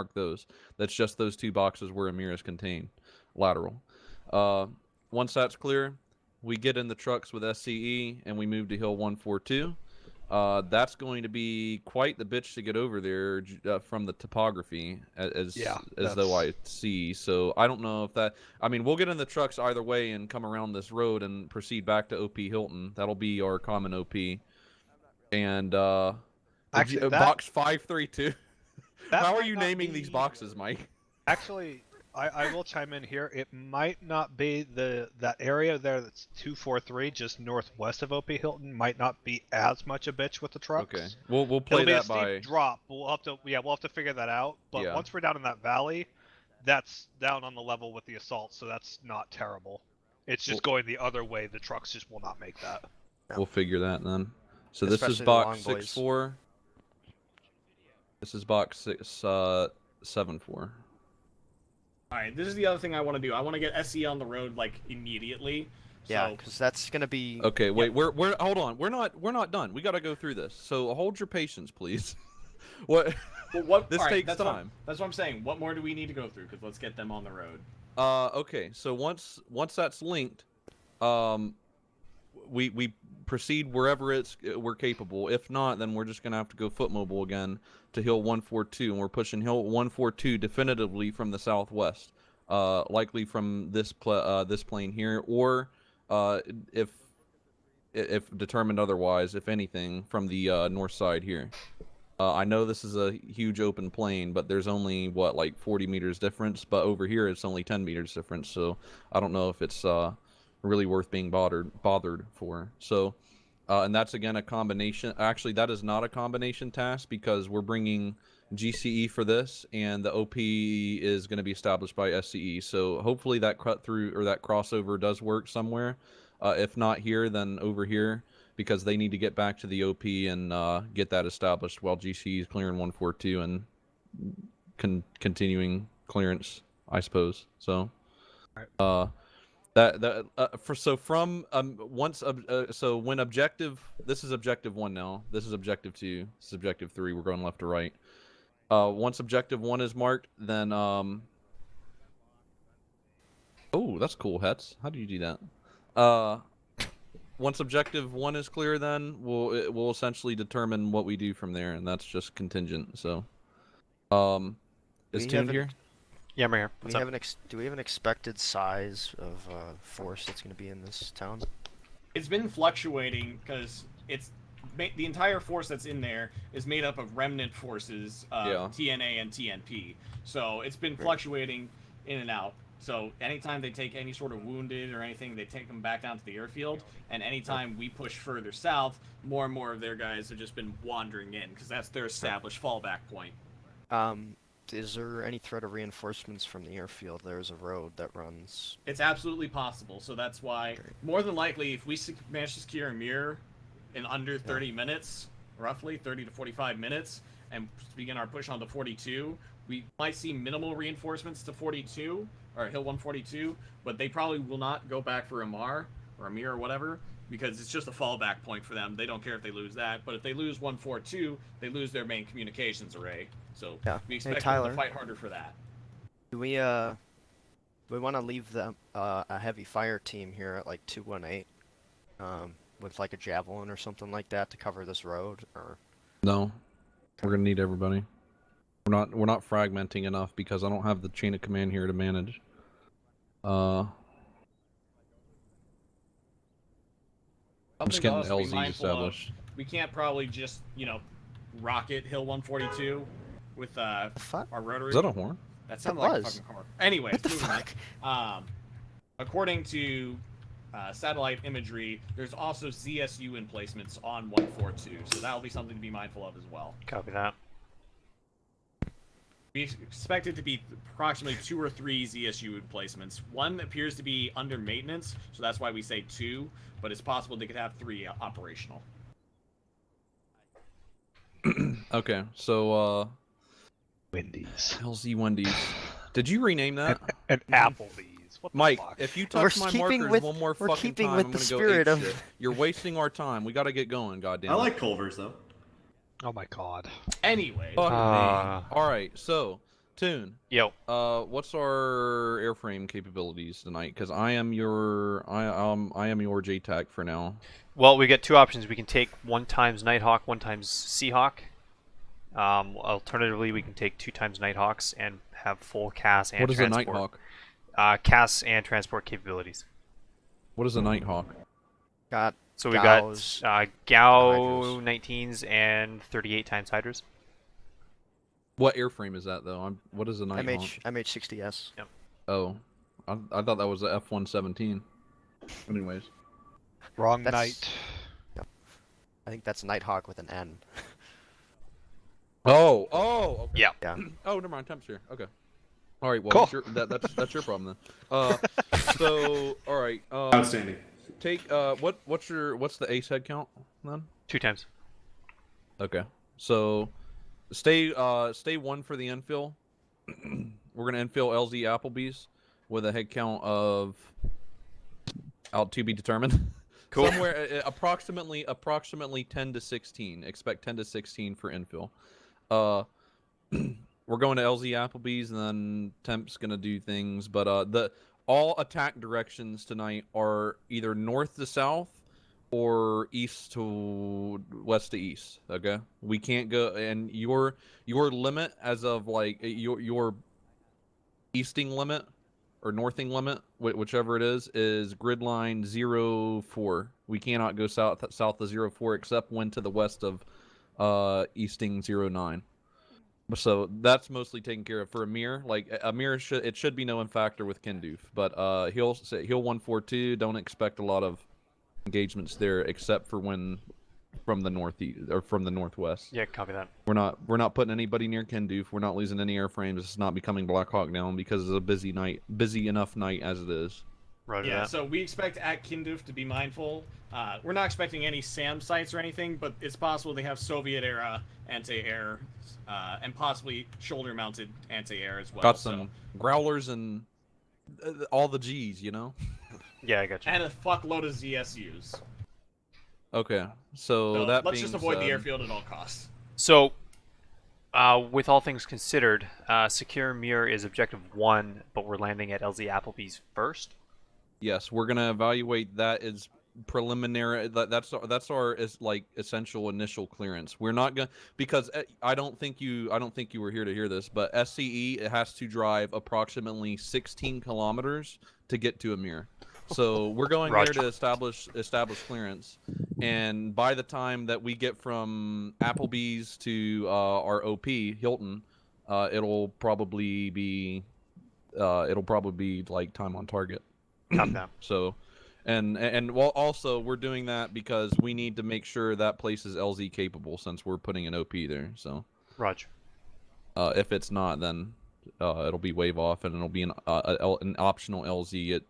mark those. That's just those 2 boxes where Amir is contained, lateral. Once that's clear, we get in the trucks with SCE and we move to Hill 142. That's going to be quite the bitch to get over there from the topography, as though I see. So I don't know if that. I mean, we'll get in the trucks either way and come around this road and proceed back to OP Hilton. That'll be our common OP. And Actually, box 532. That How are might you not naming be- these boxes, Mike? Actually, I will chime in here. It might not be that area there that's 243, just northwest of OP Hilton, might not be as much a bitch with the trucks. Okay, we'll play It'll be that a by. steep drop. We'll have to figure that out. But Yeah. once we're down in that valley, that's down on the level with the assault, so that's not terrible. It's just going the other way. The trucks just will not make that. We'll figure that then. So this is Especially the box long boys. 6-4. This is box 7-4. Alright, this is the other thing I want to do. I want to get SE on the road, like, immediately. Yeah, So, because that's gonna be. Okay, wait. We're hold on. We're not done. We got to go through this. So hold your patience, please. What? well, what This alright, takes that's time. That's what I'm saying. What more do we need to go through? Because let's get them on the road. Okay. So once that's linked, we proceed wherever we're capable. If not, then we're just gonna have to go foot mobile again to Hill 142, and we're pushing Hill 142 definitively from the southwest, likely from this plane here, or if determined otherwise, if anything, from the north side here. I know this is a huge open plane, but there's only like 40 meters difference. But over here, it's only 10 meters difference. So I don't know if it's really worth being bothered for. So, and that's again a combination. Actually, that is not a combination task because we're bringing GCE for this, and the OP is going to be established by SCE. So hopefully that cut through or that crossover does work somewhere. If not here, then over here, because they need to get back to the OP and get that established while GCE is clearing 142 and continuing clearance, I suppose. So, so when objective, this is objective 1 now. This is objective 2. This is objective 3. We're going left to right. Once objective 1 is marked, then oh, that's cool, Hetz. How do you do that? Once objective 1 is clear, then we'll essentially determine what we do from there, and that's just contingent. So, is Tuned here? Yeah, I'm here. Do we have an expected size of force that's going to be in this town? It's been fluctuating because the entire force that's in there is made up of remnant forces, TNA and TNP. So it's been fluctuating in and out. So anytime they take any sort of wounded or anything, they take them back down to the airfield. And anytime we push further south, more and more of their guys have just been wandering in because that's their established fallback point. Is there any threat of reinforcements from the airfield? There's a road that runs. It's absolutely possible. So that's why, more than likely, if we manage to secure Amir in under 30 minutes, roughly 30 to 45 minutes, and begin our push on to 42, we might see minimal reinforcements to 42, or Hill 142, but they probably will not go back for Amir or whatever, because it's just a fallback point for them. They don't care if they lose that, but if they lose 142, they lose their main communications array. So we expect them to fight harder for that. Do we want to leave them a heavy fire team here at like 218, with like a javelin or something like that to cover this road, or? No, we're gonna need everybody. We're not fragmenting enough because I don't have the chain of command here to manage. I'm just getting LZ established. We can't probably just, rocket Hill 142 with our rotary. Is that a horn? That sounds like a fucking horn. Anyways, moving on. According to satellite imagery, there's also ZSU emplacements on 142, so that'll be something to be mindful of as well. Copy that. We expect it to be approximately 2 or 3 ZSU emplacements. One appears to be under maintenance, so that's why we say 2, but it's possible they could have 3 operational. Okay, so Wendy's. LZ Wendy's. Did you rename that? And Applebee's. What the Mike, fuck? if you touch my markers one more we're fucking keeping time, with I'm the gonna spirit go of. shit. You're wasting our time. We gotta get going, goddamn. I like Culver's though. Oh my god. Anyway. Fuck me. Alright, so Toon. Yo. What's our airframe capabilities tonight? Because I am your JTAC for now. Well, we get two options. We can take 1 times Nighthawk, 1 times Seahawk. Alternatively, we can take 2 times Nighthawks and have full CAS and What is a transport. Nighthawk? CAS and transport capabilities. What is a Nighthawk? Got So we Gaus, got GAU Hydras. 19s and 38 times Hydras. What airframe is that though? What is a Nighthawk? MH60S. Oh, I thought that was a F-117. Anyways. Wrong That's- night. I think that's Nighthawk with an N. Oh, okay. Yeah. Yeah. Oh, never mind. Temps here. Okay. All right. Well, Cool. that's your problem then. So all right. Outstanding. Take what's the ace head count then? 2 times. Okay. So stay 1 for the infill. We're gonna infill LZ Applebee's with a head count of out to be determined. Cool. Somewhere approximately 10 to 16. Expect 10 to 16 for infill. We're going to LZ Applebee's, and then Temp's gonna do things. But all attack directions tonight are either north to south or east to west to east. Okay, we can't go. And your limit as of like your easting limit or northing limit, whichever it is grid line 04. We cannot go south to 04 except when to the west of easting 09. So that's mostly taken care of for Amir. Like Amir, it should be no factor with Kindoof, but he'll 142. Don't expect a lot of engagements there, except for when from the northeast or from the northwest. Yeah, copy that. We're not putting anybody near Kindoof. We're not losing any airframes. It's not becoming Black Hawk down because it's a busy enough night as it is. Roger Yeah, that. so we expect at Kindoof to be mindful. We're not expecting any SAM sites or anything, but it's possible they have Soviet-era anti-air and possibly shoulder-mounted anti-air as well. Got some growlers and all the G's, you know? Yeah, I got you. And a fuckload of ZSUs. Okay, so that let's being just avoid the said- airfield at all costs. So, with all things considered, secure Mir is objective 1, but we're landing at LZ Applebee's first. Yes, we're gonna evaluate that as preliminary. That's our like essential initial clearance. We're not gonna because I don't think you were here to hear this, but SCE it has to drive approximately 16 kilometers to get to Amir. So we're going there Roger. to establish clearance, and by the time that we get from Applebee's to our OP Hilton, it'll probably be like time on target. Copy that. So, and well, also we're doing that because we need to make sure that place is LZ capable since we're putting an OP there. So, Roger. if it's not, then it'll be wave off and it'll be an optional LZ at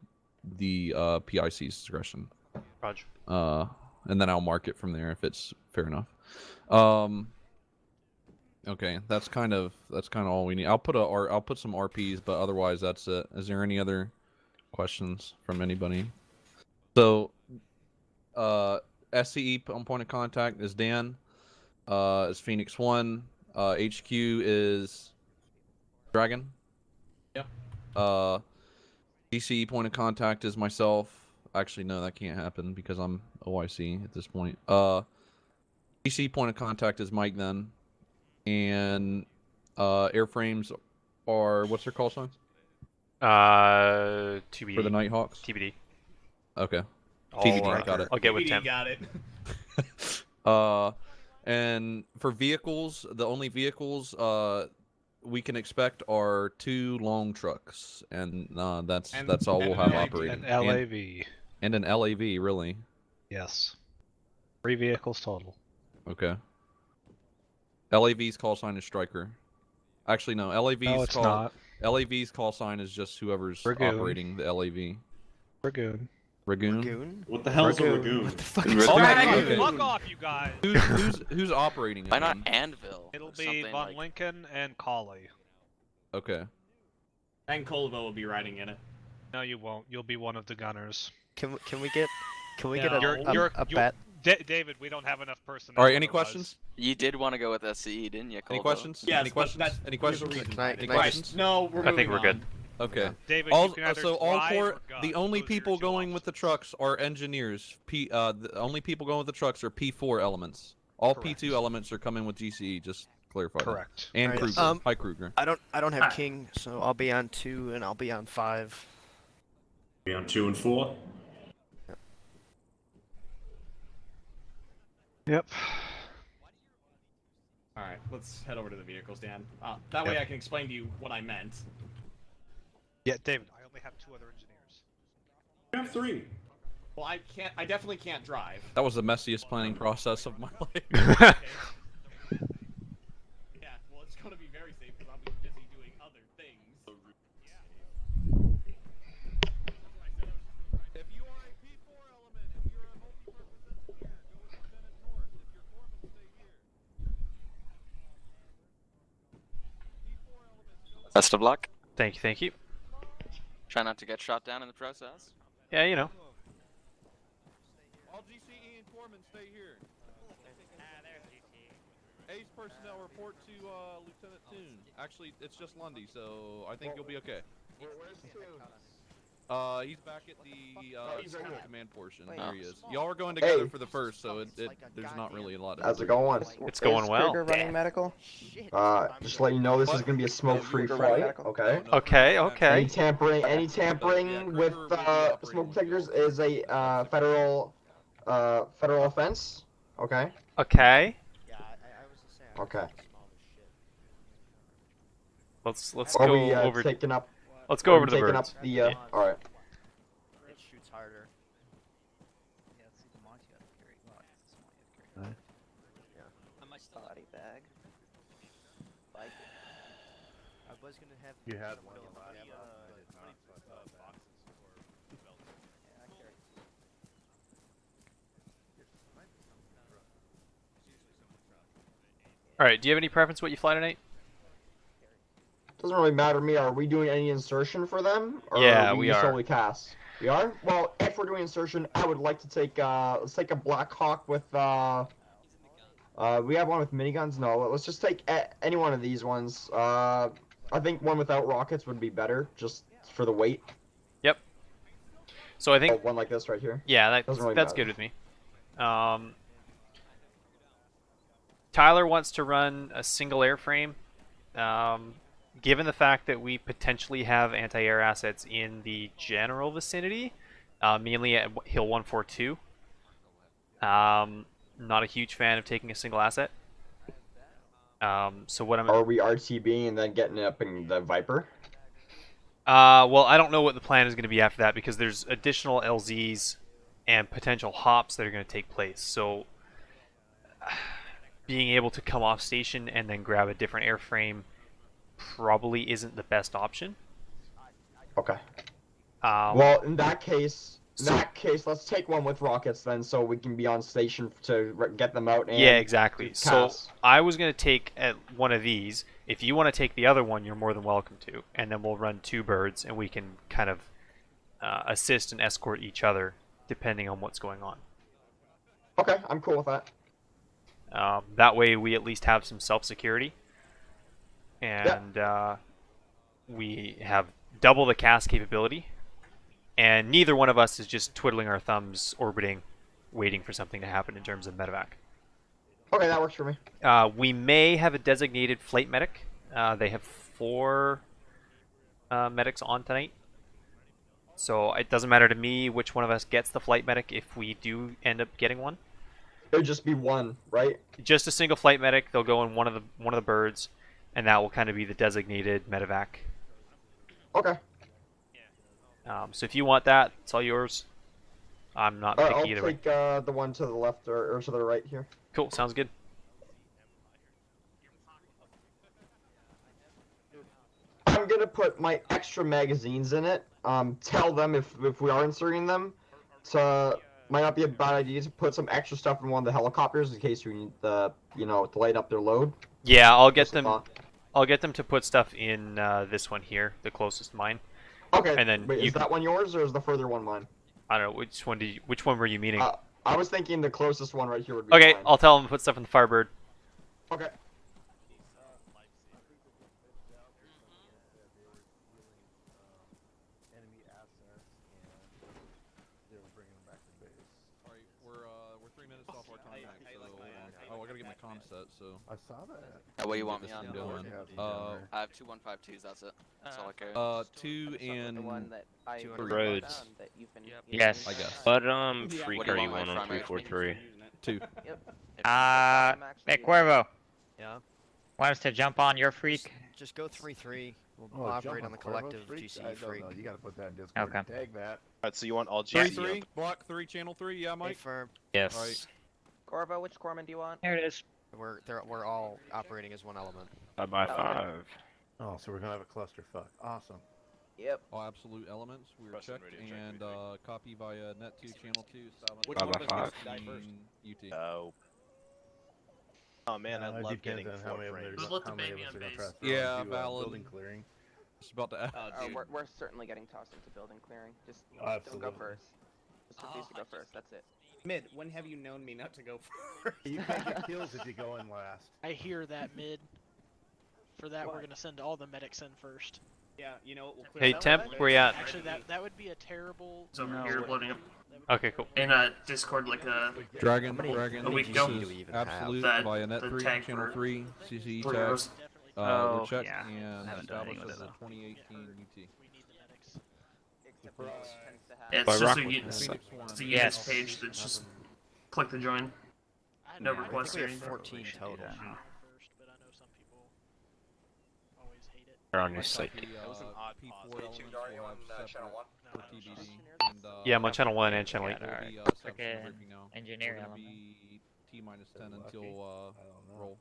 the PIC's discretion. Roger. And then I'll mark it from there if it's fair enough. Okay, that's kind of all we need. I'll put some RPs, but otherwise that's it. Is there any other questions from anybody? So, SCE on point of contact is Dan. Is Phoenix 1. HQ is Dragon. Yep. GCE point of contact is myself. Actually, no, that can't happen because I'm OIC at this point. GCE point of contact is Mike then. And airframes are, what's their call signs? TBD. For the Nighthawks? TBD. Okay. I'll, TBD, got it. I'll get with TBD Tim. got it. And for vehicles, the only vehicles we can expect are 2 long trucks, and that's all we'll have an LAV. operating. An LAV. And an LAV, really? Yes. 3 vehicles total. Okay. LAV's call sign is Striker. Actually, no. LAV's call sign is just whoever's Ragoon. operating the LAV. Ragoon. Ragoon. Ragoon? What the hell's a Ragoon. Ragoon? What the fuck Is is Ragoon- that? Okay. Fuck off, you guys! Who's operating it? Why not then? Anvil? It'll or be something Von like- Lincoln and Colley. Okay. And Colvo will be riding in it. No, you won't. You'll be one of the gunners. Can we get No. a You're- bet? David, we don't have enough personnel. All right, any otherwise. questions? You did want to go with SCE, didn't you, Any Colbo? questions? Yes, Any but questions? that's- Any there's a questions? reason Can I- Any can I questions? just- No, we're I think we're moving good. on. Okay. David, All, you can either so all drive core, or gun. the only Those are your people two going with the options. trucks are engineers. The only people going with the trucks are P4 elements. All Correct. P2 elements are coming with GCE. Just clarify that. Correct. And Alright, Kruger. Hi Kruger. I don't have King, so I'll be on 2 and I'll be on 5. Be on 2 and 4. Yep. All right, let's head over to the vehicles, Dan. That way I can explain to you what I meant. Yeah, David, I only have 2 other engineers. You have 3. Well, I can't. I definitely can't drive. That was the messiest planning process of my life. Okay. Yeah, well, it's gonna be very safe because I'll be busy doing other things. If you are a P4 element, if you're a multi-purpose engineer, go with Lieutenant North. If you're foreman, stay here. P4 elements, go Best of luck. Thank you, thank you. Try not to get shot down in the process. Yeah, you know. All GCE and foremen stay here. Ace personnel report to Lieutenant Toon. Actually, it's just Lundy, so I think you'll be okay. Where's Toon? He's back at the he's right here. command portion. Wait, There he is. small. Y'all are going together Hey. for the first, so there's not really a lot of. How's it going? It's going Is well. Kruger running medical? Shit. Just to let you know, this is gonna be a smoke-free flight. Okay. Okay, Any okay. tampering, any Yeah, tampering with Kruger will be operating smoke with detectors you. is a federal offense. Okay. Okay. Yeah, I was just saying. I was Okay. small as shit. Let's Are go we over. taking up? Let's go are over we to the taking birds. up the? All right. It shoots harder. Body bag. Like it. I was gonna have. You had some one build of on the the, Yeah, I carry. All right. Do you have any preference what you fly tonight? Doesn't really matter to me. Are we doing any insertion for them? Or Yeah, are we just are. solely cast? We are. Well, if we're doing insertion, I would like to take let's take a Black Hawk with we have one with miniguns. No, let's just take any one of these ones. I think one without rockets would be better, just for the weight. So I think One like this right here. yeah, Doesn't really that's matter. good with me. Tyler wants to run a single airframe. Given the fact that we potentially have anti-air assets in the general vicinity, mainly at Hill 142, not a huge fan of taking a single asset. So what I'm Are we RTBing and then getting it up in the Viper? well, I don't know what the plan is going to be after that because there's additional LZs and potential hops that are going to take place. So being able to come off station and then grab a different airframe probably isn't the best option. Okay. Well, In that case, let's take one with rockets then, so we can be on station to get them out. And yeah, exactly. So pass. I was going to take one of these. If you want to take the other one, you're more than welcome to. And then we'll run 2 birds, and we can kind of assist and escort each other depending on what's going on. Okay, I'm cool with that. That way we at least have some self-security. And we have double the cast capability. And neither one of us is just twiddling our thumbs, orbiting, waiting for something to happen in terms of medevac. Okay, that works for me. We may have a designated flight medic. They have 4 medics on tonight. So it doesn't matter to me which one of us gets the flight medic if we do end up getting one. It would just be one, right? Just a single flight medic. They'll go in one of the birds, and that will kind of be the designated medevac. Okay. So if you want that, it's all yours. I'm not Alright, picky I'll either way. take the one to the left or to the right here. Cool, sounds good. I'm gonna put my extra magazines in it. Tell them if we are inserting them, might not be a bad idea to put some extra stuff in one of the helicopters in case we need to light up their load. Yeah, I'll get Just them. thought. I'll get them to put stuff in this one here, the closest to mine. Okay. And then wait, you is can- that one yours or is the further one mine? I don't know which one were you meaning? I was thinking the closest one right here would be Okay, fine. I'll tell him to put stuff in the Firebird. Okay. Alright, we're 3 minutes off our time, so I gotta get my comm set, so. I saw that. What do you want Get me this on? thing going. I have 2 152s. That's it. That's all I care. 2 and The one that I 200 roads. found that you've been using Yes. I guess. What Yeah, freak what do are you you want on my on primary? 343? 2. Hey Cuervo, Yeah. want us to jump on your freak? Just go 3-3. We'll Oh, operate jump on the Cuervo collective freak? GCE I don't freak. know. You gotta put that in Discord. Okay. Tag that. Alright, so you want all 3 GC 3, block 3, channel 3, yeah, Hey, Mike? firm. Yes. Alright. Corvo, which corpsman do you want? Here it is. We're all operating as one element. 5x5. Oh, so we're gonna have a clusterfuck. Awesome. Yep. All absolute elements, we're Russian checked, radio and copy via net 2, channel 2, silent. Which one of us Five. gets to die first? UT. Oh man, I It love depends getting on how 4 many of them frames. are Just gonna- let the how many of baby us on are gonna base. try to throw Yeah, into, valid. building clearing. Just about to Oh, dude. We're certainly getting tossed into building clearing. Just Absolutely. don't go first. Just refuse to go first. That's it. Mid, when have you known me not to go first? You can't get kills if you go in last. I hear that mid. For that, we're What? gonna send all the medics in first. Yeah, you know what? We'll clear Hey that Temp, one. where you at? Actually, that would be a terrible. It's over No. here loading up. Okay, cool. In a Discord, like a. Dragon, How many- Dragon, how many this GC do is we even have? absolute That- via net the 3, tag channel for 3, CCE Three tag. rows. We're Oh, checked yeah. and Haven't done any established with as it, a though. 2018 UT. We need the medics. Except for it tends to have. It's By just a, Rockwood. it's a Yes. Unix page that just click the join. No I think requests we or have anything. 14 total. First, but I know some people always hate it. They're on your site. That was an odd P4 elements will have separate for No, TBD. And, Yeah, I'm on channel 1 and channel 8. we'll Alright. be, section Frickin' briefing now. engineering We're gonna element. be T-minus 10 Lucky? until, I don't know. roll.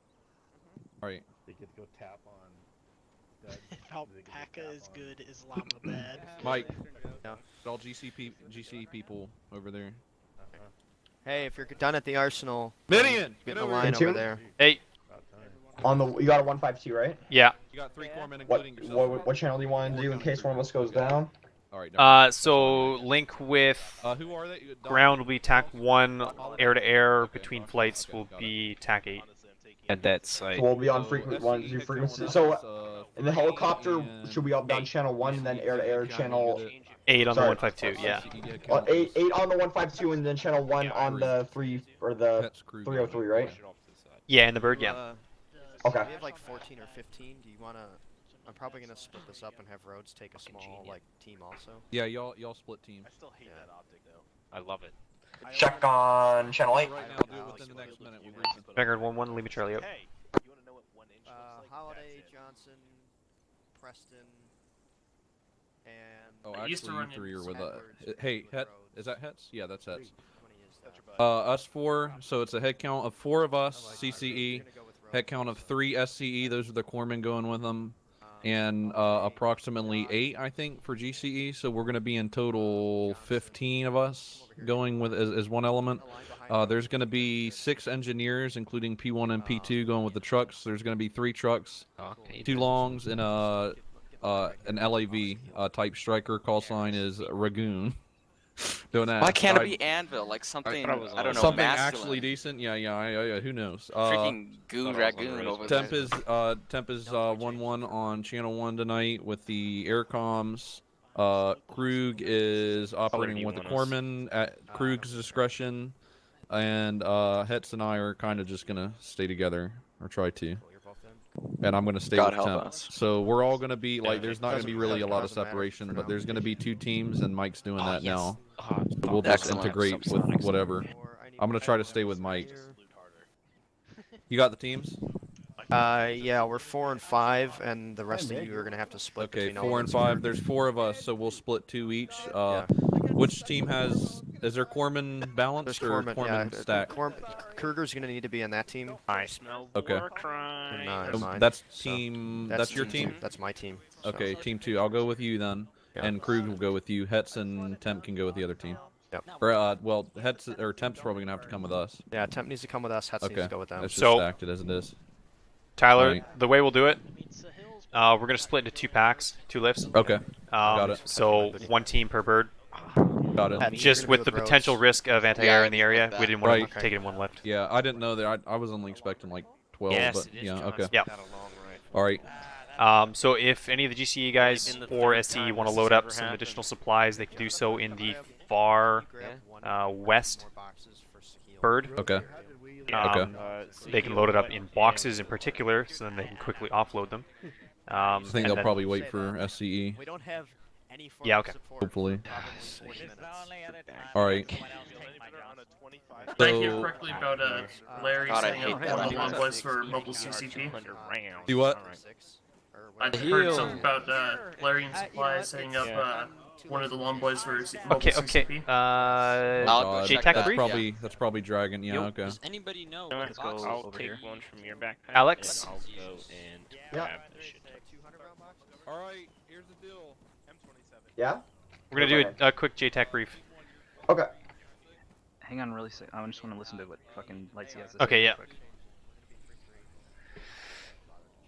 Alright. They get to go tap on. Doug. Alpaca is good, is llama bad. Mike. Yeah. All GC people over there. Uh-huh. Hey, if you're done at the arsenal, Midian! get in Get the over line here. over there. Hey, About time. On the, you got a 152, right? yeah. You got 3 corpsmen What, including yourself. what channel do you want to do in case one of us goes down? Alright, So link with who are they? ground will be TAC 1, air to air between flights will be TAC 8. At that site. So we'll be on frequent ones, your frequency. So in the helicopter, should we up down channel 1 and then air to air channel 8 on the Sorry. 152, yeah. 8 on the 152 and then channel 1 on the 3 or the 303, right? Yeah, in the bird, yeah. Okay. We have like 14 or 15. Do you wanna? I'm probably gonna split this up and have Rhodes take a small like team also. Yeah, y'all split team. I still hate that optic though. I love it. Check on channel 8. Right now, do it within the next minute. We'll brief you. Vanguard 1-1, leave me Charlie out. Hey, you wanna know what 1 inch looks like? Holiday, That's it. Johnson, Preston, and. Oh, I used to actually, you run 3 are in with Edwards, hey, with Het, Rhodes. is that Hets? Yeah, that's Hets. Which one is that? Us 4, so it's a head count of 4 of us, CCE. Head count of 3 SCE, those are the corpsmen going with them. And approximately 8, I think, for GCE. So we're going to be in total 15 of us going with as one element. There's going to be 6 engineers, including P1 and P2, going with the trucks. There's going to be 3 trucks, 2 longs, and an LAV type striker. Call sign is Ragoon. Don't ask. Why can't it be Anvil? Like something, I don't know, something masculine. actually decent? Yeah, who knows? Freaking goo ragoon over there. Temp is 1-1 on channel 1 tonight with the air comms. Krug is operating with the corpsman at Krug's discretion, and Hetz and I are kind of just gonna stay together or try to. And I'm gonna stay God with help Temp. us. So we're all gonna be like, there's not gonna Doesn't- be really a lot of doesn't matter separation, for but now. there's gonna be 2 teams, and Mike's doing that now. Oh, We'll just Excellent. integrate with whatever. I'm gonna try to stay with Mike. You got the teams? Yeah, we're 4 and 5, and the rest of you are gonna have to split Okay, between 4 and elements 5. here. There's 4 of us, so we'll split 2 each. Yeah. Which team is there corpsman There's balanced or corpsman stack? Kruger's gonna need to be on that team. I smell Okay. war crime. And mine. That's So, team. That's your team. That's my team. so. Okay, team 2. I'll go with you then, Yeah. and Krug will go with you. Hetz and Temp can go with the other team. Yep. Or well, Hetz or Temp's probably gonna have to come with us. Yeah, Temp needs to come with us. Hetz needs Okay, to go with them. let's just So- stacked it as it is. Tyler, Alright. the way we'll do it, Meets the hills. we're going to split into 2 packs, 2 lifts. Okay. Got it. So 1 team per bird. Got it. Patton, Just you're with gonna the do with potential roads. risk of anti-air Yeah, in the I area, get we that. didn't want Right. to take it in one lift. Yeah, I didn't know that. I was only expecting like 12, Yes, but it is yeah, John okay. Smith Yeah. had a long rifle. All right. So if any of the GCE guys been the or third SCE time want to this load has up ever some happened. additional supplies, they can do so in the far west bird. Okay. Um, So they can load it up in boxes in particular, so then they can quickly offload them. I think and they'll then- probably wait for SCE. We don't have any form Yeah, of okay. support Hopefully. for probably 40 minutes. All right. Did I hear So, correctly about Larry God, I setting hate up that one of the idea. long boys for mobile CCP? see what? I heard something about Larry and Supply setting up one of the long boys for mobile Okay, CCP. okay. I'll go check JTAC that. brief? That's probably Dragon. Yeah, okay. Does anybody know? Let's go I'll over take here. one from your backpack. Alex? And I'll go and grab the shit. All right. Here's the deal. Yeah. We're gonna do a quick JTAC brief. Okay. Hang on, really. I just want to listen to what fucking Lightsy has to say. Okay, real yeah. quick.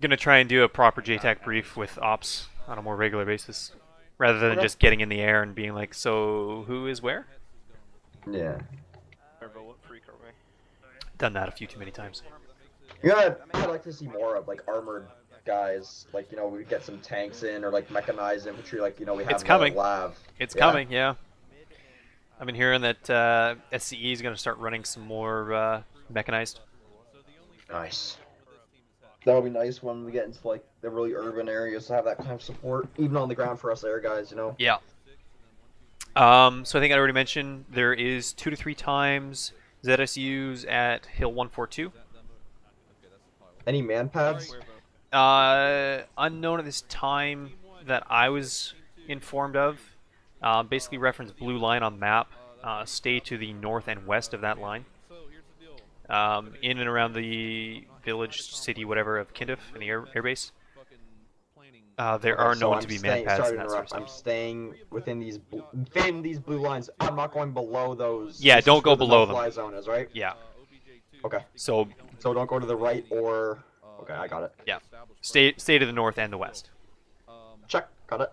Gonna try and do a proper JTAC brief with ops on a more regular basis, rather than Okay. just getting in the air and being like, "So who is where?" Yeah. What freak are we? Done that a few too many times. Yeah, I'd like to see more of like armored guys. Like we get some tanks in or like mechanized infantry. Like we have It's in the coming. Lav. It's Yeah. coming, yeah. I've been hearing that SCE is gonna start running some more mechanized. Nice. That'll be nice when we get into like the really urban areas to have that kind of support, even on the ground for us air guys. Yeah. So I think I already mentioned there is 2 to 3 times ZSUs at Hill 142. Any man pads? Unknown at this time that I was informed of. Basically reference blue line on map. Stay to the north and west of that line. In and around the village, city, whatever of Kindif in the airbase. There are So known I'm to be staying- man pads sorry and to that sort of interrupt. stuff. I'm staying within these blue lines. I'm not going below those. Yeah, This is don't go where the below no-fly them. zone is, right? Yeah. Okay. So don't go to the right or. Okay, I got it. yeah, stay to the north and the west. Check. Got it.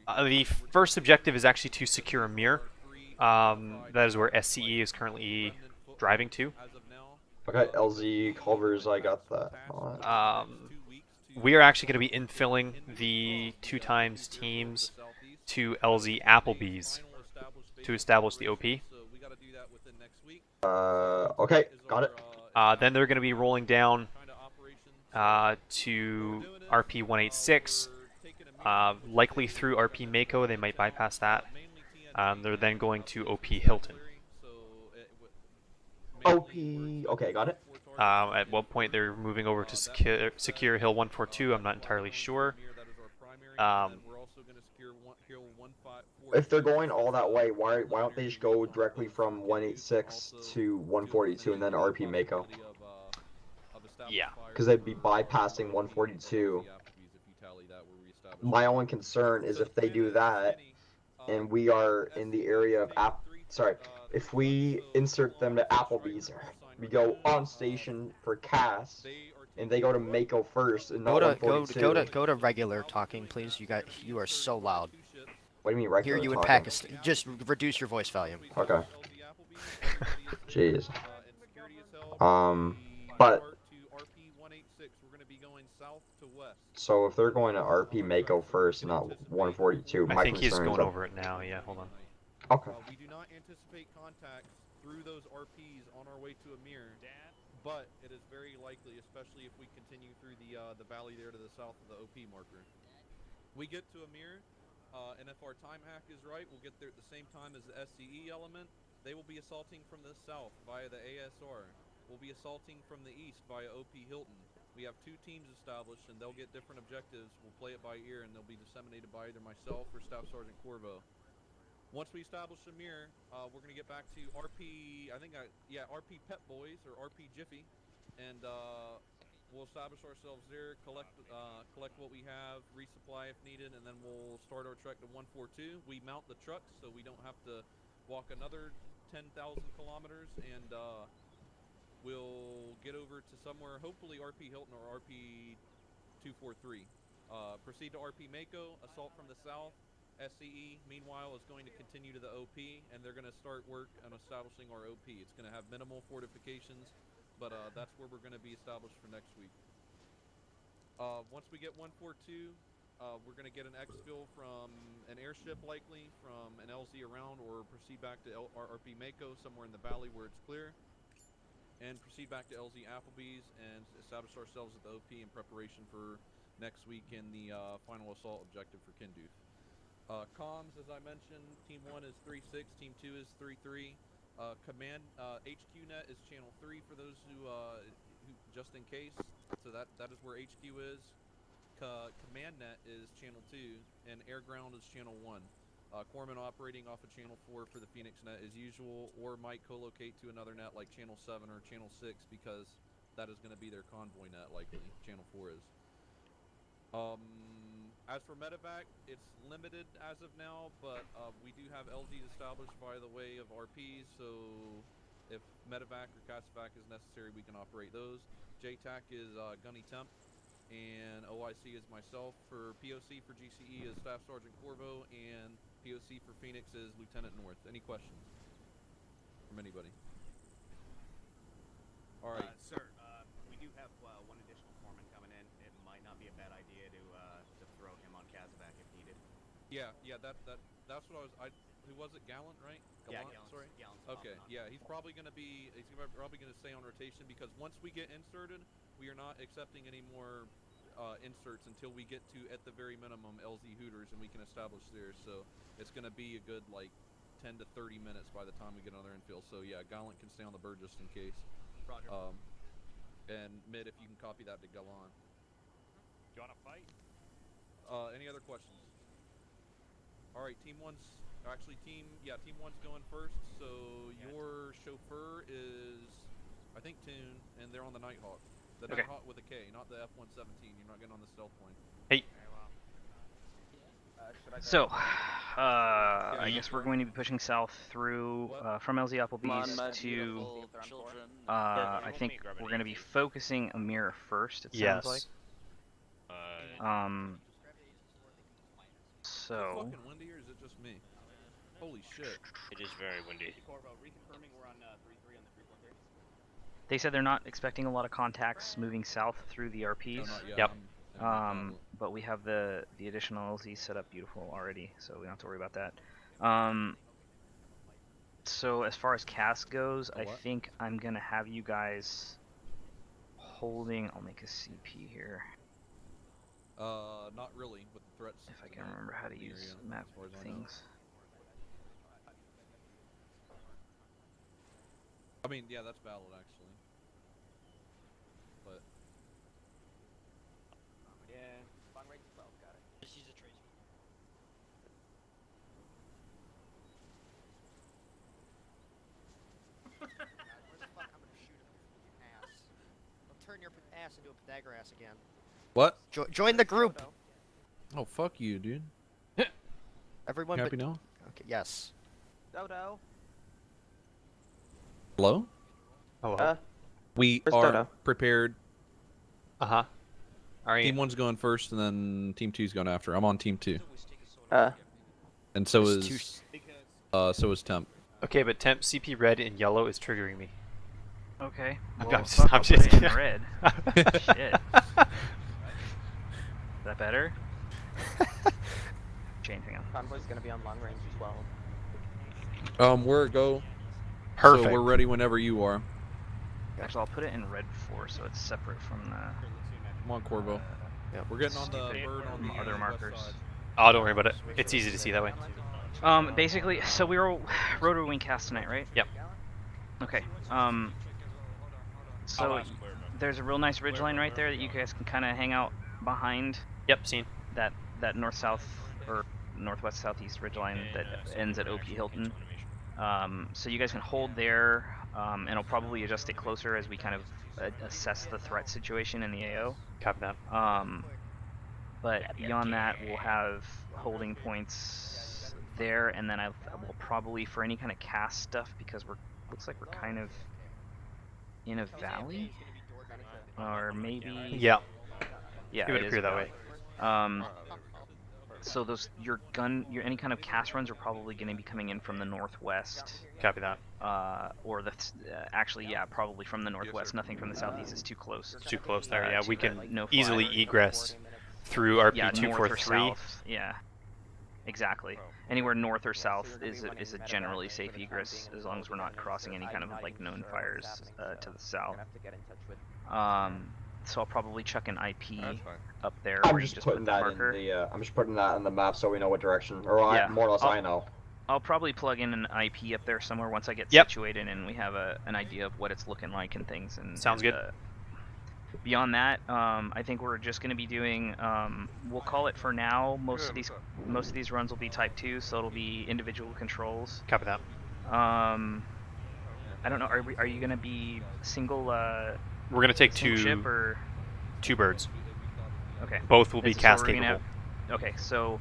The first objective is actually to secure Amir. That is where SCE is currently driving to. Okay, LZ Culvers, I got that. We are actually going to be infilling the 2 times teams to LZ Applebee's to establish the OP. Okay, got it. Then they're going to be rolling down to RP 186, likely through RP Mako. They might bypass that. They're then going to OP Hilton. OP. Okay, got it. At what point they're moving over to secure Hill 142, I'm not entirely sure. If they're going all that way, why don't they just go directly from 186 to 142 and then RP Mako? Yeah. Because they'd be bypassing 142. My only concern is if they do that, and we are in the area of if we insert them to Applebee's, we go on station for CAS, and they go to Mako first and not 142. Go to regular talking, please. You are so loud. What do you mean regular Hear you in talking? Pakistan. Just reduce your voice volume. Okay. Jeez. But so if they're going to RP Mako first, not 142, I think he's going over it now. Yeah, hold on. Okay. We do not anticipate contacts through those RPs on our way to Amir, but it is very likely, especially if we continue through the valley there to the south of the OP marker. We get to Amir, and if our time hack is right, we'll get there at the same time as the SCE element. They will be assaulting from the south via the ASR. We'll be assaulting from the east via OP Hilton. We have 2 teams established, and they'll get different objectives. We'll play it by ear, and they'll be disseminated by either myself or Staff Sergeant Corvo. Once we establish Amir, we're going to get back to RP, RP Pet Boys, or RP Jiffy, and we'll establish ourselves there, collect what we have, resupply if needed, and then we'll start our trek to 142. We mount the trucks, so we don't have to walk another 10,000 kilometers, and we'll get over to somewhere, hopefully RP Hilton or RP 243. Proceed to RP Mako. Assault from the south. SCE, meanwhile, is going to continue to the OP, and they're going to start work on establishing our OP. It's going to have minimal fortifications, but that's where we're going to be established for next week. Once we get 142, we're going to get an exfil from an airship, likely, from an LZ around, or proceed back to RP Mako, somewhere in the valley where it's clear, and proceed back to LZ Applebee's and establish ourselves at the OP in preparation for next week in the final assault objective for Kindooth. Comms, as I mentioned, Team 1 is 3-6, Team 2 is 3-3. Command HQ net is channel 3 for those who just in case. So that is where HQ is. Command net is channel 2, and air ground is channel 1. Corpsman operating off of channel 4 for the Phoenix net as usual, or might co-locate to another net like channel 7 or channel 6 because that is going to be their convoy net likely. Channel 4 is. As for medevac, it's limited as of now, but we do have LZs established by the way of RPs, so if medevac or casevac is necessary, we can operate those. JTAC is Gunny Temp, and OIC is myself. For POC for GCE is Staff Sergeant Corvo, and POC for Phoenix is Lieutenant North. Any questions from anybody? All right. Sir, we do have one additional foreman coming in. It might not be a bad idea to throw him on Casevac if needed. Yeah, that's what I was. Who was it? Gallant, right? Gallant, Gallant's sorry. Gallant's Okay, yeah, he's probably gonna stay on rotation because once we get inserted, we are not accepting any more inserts until we get to at the very minimum LZ Hooters and we can establish there. So it's gonna be a good like 10 to 30 minutes by the time we get another infill. So yeah, Gallant can stay on the bird just in case. Roger. And Mid, if you can copy that to Gallant. Do you want to fight? Any other questions? All right, Team 1's Team 1's going first. So your chauffeur is, I think, Toon, and they're on the Nighthawk. The Okay. Nighthawk with a K, not the F-117. You're not getting on the stealth plane. Hey. So, I guess we're going to be pushing south through from LZ Applebee's to. I think we're going to be focusing Amir first. It sounds like. Is it fucking windy or is it just me? Holy shit. It is very windy. Corvo, reconfirming we're on 3-3 on the 343. They said they're not expecting a lot of contacts moving south through the RPs. No, not yet. Yep. But we have the additional LZ set up beautiful already, so we don't have to worry about that. So as far as cast goes, I think I'm gonna have you guys holding. I'll make a CP here. Not really with the threats. If I can remember how to use map things. I mean, yeah, that's valid actually. But yeah, long range 12, got it. Just use a tracer. Where the fuck? I'm gonna shoot him in the ass. I'll turn your ass into a Pythagoras again. what? Join the group. Oh, fuck you, dude. Everyone. Happy but... now? Okay. Yes. Dodo. Hello? Hello. We where's are Dodo? prepared. Uh-huh. Are you? Team 1's going first, and then Team 2's going after. I'm on Team 2. And so There's is Temp. Okay, but temp CP red and yellow is triggering me. Okay. I'm Well, just- fuck, I'm I'll put just it in kidding. red. Shit. Is that better? Chain, hang on. Convoy's gonna be on long range 12. Where it go? Perfect. So we're ready whenever you are. Actually, I'll put it in red 4, so it's separate from the. Come on, Corvo. We're getting on the bird on the other west markers. side. Oh, don't worry about it. It's easy to see that way. Basically, so we were rotor wing cast tonight, right? Yep. Okay. So there's a real nice ridge line right there that you guys can kind of hang out behind. Yep, seen. That north-south or northwest-southeast ridge line that ends at OP Hilton. So you guys can hold there, and I'll probably adjust it closer as we kind of assess the threat situation in the AO. Copy that. But beyond that, we'll have holding points there, and then I will probably, for any kind of cast stuff, because looks like we're kind of in a valley, or maybe. Yeah. Yeah, It would is appear a that valley. way. So your any kind of cast runs are probably going to be coming in from the northwest. Copy that. Or actually, yeah, probably from the northwest. Nothing from the southeast is too close. It's too close there. Yeah, we can no easily fly. egress through RP Yeah, north or 243. south. Yeah, exactly. Anywhere north or south is a generally safe egress as long as we're not crossing any kind of like known fires to the south. So I'll probably chuck an IP up there. I'm where you just put putting the that marker. in the. I'm just putting that in the map so we know what direction, or Yeah, more or less I know. I'll probably plug in an IP up there somewhere once I get Yep. situated and we have an idea of what it's looking like and things. And Sounds good. Beyond that, I think we're just going to be doing. We'll call it for now. Most of these runs will be Type 2, so it'll be individual controls. Copy that. I don't know. Are you going to be single? We're gonna take single ship or two birds. Okay. Both will be So cast we're gonna capable. Okay, so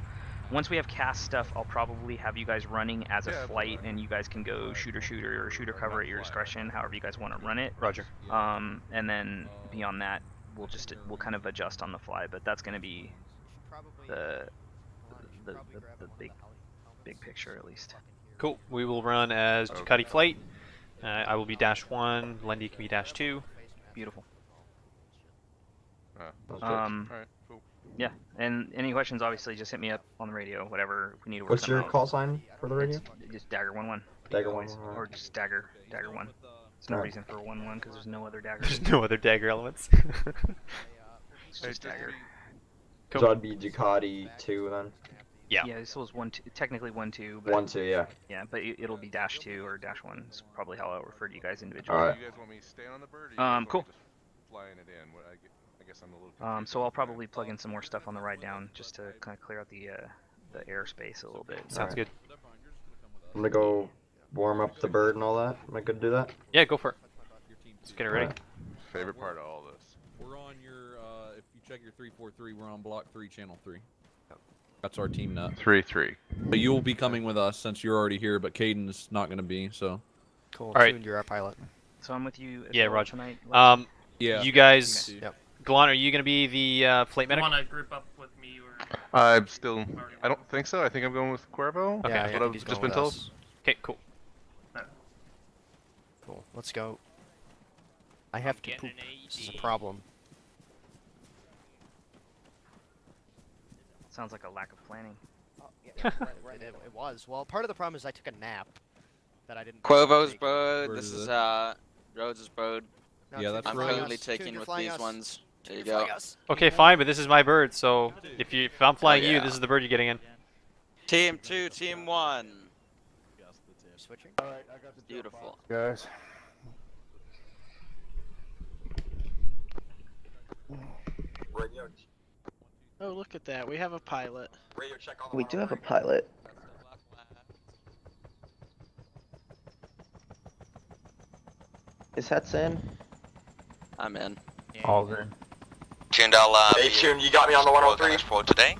once we have cast stuff, I'll probably have you guys running as a flight, and you guys can go shooter or shooter cover at your discretion, however you guys want to run it. Roger. And then beyond that, we'll kind of adjust on the fly, but that's going to be the big picture at least. Cool. We will run as Ducati flight. I will be -1. Lendy can be -2. Beautiful. Alright, cool. Yeah, and any questions, obviously, just hit me up on the radio, whatever we need to work What's your out. call sign for the radio? It's just Dagger 1-1. Dagger always. 1-1, Or just Dagger 1. There's no Alright. reason for 1-1 because there's no other Dagger. There's no other dagger elements. It's just Dagger. So that'd be Ducati 2 then. Yeah. Yeah, this was 1-2, technically 1-2. But 1-2, yeah. Yeah, but it'll be -2 or -1. It's probably how I'll refer to you guys individually. Alright. Do you guys want me to stay on the bird? Or you guys want me Cool. just flying it in? I guess I'm a little confused. So I'll probably plug in some more stuff on the ride down just to kind of clear out the airspace a little bit. Sounds good. I'm gonna go warm up the bird and all that. Am I good to do that? Yeah, go for it. Let's get it ready. Alright. Favorite part of all this. We're on your, if you check your 343, we're on block 3, channel 3. That's our team nut. 3-3. But you'll be coming with us since you're already here, but Caden's not going to be, so. Cool. Alright. Tuned, you're our pilot. So I'm with you as Yeah, well Roger. tonight. Yeah. You guys, Yep. Galan, are you going to be the flight You medic? want to group up with me or? I'm still. I don't think so. I think I'm going with Cuervo. Okay. Yeah, That's I what think I've he's just going been with told. us. Okay, cool. Cool. Let's go. I have to poop. This is a problem. Sounds like a lack of planning. It was. Well, part of the problem is I took a nap that I didn't. Quovo's take. bird. Where This is is it? Rhodes' bird. No, Yeah, Tune, that's you're I'm Rhodes. flying currently us. Tune, taking you're with flying these us. ones. There Tune, you you're go. flying us. Okay, fine, but this is my bird, so if I'm flying you, yeah. this is the bird you're getting in. Team 2, Team 1. Switching. Alright, I got the Beautiful. guys. Radio, Oh, look at that. We have a pilot. radio check on the We do have a pilot. Is Hets in? I'm in. All in. Tuned, I'll Hey, Tune, you got me on the 103? for today.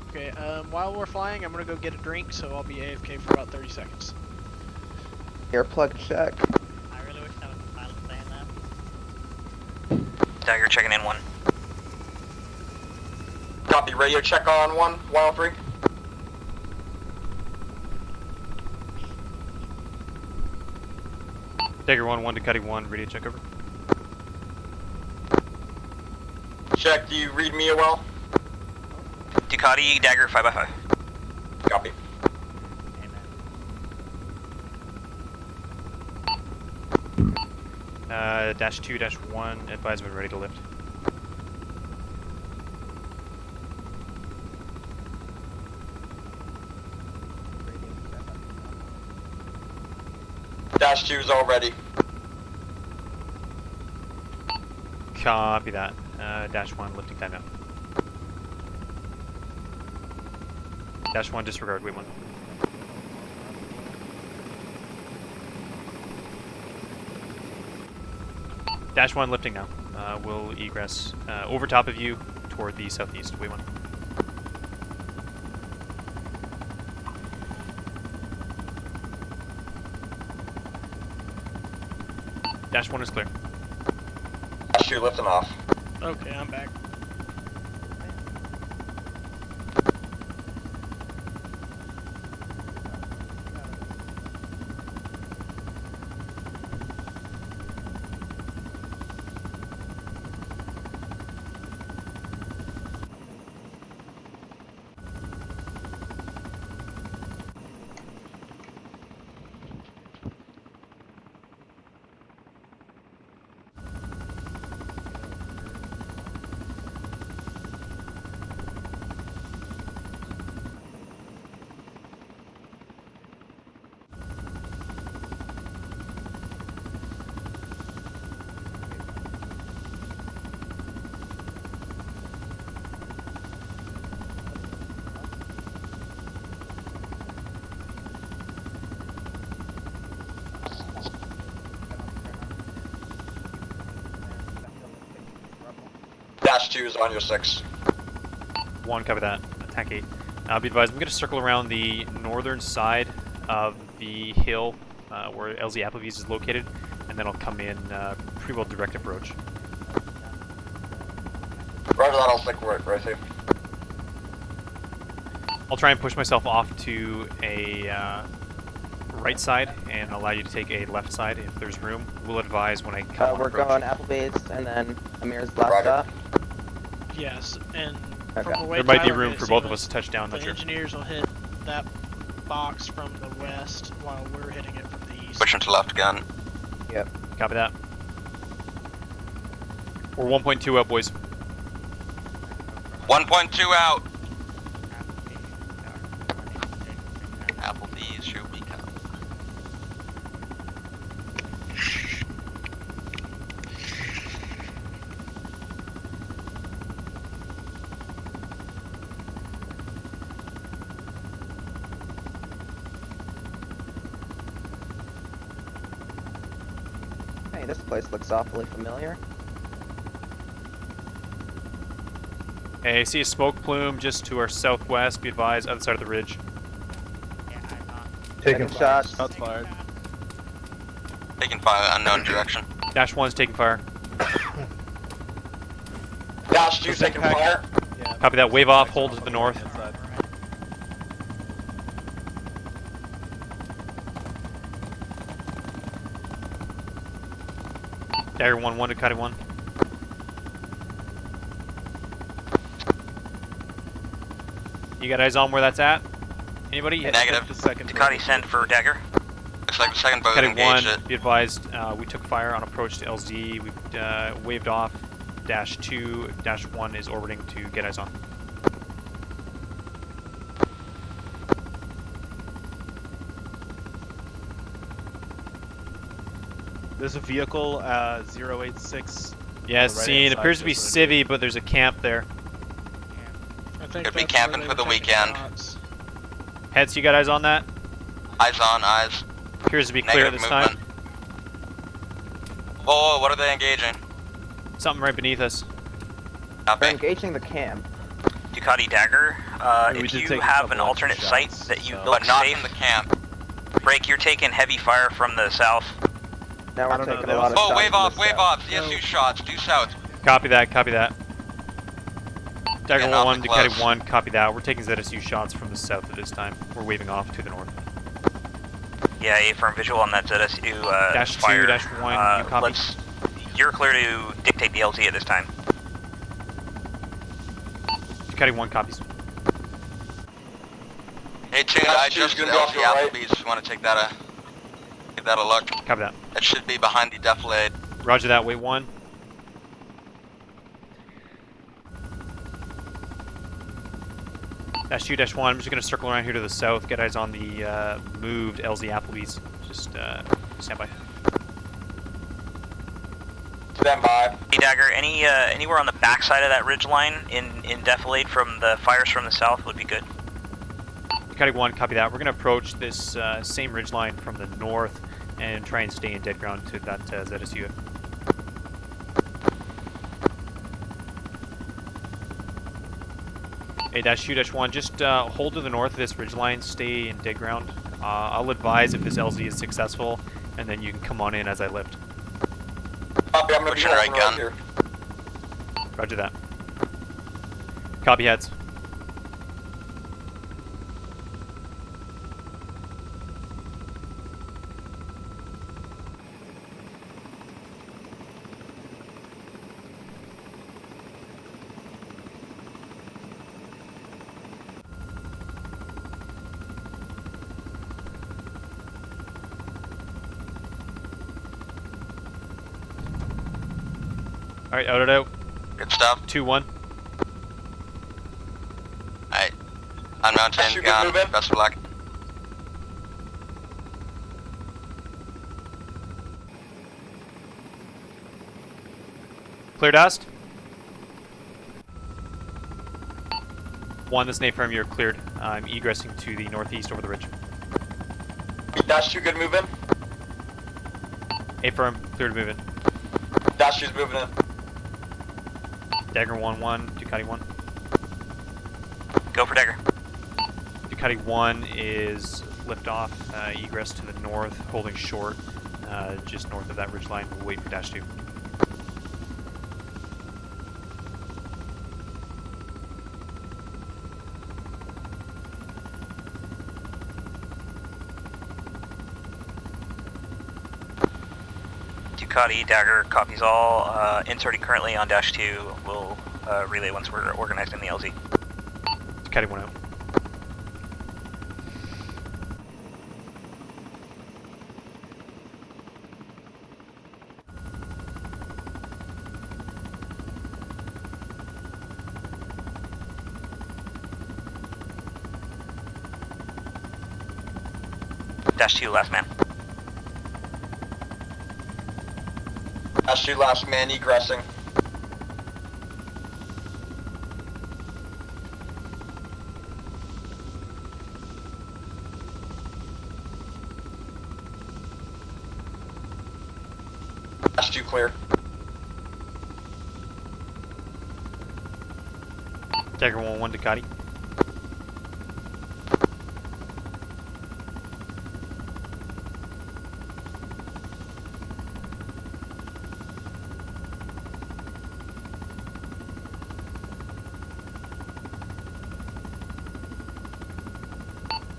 Okay, while we're flying, I'm gonna go get a drink, so I'll be AFK for about 30 seconds. Earplug check. I really wish that was the pilot saying that. Dagger checking in 1. Copy, radio check on 103. Dagger 1, Ducati 1, radio check over. Check, do you read me well? Ducati Dagger 5x5. Copy. -2, -1, advise when ready to lift. Dash 2's all ready. Copy that. -1, lifting time now. -1, disregard, wait 1. -1, lifting now. We'll egress over top of you toward the southeast, wait 1. -1 is clear. Dash 2 lifting off. Okay, I'm back. Dash 2 is on your 6. 1, copy that. Attack 8. Be advised, I'm going to circle around the northern side of the hill where LZ Applebee's is located, and then I'll come in pretty well direct approach. Roger that, I'll stick with it, right here. I'll try and push myself off to a right side and allow you to take a left side if there's room. We'll advise when I come on We're approach. going Applebee's and then Amir's last Roger. stop. Yes, and Okay. from the way There might be Tyler room made it for seem both of like us to touch down, the not sure. engineers will hit that box from the west while we're hitting it from the east. Pushing to left again. Yep. Copy that. We're 1.2 out, boys. 1.2 out. Applebee's, here we come. Hey, this place looks awfully familiar. Hey, I see a smoke plume just to our southwest. Be advised, other side of the ridge. Taking shots. Shots fired. Taking fire, unknown direction. Dash 1's taking fire. Dash 2 taking fire. Yeah. Copy that. Wave off. Hold to the north. Inside. Dagger 1-1 to Cuddy 1. You got eyes on where that's at? Anybody? Negative. Ducati send for Dagger. Looks like the second boat Cuddy engaged 1, it. be advised, we took fire on approach to LZ. We waved off. Dash 2, Dash 1 is orbiting to get eyes on. There's a vehicle, 086. Yeah, on the right-hand seen. It side, appears to be just so civvy, but there's a camp there. I think Could be that's where camping they for the were taking weekend. shots. Heads, you got eyes on that? Eyes on, eyes. Appears to be clear at Negative this movement. time. Whoa, what are they engaging? Something right beneath us. We're Copy. engaging the camp. Ducati Dagger, we if did you take a have couple an alternate extra site shots, that you so- but not from the camp. Break, you're taking heavy fire from the south. Now I we're don't know, taking they a lot of Oh, shots wave from off, the wave south. off. CSU shots, due south. Copy that, copy that. Dagger Getting 1, awfully Ducati close. 1, copy that. We're taking ZSU shots from the south at this time. We're waving off to the north. Yeah, A firm visual on that ZSU Dash 2, fire. Dash 1, you copy? You're clear to dictate the LT at this time. Ducati 1 copies. Hey, Tune, I just did LT Applebee's if you want to take that give that a look. Copy that. That should be behind the defilade. Roger that, wait 1. Dash 2, Dash 1, I'm just going to circle around here to the south, get eyes on the moved LZ Applebee's. Just stand by. Stand by. Hey, Dagger, anywhere on the backside of that ridge line in defilade from the fires from the south would be good. Ducati 1, copy that. We're going to approach this same ridgeline from the north and try and stay in dead ground to that ZSU. Hey, Dash 2, Dash 1, just hold to the north of this ridgeline, stay in dead ground. I'll advise if this LZ is successful, and then you can come on in as I lift. Copy, I'm gonna be Pushing right holding gun. here. Roger that. Copy heads. Alright, out it out. Good stuff. 2-1. Alright. On mountain, Shoot, gun. move in. Best of luck. Clear dust. 1, this is firm, you're cleared. I'm egressing to the northeast over the ridge. Dash 2 good move in. A firm, clear to move in. Dash 2's moving in. Dagger 1-1, Ducati 1. Go for Dagger. Ducati 1 is liftoff, egress to the north, holding short, just north of that ridgeline. We'll wait for Dash 2. Ducati, Dagger, copies all. Inserting currently on Dash 2. We'll relay once we're organized in the LZ. Ducati 1 out. Dash 2, last man. Dash 2, last man, egressing. Dash 2 clear. Dagger 1-1, Ducati.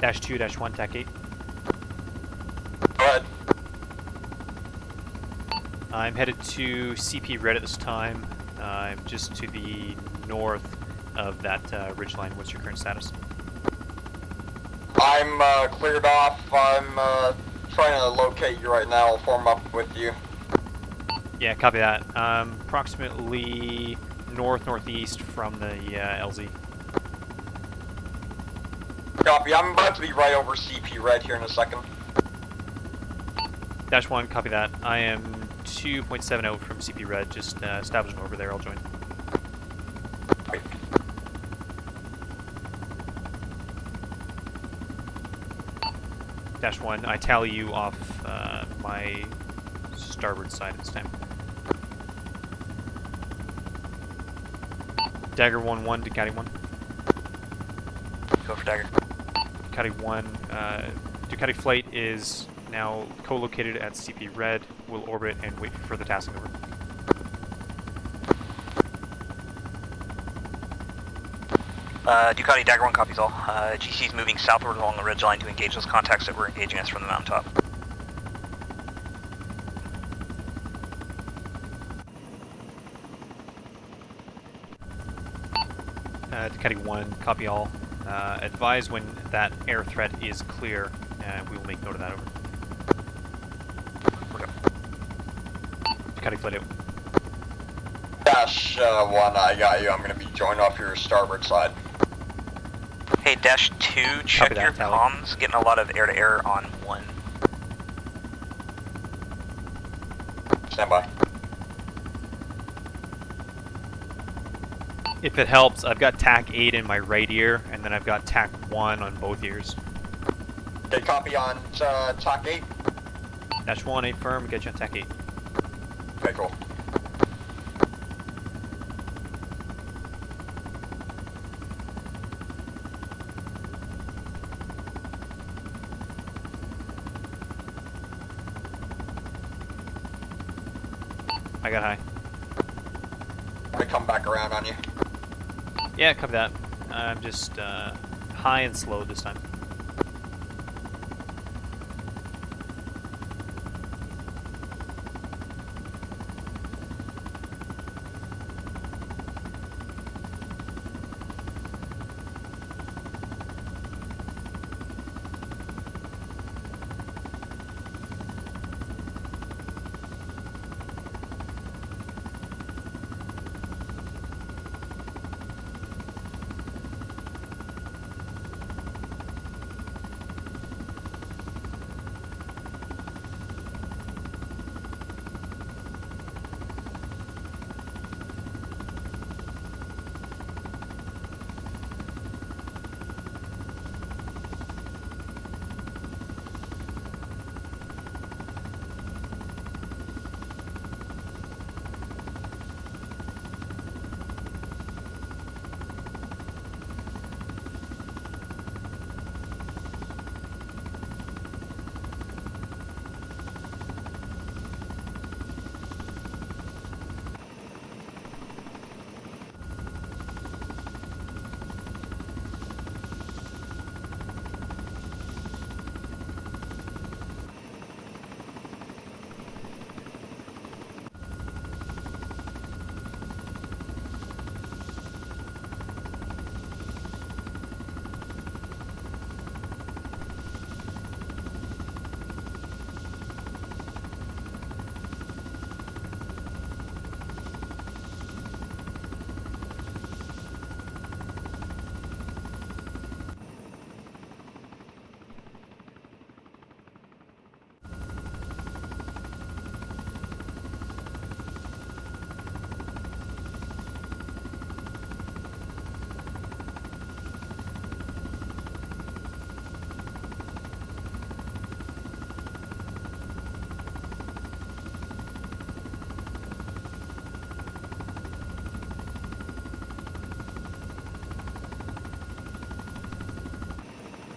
Dash 2, Dash 1, TAC 8. Go ahead. I'm headed to CP Red at this time. I'm just to the north of that ridgeline. What's your current status? I'm cleared off. I'm trying to locate you right now. I'll form up with you. Yeah, copy that. Approximately northeast from the LZ. Copy. I'm about to be right over CP Red here in a second. Dash 1, copy that. I am 2.7 out from CP Red. Just establishing over there. I'll join. Dash 1, I tally you off my starboard side this time. Dagger 1-1, Ducati 1. Go for Dagger. Ducati 1, Ducati flight is now co-located at CP Red. We'll orbit and wait for further tasking over. Ducati, Dagger 1 copies all. GC is moving southward along the ridgeline to engage those contacts that were engaging us from the mountaintop. Ducati 1, copy all. Advise when that air threat is clear, and we will make note of that over. Ducati flight out. Dash 1, I got you. I'm going to be joined off your starboard side. Hey, Dash 2, check your comms. Getting a lot of air-to-air on 1. Stand by. If it helps, I've got TAC 8 in my right ear, and then I've got TAC 1 on both ears. Okay, copy on TAC 8. Dash 1, 8 firm, get you on TAC 8. Okay, cool. I got high. I'm going to come back around on you. Yeah, copy that. I'm just high and slow this time.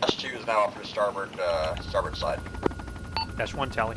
Dash 2 is now off to starboard, starboard side. Dash 1 tally.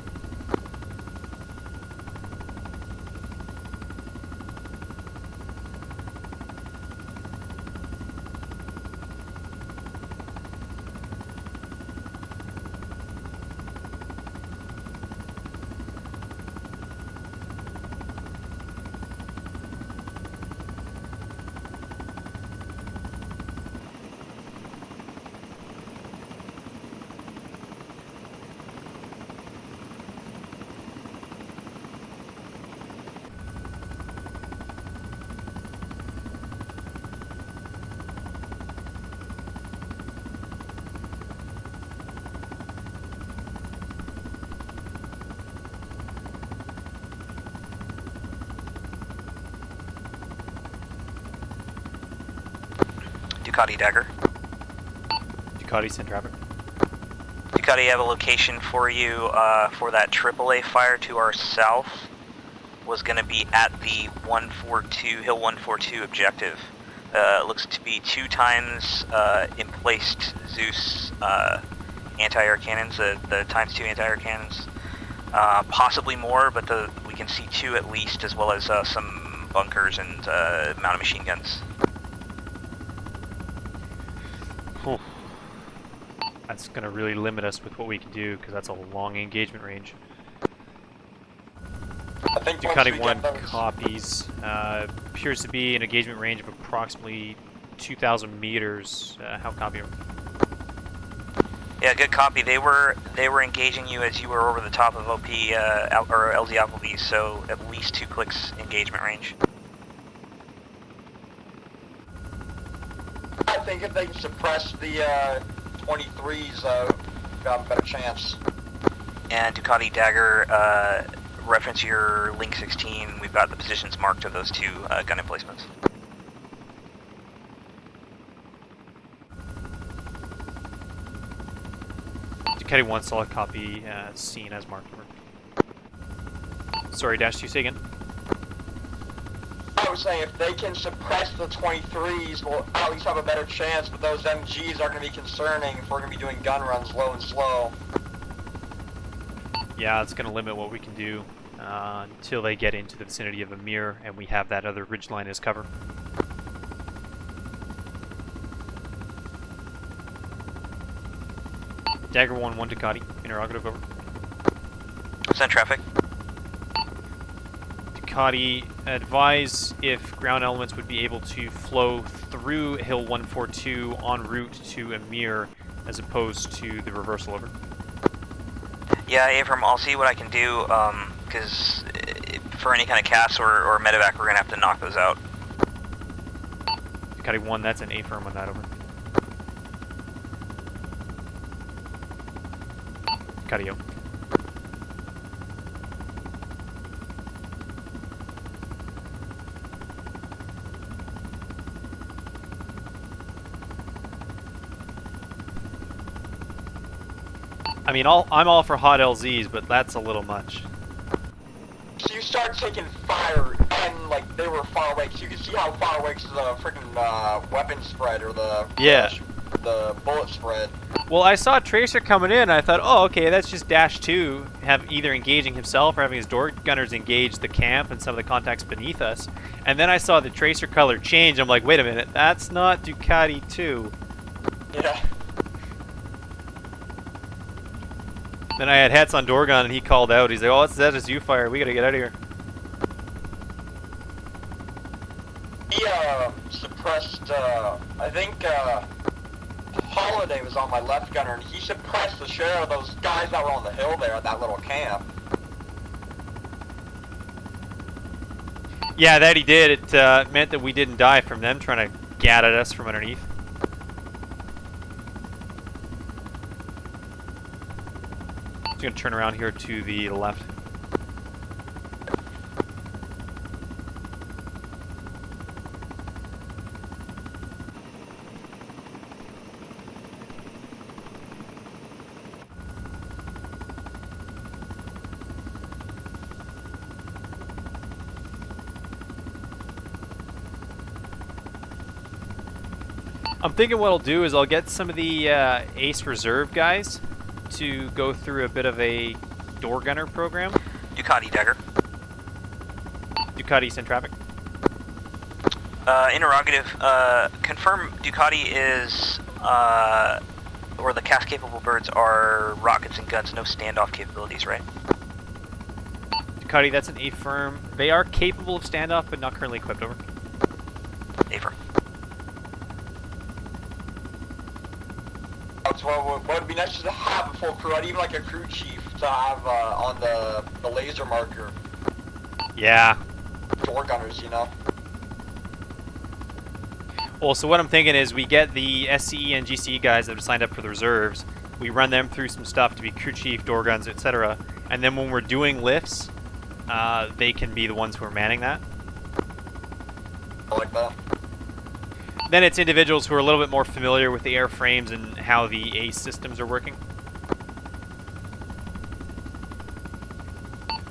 Ducati Dagger. Ducati send traffic. Ducati, I have a location for you for that AAA fire to our south. Was going to be at the 142, Hill 142 objective. Looks to be 2 times emplaced Zeus anti-air cannons, the ×2 anti-air cannons. Possibly more, but we can see 2 at least, as well as some bunkers and mounted machine guns. Whew. That's going to really limit us with what we can do, because that's a long engagement range. I think Ducati 1 copies. Appears to be an engagement range of approximately 2,000 meters. How copy? Yeah, good copy. They were engaging you as you were over the top of OP or LZ Applebee's, so at least 2 clicks engagement range. I think if they can suppress the 23s, got a better chance. And Ducati Dagger, reference your Link 16. We've got the positions marked of those 2 gun emplacements. Ducati 1 solid copy, seen as marked. Sorry, Dash 2, say again. I was saying if they can suppress the 23s, we'll at least have a better chance, but those MGs are going to be concerning if we're going to be doing gun runs low and slow. Yeah, it's going to limit what we can do until they get into the vicinity of Amir and we have that other ridgeline as cover. Dagger 1 Ducati, interrogative over. Send traffic. Ducati, advise if ground elements would be able to flow through Hill 142 en route to Amir as opposed to the reversal over. Yeah, Avram, I'll see what I can do, because for any kind of CAS or medevac, we're going to have to knock those out. Ducati 1, that's an A firm on that over. Ducati O. I mean, I'm all for hot LZs, but that's a little much. So you start taking fire, and like they were far away, because you can see how far away the freaking weapon spread or the bullet spread. Well, I saw Tracer coming in, and I thought, oh, okay, that's just Dash 2, have either engaging himself or having his door gunners engage the camp and some of the contacts beneath us. And then I saw the Tracer color change. I'm like, wait a minute, that's not Ducati 2. Yeah. Then I had hats on door gun, and he called out. He's like, oh, that is you fire. We gotta get out of here. He suppressed, I think, Holiday was on my left gunner, and he suppressed the share of those guys that were on the hill there at that little camp. Yeah, that he did. It meant that we didn't die from them trying to gat at us from underneath. Just gonna turn around here to the left. I'm thinking what I'll do is I'll get some of the Ace Reserve guys to go through a bit of a door gunner program. Ducati Dagger. Ducati send traffic. Interrogative. Confirm Ducati is, or the cast capable birds are rockets and guns, no standoff capabilities, right? Ducati, that's an affirm. They are capable of standoff, but not currently equipped. Over. Affirm. What would be nice to have a full crew, I'd even like a crew chief to have on the laser marker. Yeah. Door gunners, you know. Well, so what I'm thinking is we get the SCE and GCE guys that have signed up for the reserves. We run them through some stuff to be crew chief, door guns, etc. And then when we're doing lifts, they can be the ones who are manning that. I like that. Then it's individuals who are a little bit more familiar with the airframes and how the ACE systems are working.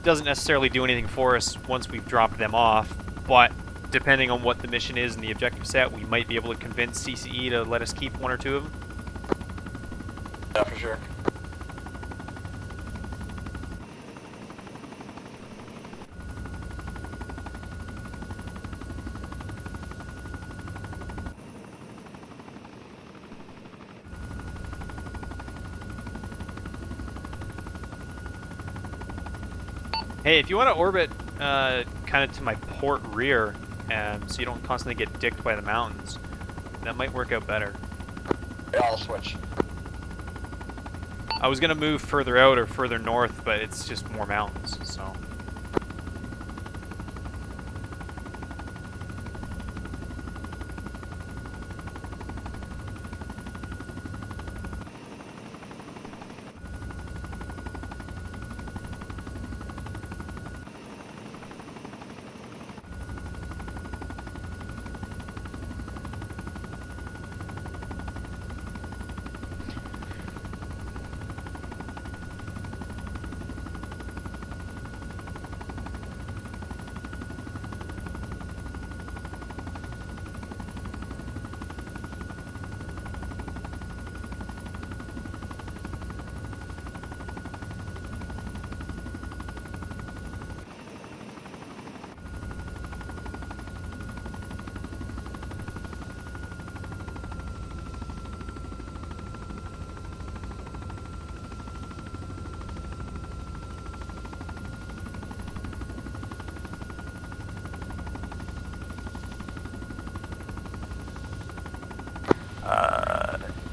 Doesn't necessarily do anything for us once we've dropped them off, but depending on what the mission is and the objective set, we might be able to convince CCE to let us keep one or two of them. Yeah, for sure. Hey, if you want to orbit kind of to my port rear, so you don't constantly get dicked by the mountains, that might work out better. Yeah, I'll switch. I was going to move further out or further north, but it's just more mountains, so...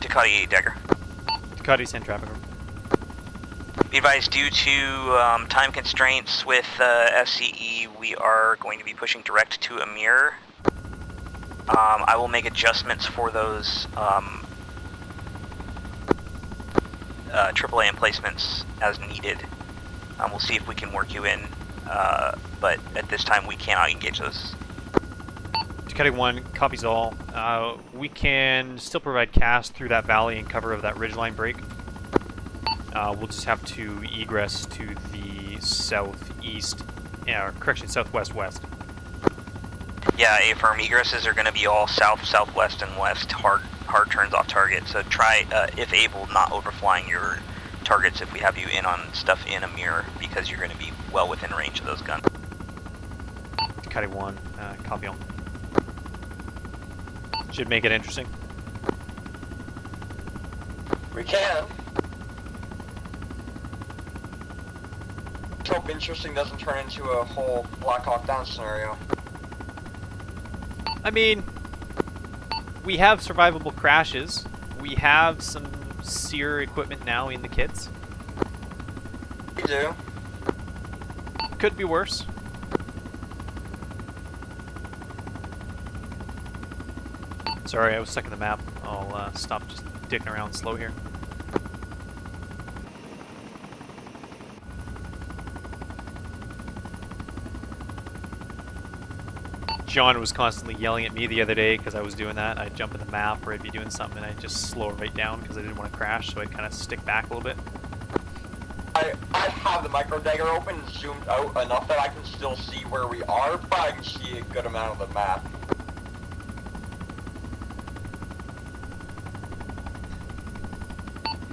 Ducati Dagger. Ducati send traffic. Be advised, due to time constraints with SCE, we are going to be pushing direct to Amir. I will make adjustments for those AAA emplacements as needed. We'll see if we can work you in, but at this time we cannot engage those. Ducati 1, copies all. We can still provide cast through that valley and cover of that ridgeline break. We'll just have to egress to the southeast, correction, southwest-west. Yeah, affirm. Egresses are going to be all south, southwest, and west. Hard turns off target. So try, if able, not overflying your targets if we have you in on stuff in Amir, because you're going to be well within range of those guns. Ducati 1, copy all. Should make it interesting. We can. Let's hope interesting doesn't turn into a whole Black Hawk Down scenario. I mean, we have survivable crashes. We have some SEER equipment now in the kits. We do. Could be worse. Sorry, I was stuck in the map. I'll stop just dicking around slow here. John was constantly yelling at me the other day because I was doing that. I'd jump in the map or I'd be doing something and I'd just slow right down because I didn't want to crash, so I'd kind of stick back a little bit. I have the micro dagger open and zoomed out enough that I can still see where we are, but I can see a good amount of the map.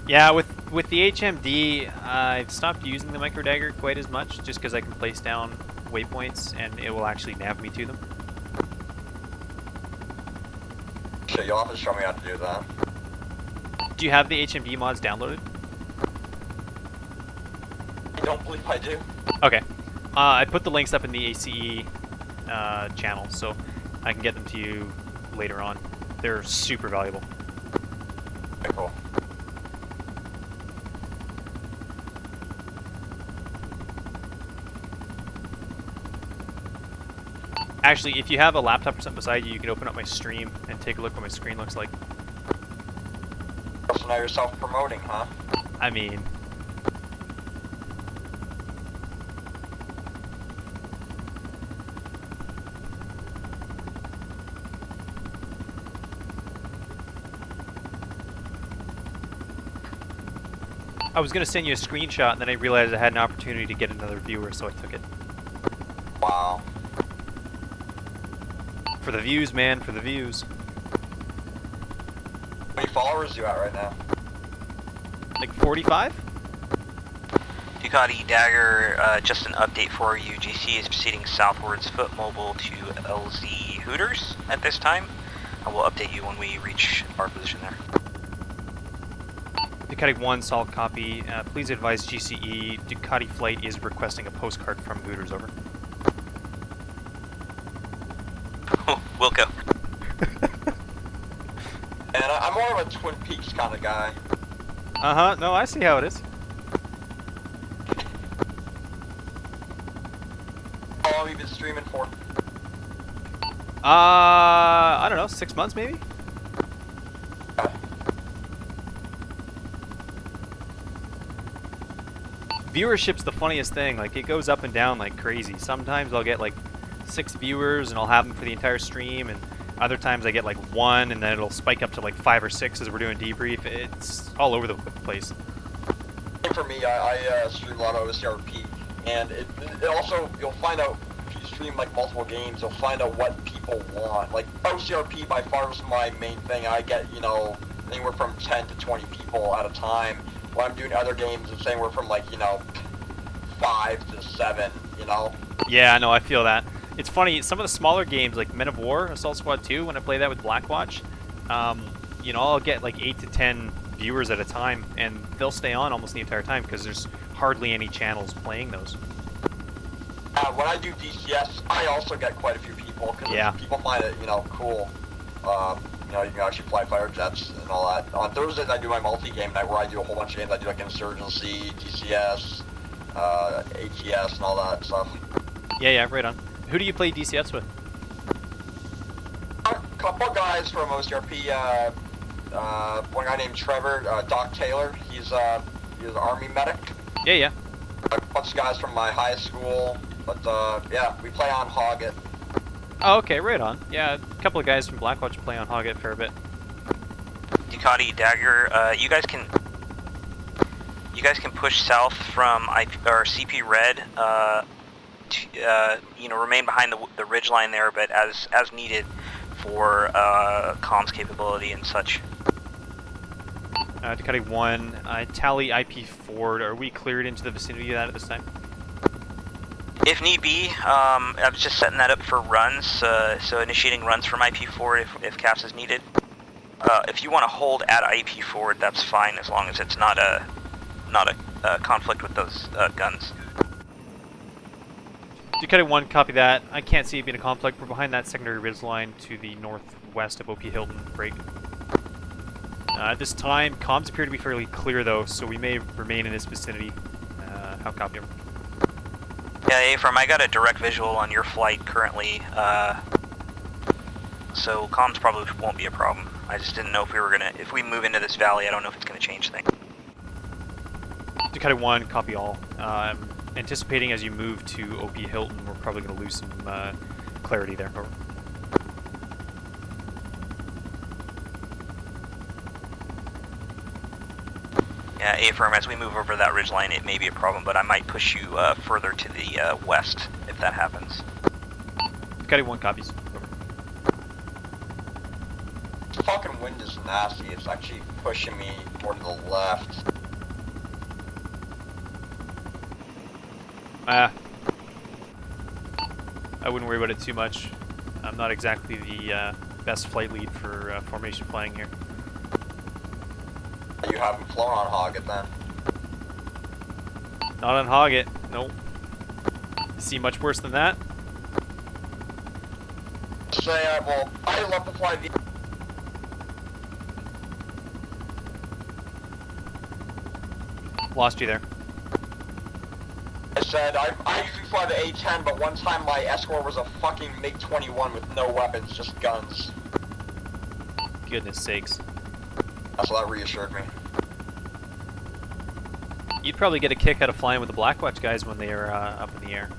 Yeah, with the HMD, I've stopped using the micro dagger quite as much, just because I can place down waypoints and it will actually nav me to them. So you'll have to show me how to do that. Do you have the HMD mods downloaded? I don't believe I do. Okay. I put the links up in the ACE channel, so I can get them to you later on. They're super valuable. Okay, cool. Actually, if you have a laptop or something beside you, you can open up my stream and take a look what my screen looks like. So now you're self-promoting, huh? I mean... I was going to send you a screenshot, and then I realized I had an opportunity to get another viewer, so I took it. Wow. For the views, man, for the views. How many followers are you at right now? Like 45? Ducati Dagger, just an update for you. GC is proceeding southwards, foot mobile to LZ Hooters at this time. I will update you when we reach our position there. Ducati 1, solid copy. Please advise GCE, Ducati Flight is requesting a postcard from Hooters, over. Wilco. And I'm more of a Twin Peaks kind of guy. Uh-huh, no, I see how it is. How long have you been streaming for? I don't know, 6 months maybe? Viewership's the funniest thing. Like, it goes up and down like crazy. Sometimes I'll get like 6 viewers and I'll have them for the entire stream, and other times I get like 1 and then it'll spike up to like 5 or 6 as we're doing debrief. It's all over the place. For me, I stream a lot of OCRP, and it also, you'll find out, if you stream like multiple games, you'll find out what people want. Like, OCRP by far is my main thing. I get, you know, anywhere from 10 to 20 people at a time. When I'm doing other games, it's anywhere from like, you know, 5 to 7, you know? Yeah, no, I feel that. It's funny, some of the smaller games like Men of War, Assault Squad 2, when I play that with Blackwatch, you know, I'll get like 8 to 10 viewers at a time, and they'll stay on almost the entire time because there's hardly any channels playing those. When I do DCS, I also get quite a few people, because people find it, you know, cool. You know, you can actually fly fighter jets and all that. On Thursdays, I do my multi-game night where I do a whole bunch of games. I do like Insurgency, DCS, ATS, and all that stuff. Yeah, right on. Who do you play DCS with? A couple guys from OCRP. One guy named Trevor, Doc Taylor. He's an Army medic. Yeah. A bunch of guys from my high school. But yeah, we play on Hoggett. Oh, okay, right on. Yeah, a couple of guys from Blackwatch play on Hoggett a fair bit. Ducati Dagger, you guys can push south from CP Red. You know, remain behind the ridge line there, but as needed for comms capability and such. Ducati 1, tally IP forward. Are we cleared into the vicinity of that at this time? If need be, I was just setting that up for runs, so initiating runs from IP forward if CAPS is needed. If you want to hold at IP forward, that's fine as long as it's not a conflict with those guns. Ducati 1, copy that. I can't see it being a conflict. We're behind that secondary ridge line to the northwest of OP Hilton break. At this time, comms appear to be fairly clear though, so we may remain in this vicinity. How copy? Yeah, Afram, I got a direct visual on your flight currently, so comms probably won't be a problem. I just didn't know if we move into this valley, I don't know if it's gonna change things. Ducati 1, copy all. Anticipating as you move to OP Hilton, we're probably gonna lose some clarity there. Over. Yeah, A-firm, as we move over that ridgeline, it may be a problem, but I might push you further to the west if that happens. Ducati 1 copies. Over. fucking wind is nasty. It's actually pushing me more to the left. I wouldn't worry about it too much. I'm not exactly the best flight lead for formation flying here. You haven't flown on Hoggett then? Not on Hoggett, nope. You see much worse than that? Say, well, I love to fly the... Lost you there. I said, I usually fly the A-10, but one time my escort was a fucking MiG-21 with no weapons, just guns. Goodness sakes. So that reassured me. You'd probably get a kick out of flying with the Blackwatch guys when they are up in the air.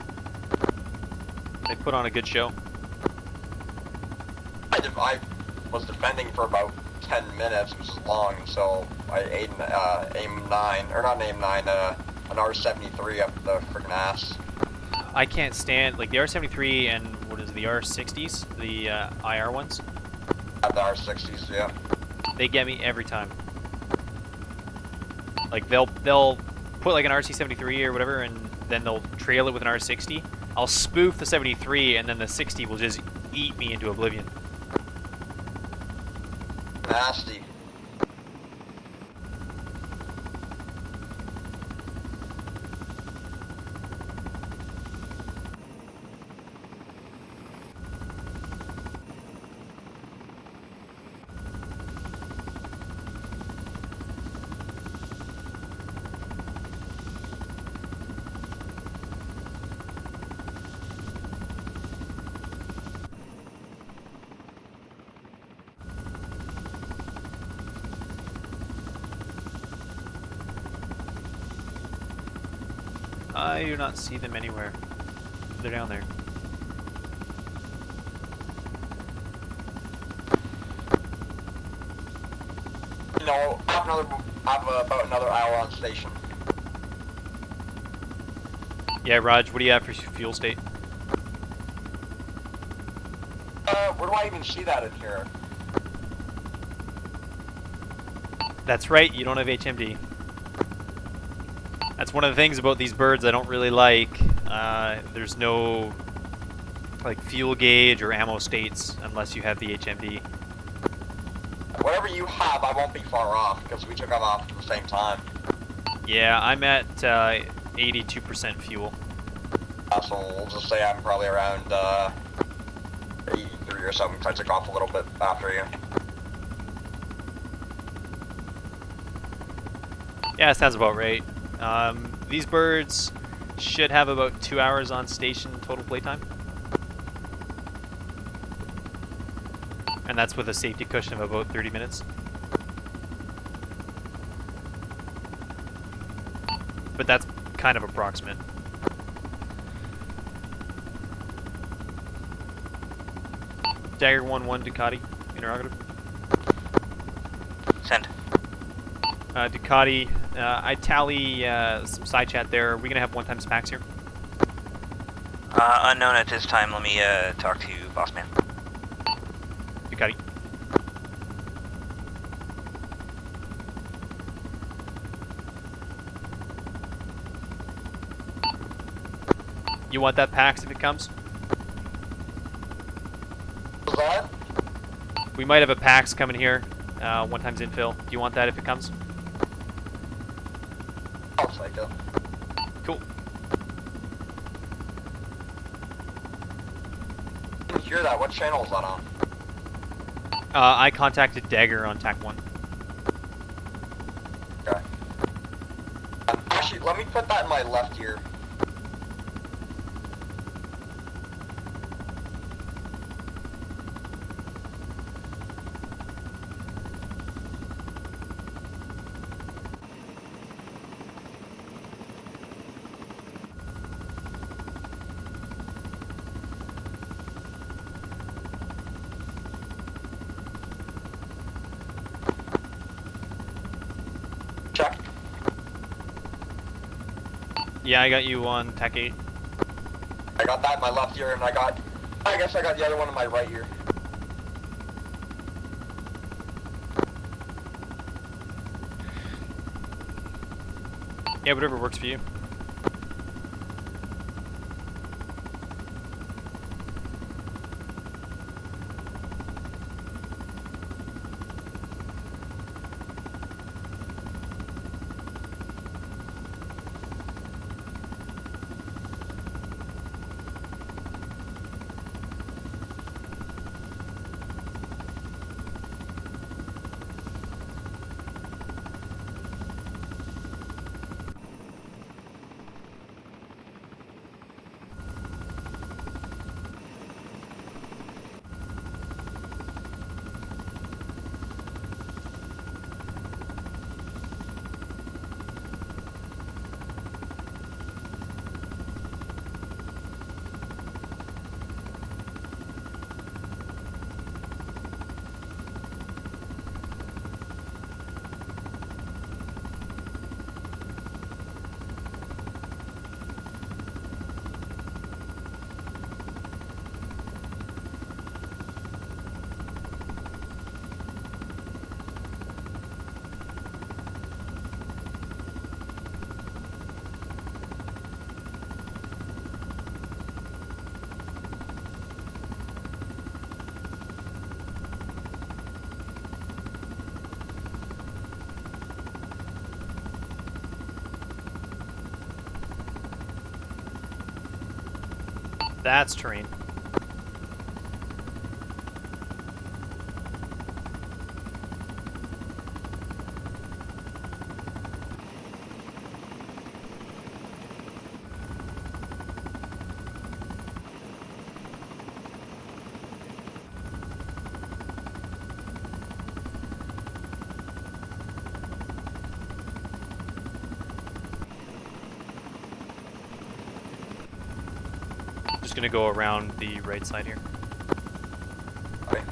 They put on a good show. I was defending for about 10 minutes, which is long, so I aim 9, or not aim 9, an R-73 up the friggin' ass. I can't stand, like, the R-73 and, what is it, the R-60s? The IR ones? The R-60s, yeah. They get me every time. Like, they'll put, like, an RC-73 or whatever, and then they'll trail it with an R-60. I'll spoof the 73, and then the 60 will just eat me into oblivion. Nasty. I do not see them anywhere. They're down there. You know, I have about another hour on station. Yeah, Raj, what do you have for fuel state? Where do I even see that in here? That's right, you don't have HMD. That's one of the things about these birds I don't really like. There's no like fuel gauge or ammo states unless you have the HMD. Whatever you have, I won't be far off, because we took off at the same time. Yeah, I'm at 82% fuel. So we'll just say I'm probably around 83 or something, because I took off a little bit after you. Yeah, sounds about right. These birds should have about 2 hours on station total playtime. And that's with a safety cushion of about 30 minutes. But that's kind of approximate. Dagger 1-1 Ducati, interrogative. Send. Ducati, I tally some side chat there. Are we going to have one-time packs here? Unknown at this time. Let me talk to boss man. Ducati. You want that PAX if it comes? What? We might have a PAX coming here. One times infill. Do you want that if it comes? I'll take it. Cool. I didn't hear that. What channel is that on? I contacted Dagger on TAC 1. Okay. Actually, let me put that in my left ear. Check. Yeah, I got you on TAC 8. I got that in my left ear, and I guess I got the other one in my right ear. Yeah, whatever works for you. That's terrain. Just gonna go around the right side here. Okay.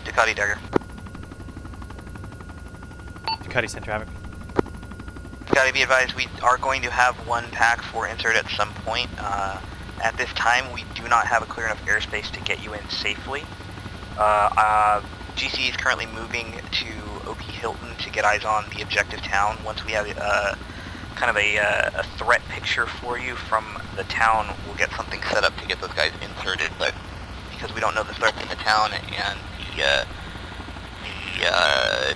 Ducati Dagger. Ducati send traffic. Ducati, be advised, we are going to have one pack for insert at some point. At this time, we do not have a clear enough airspace to get you in safely. GC is currently moving to OP Hilton to get eyes on the objective town. Once we have kind of a threat picture for you from the town, we'll get something set up to get those guys inserted, but because we don't know the threats in the town and the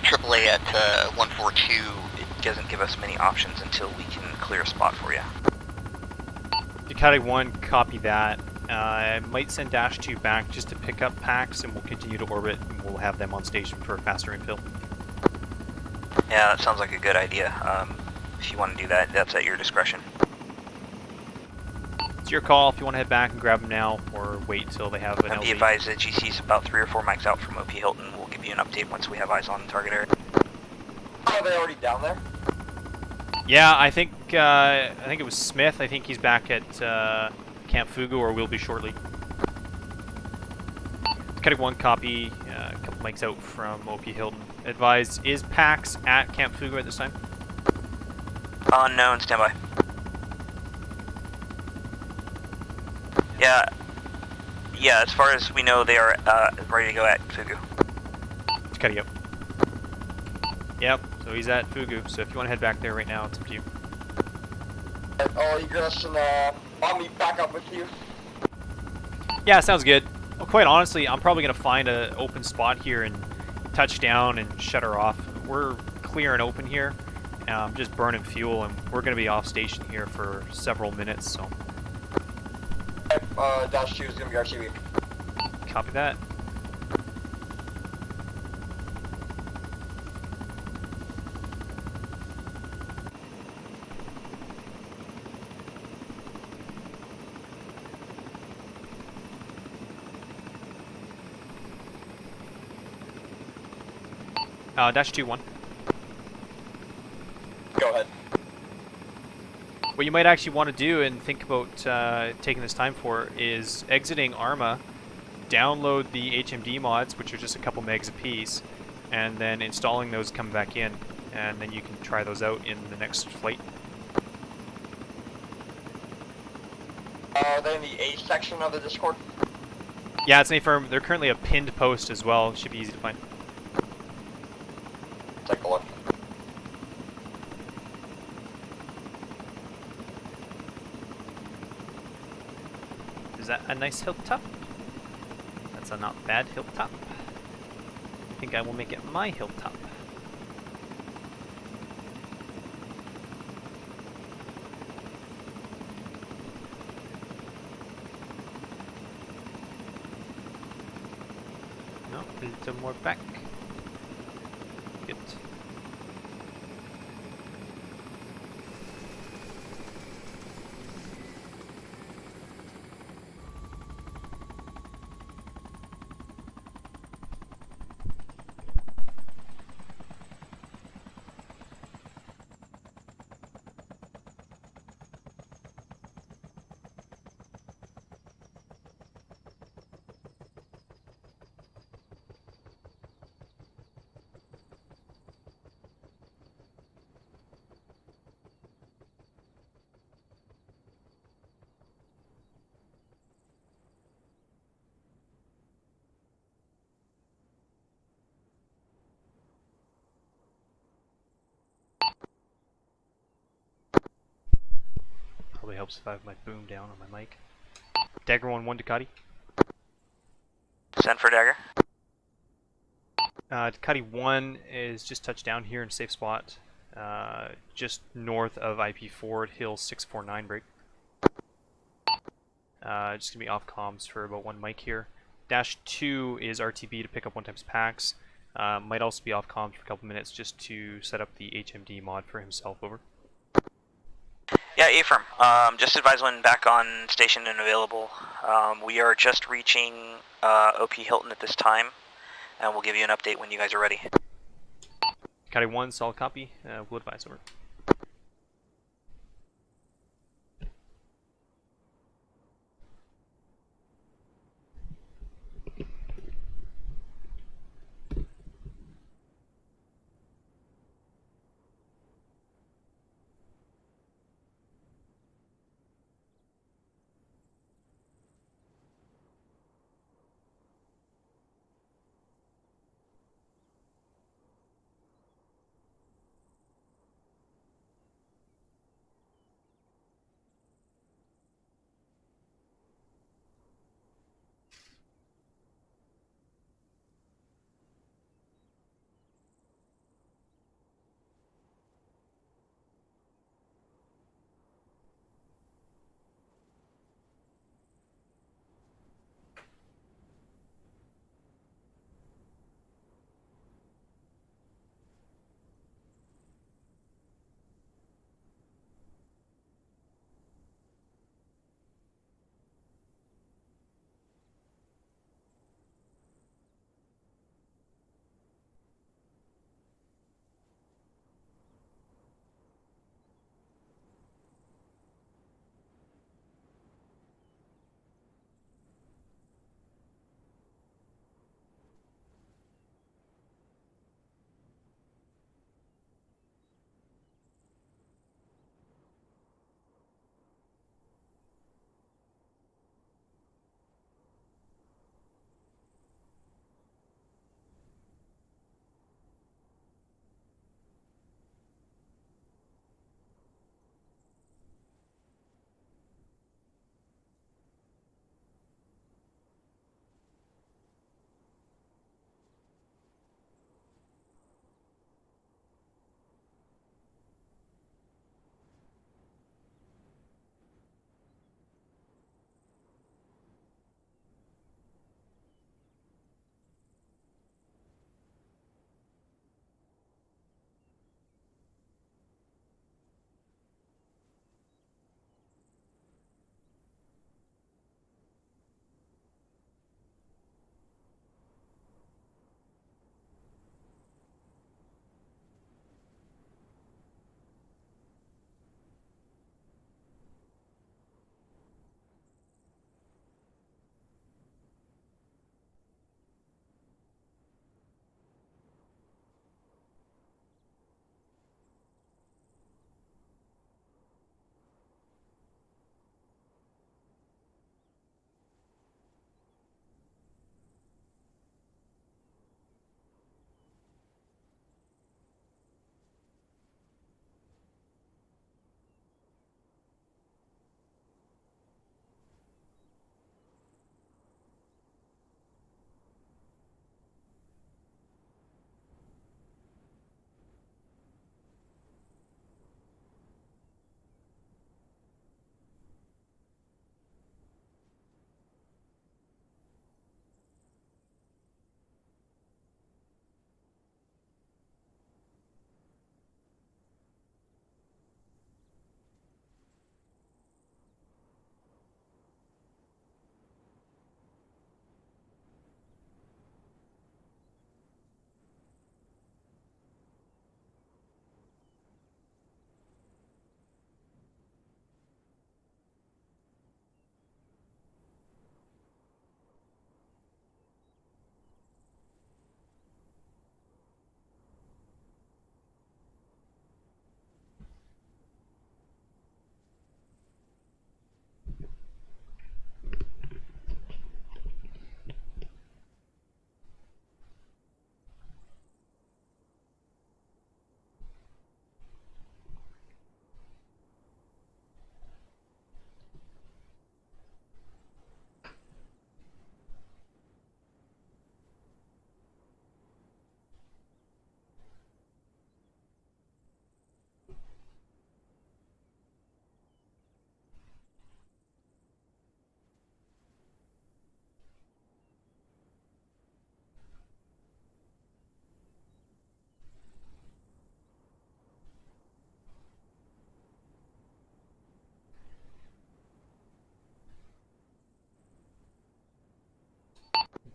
AAA at 142, it doesn't give us many options until we can clear a spot for you. Ducati 1, copy that. I might send Dash 2 back just to pick up packs, and we'll continue to orbit, and we'll have them on station for faster infill. Yeah, that sounds like a good idea. If you want to do that, that's at your discretion. It's your call if you want to head back and grab them now, or wait till they have an And LZ. be advised that GC is about 3 or 4 mics out from OP Hilton. We'll give you an update once we have eyes on the target area. Are they already down there? Yeah, I think it was Smith. I think he's back at Camp Fugu, or will be shortly. Ducati 1, copy. A couple mics out from OP Hilton. Advise, is PAX at Camp Fugu at this time? Unknown, standby. Yeah, as far as we know, they are ready to go at Fugu. Ducati up. Yep, so he's at Fugu, so if you want to head back there right now, it's up to you. Oh, you guys can want me back up with you? Yeah, sounds good. Well, quite honestly, I'm probably going to find an open spot here and touch down and shut her off. We're clear and open here, just burning fuel, and we're going to be off station here for several minutes, so. Dash 2 is gonna be RTB. Copy that. Dash 2-1. Go ahead. What you might actually want to do and think about taking this time for is exiting Arma, download the HMD mods, which are just a couple megs a piece, and then installing those, come back in, and then you can try those out in the next flight. Are they in the A section of the Discord? Yeah, it's an A-firm. They're currently a pinned post as well. Should be easy to find. Take a look. Is that a nice hilltop? That's a not bad hilltop. I think I will make it my hilltop. No, a little more back. Good. Probably helps if I have my boom down on my mic. Dagger 1-1 Ducati. Send for Dagger. Ducati 1 is just touched down here in a safe spot, just north of IP4 at Hill 649 break. Just gonna be off comms for about 1 mic here. Dash 2 is RTB to pick up 1x packs. Might also be off comms for a couple minutes just to set up the HMD mod for himself. Over. Yeah, A-firm. Just advise when back on station and available. We are just reaching OP Hilton at this time, and we'll give you an update when you guys are ready. Ducati 1, solid copy. We'll advise. Over.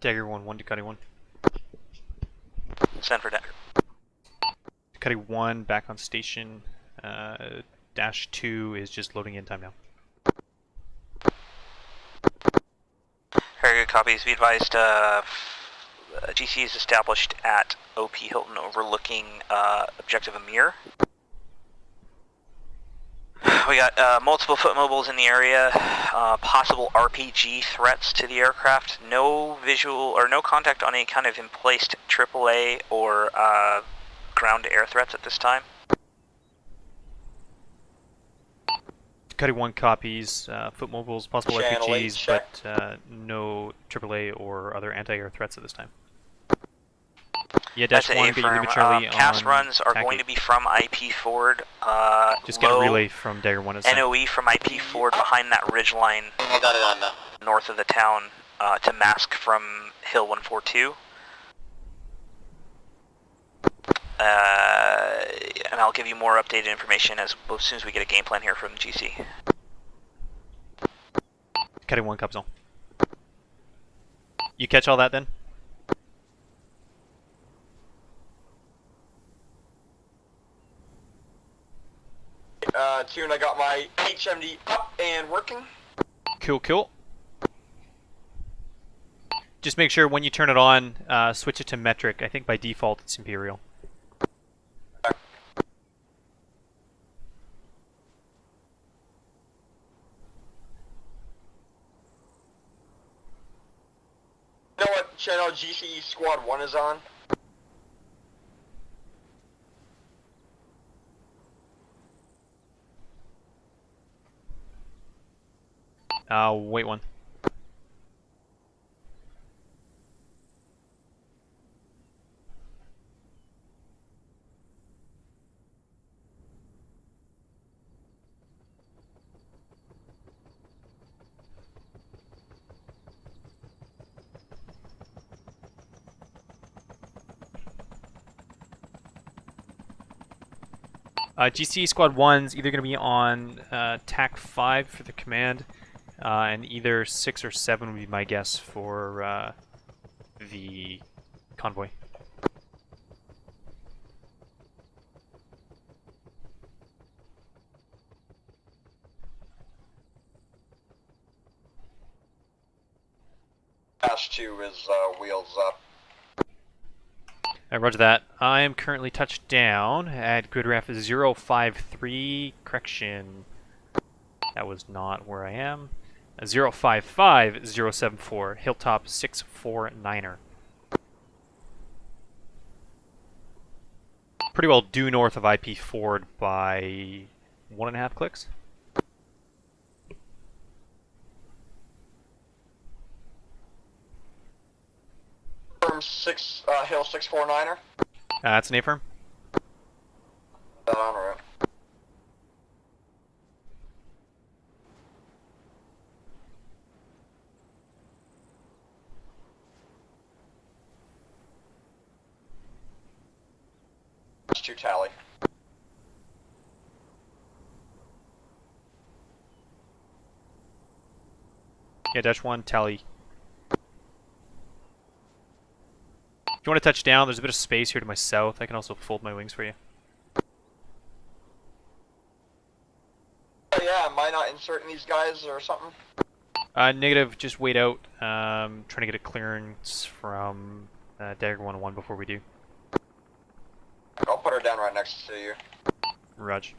Dagger 1, Ducati 1. Send for Dagger. Ducati 1 back on station. Dash 2 is just loading in time now. Very good copies. Be advised, GC is established at OP Hilton overlooking objective Amir. We got multiple foot mobiles in the area, possible RPG threats to the aircraft, no visual or no contact on any kind of emplaced AAA or ground-to-air threats at this time. Ducati 1 copies, foot mobiles, possible Channel 8 RPGs, check. but no AAA or other anti-air threats at this time. Yeah, Dash That's 1, a get your firm. Luminary Cast on runs are TAC going 8. to be from IP forward. Just get a low relay from Dagger 1 at this time. NOE from IP forward behind that ridge line north of the town to mask from Hill 142. And I'll give you more updated information as soon as we get a game plan here from the GC. Ducati 1 copies all. You catch all that then? Tune, I got my HMD up and working. Cool. Just make sure when you turn it on, switch it to metric. I think by default it's Imperial. You know what channel GCE Squad 1 is on? Wait one. GC Squad 1's either going to be on TAC 5 for the command, and either 6 or 7 would be my guess for the convoy. Dash 2 is wheels up. Roger that. I am currently touched down at grid ref 053. Correction. That was not where I am. 055074. Hilltop 649er. Pretty well due north of IP Ford by 1.5 clicks. Firm 6, Hill 649er. That's an A-firm. That on route. Dash 2 tally. Yeah, Dash 1, tally. If you want to touch down, there's a bit of space here to my south. I can also fold my wings for you. Oh yeah, am I not inserting these guys or something? Negative, just wait out. Trying to get a clearance from Dagger 101 before we do. I'll put her down right next to you. Raj.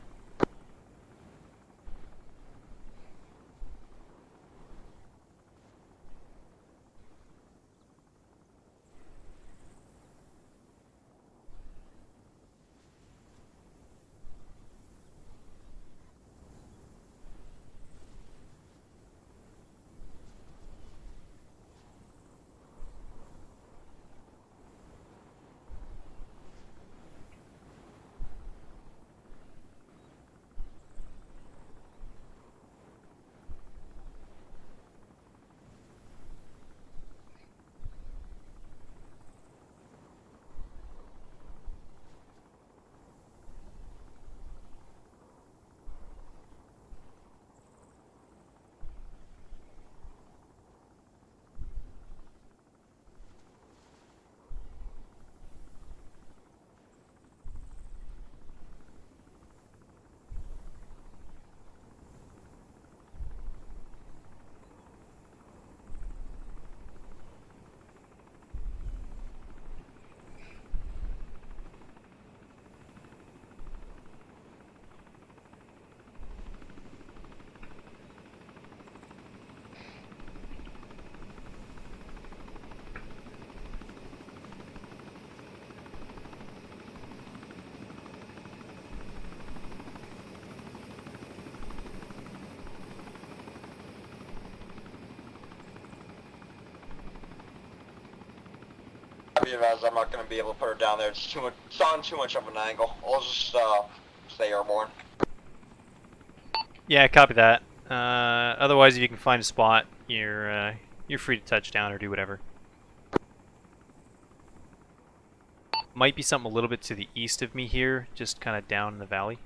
be advised, I'm not going to be able to put her down there. It's on too much of an angle. I'll just stay airborne. Yeah, copy that. Otherwise, if you can find a spot, you're free to touch down or do whatever. Might be something a little bit to the east of me here, just kind of down in the valley.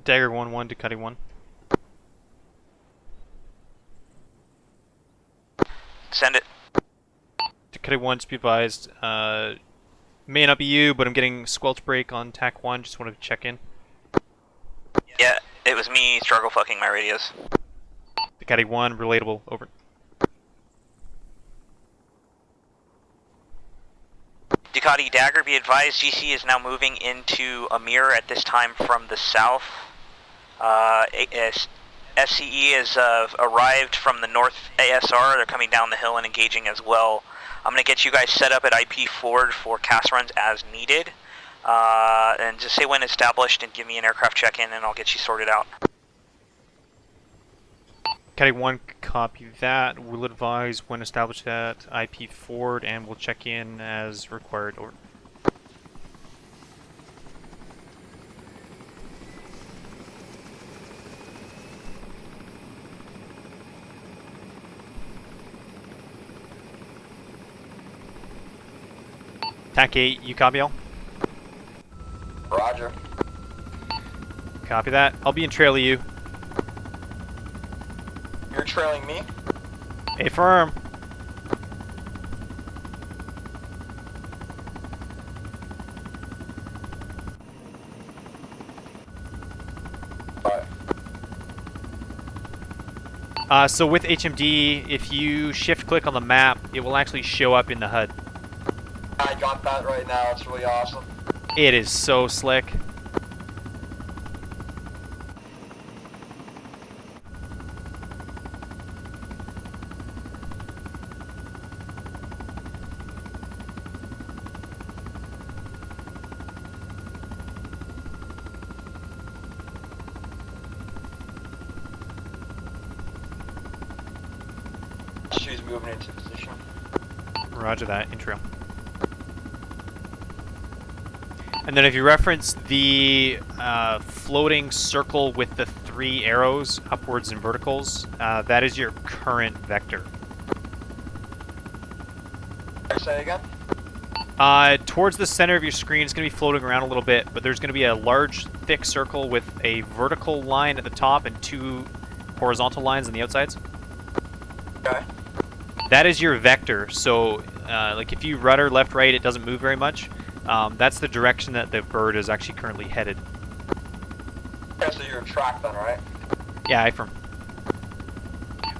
Dagger 1-1 to Cuddy 1. Send it. To Cuddy 1, be advised. May not be you, but I'm getting squelch break on TAC 1. Just wanted to check in. Yeah, it was me struggle fucking my radios. To Cuddy 1, relatable, over. Ducati Dagger, be advised, GC is now moving into Amir at this time from the south. SCE has arrived from the north ASR. They're coming down the hill and engaging as well. I'm going to get you guys set up at IP forward for cast runs as needed. And just say when established and give me an aircraft check-in and I'll get you sorted out. Caddy 1, copy that. We'll advise when established at IP forward and we'll check in as required. Over. TAC 8, you copy all? Roger. Copy that. I'll be in trail of you. You're trailing me? Affirm. So with HMD, if you shift click on the map, it will actually show up in the HUD. I got that right now. It's really awesome. It is so slick. She's moving into position. Roger that, intro. And then if you reference the floating circle with the 3 arrows, upwards and verticals, that is your current vector. Say again? Towards the center of your screen, it's going to be floating around a little bit, but there's going to be a large, thick circle with a vertical line at the top and 2 horizontal lines on the outsides. Okay. That is your vector, so like if you rudder left, right, it doesn't move very much. That's the direction that the bird is actually currently headed. Yeah, so you're tracked then, right? Yeah, affirm.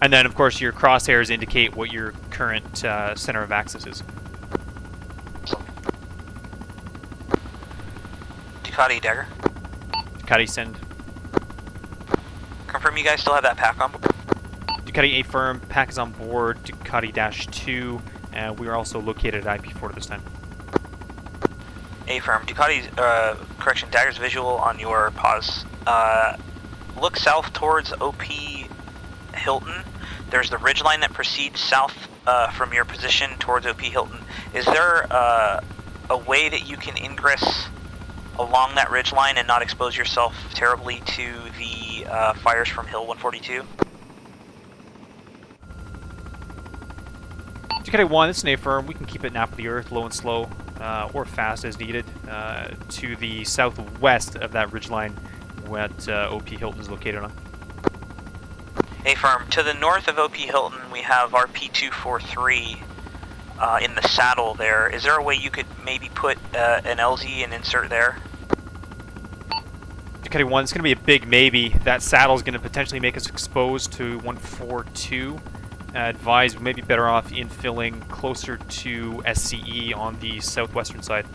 And then, of course, your crosshairs indicate what your current center of axis is. Ducati Dagger. Ducati send. Confirm you guys still have that pack on board. Ducati affirm, pack is on board, Ducati-2, and we are also located at IP4 this time. Affirm. Ducati's, correction, Dagger's visual on your pause. Look south towards OP Hilton. There's the ridgeline that proceeds south from your position towards OP Hilton. Is there a way that you can ingress along that ridgeline and not expose yourself terribly to the fires from Hill 142? Ducati 1, it's an affirm. We can keep it nap of the earth, low and slow, or fast as needed, to the southwest of that ridgeline what OP Hilton is located on. Hey, firm. To the north of OP Hilton, we have RP-243 in the saddle there. Is there a way you could maybe put an LZ and insert there? Ducati 1, it's going to be a big maybe. That saddle is going to potentially make us exposed to 142. Advise we may be better off infilling closer to SCE on the southwestern side.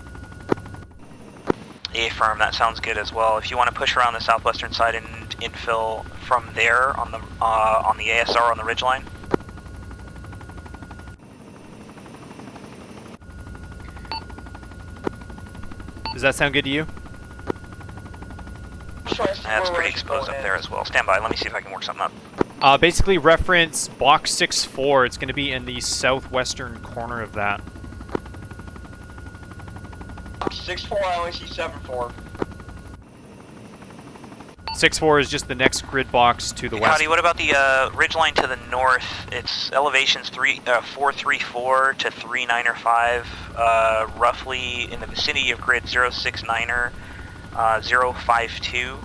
A firm, that sounds good as well. If you want to push around the southwestern side and infill from there on the ASR on the ridgeline. Does that sound good to you? That's pretty exposed up there as well. Stand by, let me see if I can work something up. Basically reference box 6-4. It's going to be in the southwestern corner of that. 6-4, I only see 7-4. 6-4 is just the next grid box to the west. Ducati, what about the ridgeline to the north? Its elevations 434 to 3905, roughly in the vicinity of grid 069er, 052.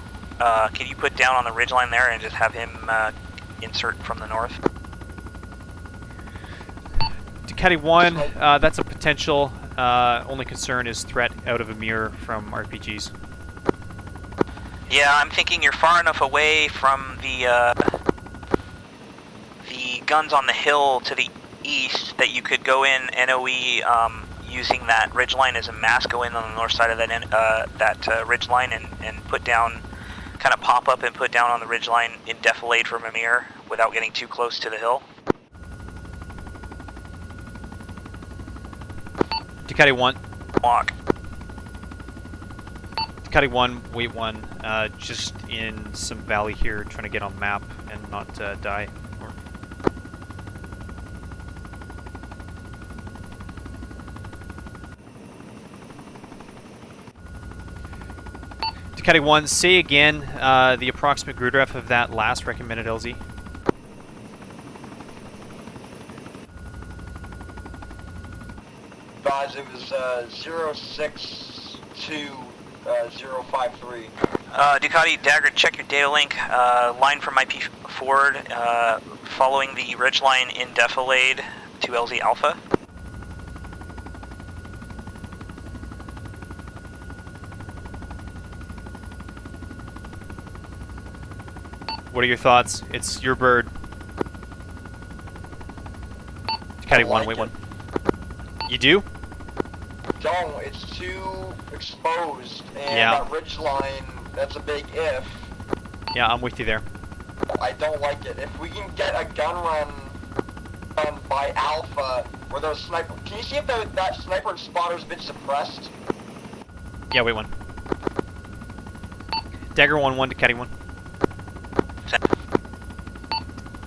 Can you put down on the ridgeline there and just have him insert from the north? Ducati 1, that's a potential. Only concern is threat out of Amir from RPGs. Yeah, I'm thinking you're far enough away from the guns on the hill to the east that you could go in NOE using that ridgeline as a mass, go in on the north side of that ridgeline and put down, kind of pop up and put down on the ridgeline in defilade from Amir without getting too close to the hill. Ducati 1. Walk. Ducati 1, wait 1. Just in some valley here, trying to get on map and not die. Ducati 1, say again the approximate grid ref of that last recommended LZ. It was 062-053. Ducati Dagger, check your data link. Line from IP forward, following the ridgeline in defilade to LZ Alpha. What are your thoughts? It's your bird. Ducati 1, wait 1. You do? Don't, it's too exposed, and yeah. That ridge line, that's a big if. Yeah, I'm with you there. I don't like it. If we can get a gun run done by Alpha, where those sniper... Can you see if that sniper and spotter's been suppressed? Yeah, wait 1. Dagger 1-1, Ducati 1.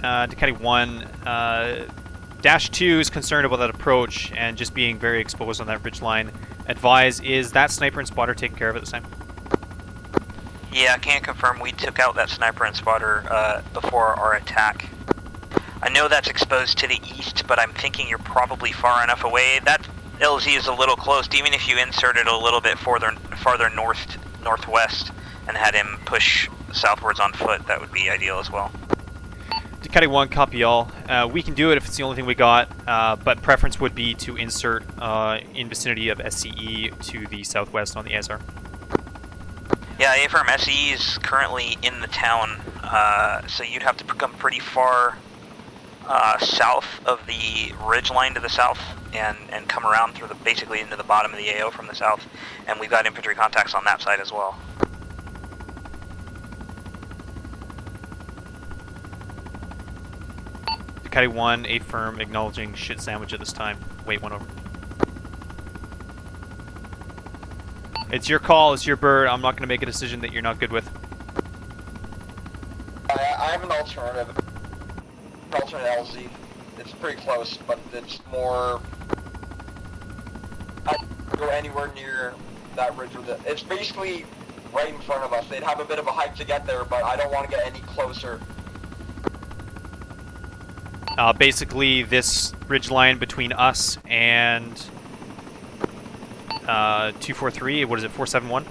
Ducati 1, Dash 2 is concerned about that approach and just being very exposed on that ridge line. Advise, is that sniper and spotter taken care of at this time? Yeah, I can't confirm. We took out that sniper and spotter before our attack. I know that's exposed to the east, but I'm thinking you're probably far enough away. That LZ is a little close. Even if you inserted a little bit farther northwest and had him push southwards on foot, that would be ideal as well. Ducati 1, copy all. We can do it if it's the only thing we got, but preference would be to insert in vicinity of SCE to the southwest on the ASR. Yeah, A-firm SCE is currently in the town, so you'd have to come pretty far south of the ridge line to the south and come around through basically into the bottom of the AO from the south, and we've got infantry contacts on that side as well. Ducati 1, A firm, acknowledging shit sandwich at this time. Wait 1 over. It's your call, it's your bird. I'm not going to make a decision that you're not good with. I have an alternative. Alternate LZ. It's pretty close, but it's more... I don't go anywhere near that ridge with it. It's basically right in front of us. They'd have a bit of a hike to get there, but I don't want to get any closer. Basically, this ridge line between us and 243, what is it, 471?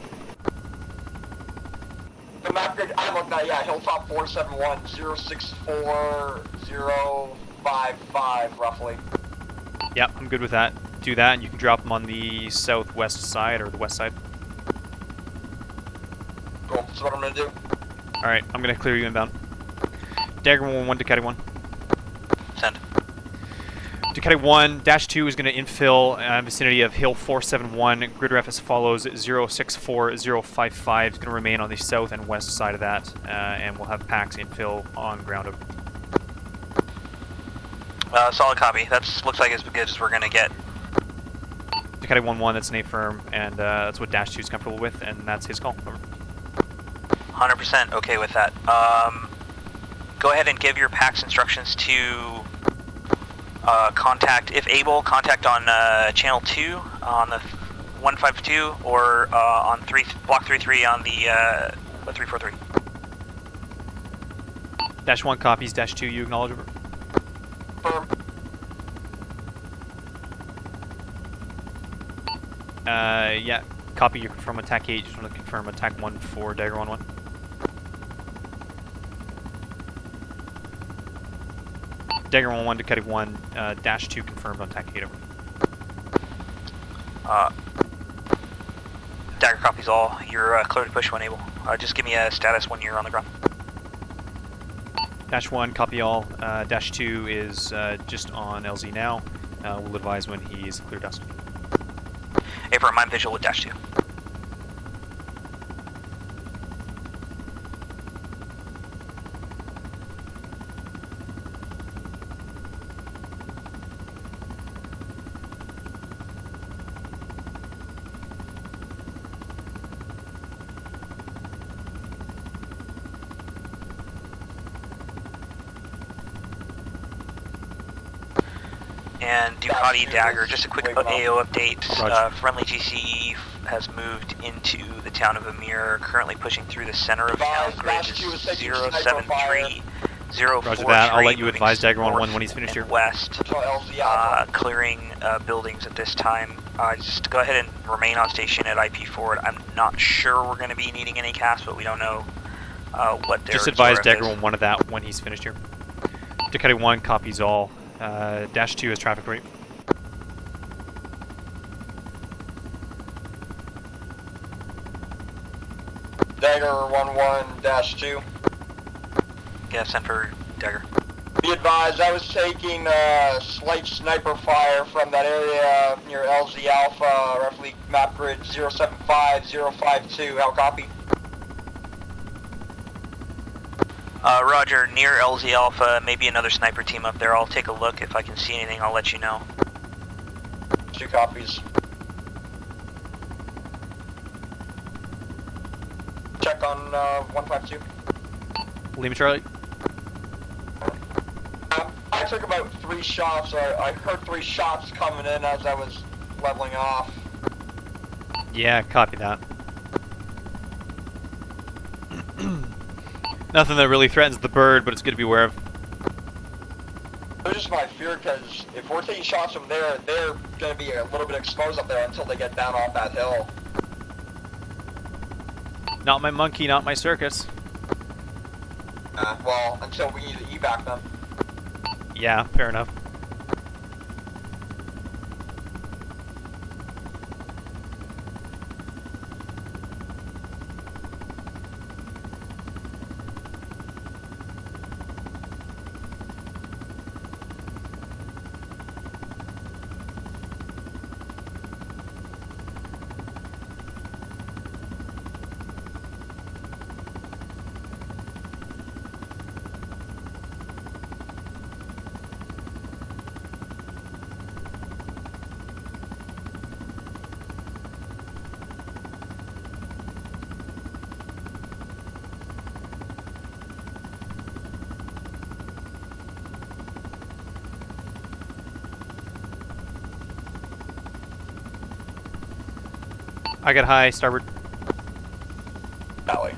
The map grid, I looked at, yeah, Hilltop 471, 064055, roughly. Yep, I'm good with that. Do that, and you can drop them on the southwest side or the west side. Cool, that's what I'm gonna do. Alright, I'm gonna clear you inbound. Dagger 1-1, Ducati 1. Send. Ducati 1, Dash 2 is going to infill vicinity of Hill 471. Grid ref as follows, 064055 is going to remain on the south and west side of that, and we'll have packs infill on ground over. Solid copy. That looks like as good as we're going to get. Ducati 1-1, that's an A-firm, and that's what Dash 2 is comfortable with, and that's his call. Over. 100% okay with that. Go ahead and give your packs instructions to contact, if able, contact on channel 2 on the 152 or on block 33 on the 343. Dash 1 copies, Dash 2 you acknowledge over. Firm. Yeah, copy, you confirm attack 8, just want to confirm attack 1 for Dagger 1-1. Dagger 1-1, Ducati 1, Dash 2 confirmed on attack 8 over. Dagger copies all. You're clear to push when able. Just give me a status when you're on the ground. Dash 1, copy all. Dash 2 is just on LZ now. We'll advise when he is clear dust. April, I'm visual with Dash 2. And Ducati Dagger, just a quick AO update. Friendly GC has moved into the town of Amir, currently pushing through the center of town. Grid is 073, 043. Roger that, I'll let you advise Dagger 1-1 when he's finished here. West, clearing buildings at this time. Just go ahead and remain on station at IP forward. I'm not sure we're going to be needing any cast, but we don't know what their Just advise RF Dagger is. 1-1 of that when he's finished here. Ducati 1 copies all. Dash 2 is traffic rate. Dagger 1-1 dash 2. Yeah, send for Dagger. Be advised, I was taking slight sniper fire from that area near LZ Alpha, roughly map grid 075052. How copy? Roger, near LZ Alpha, maybe another sniper team up there. I'll take a look. If I can see anything, I'll let you know. 2 copies. Check on 152. Lima Charlie. I took about 3 shots. I heard 3 shots coming in as I was leveling off. Yeah, copy that. Nothing that really threatens the bird, but it's good to be aware of. It's just my fear, because if we're taking shots from there, they're going to be a little bit exposed up there until they get down off that hill. Not my monkey, not my circus. Well, until we need to evac them. Yeah, fair enough. I got high, starboard. That way.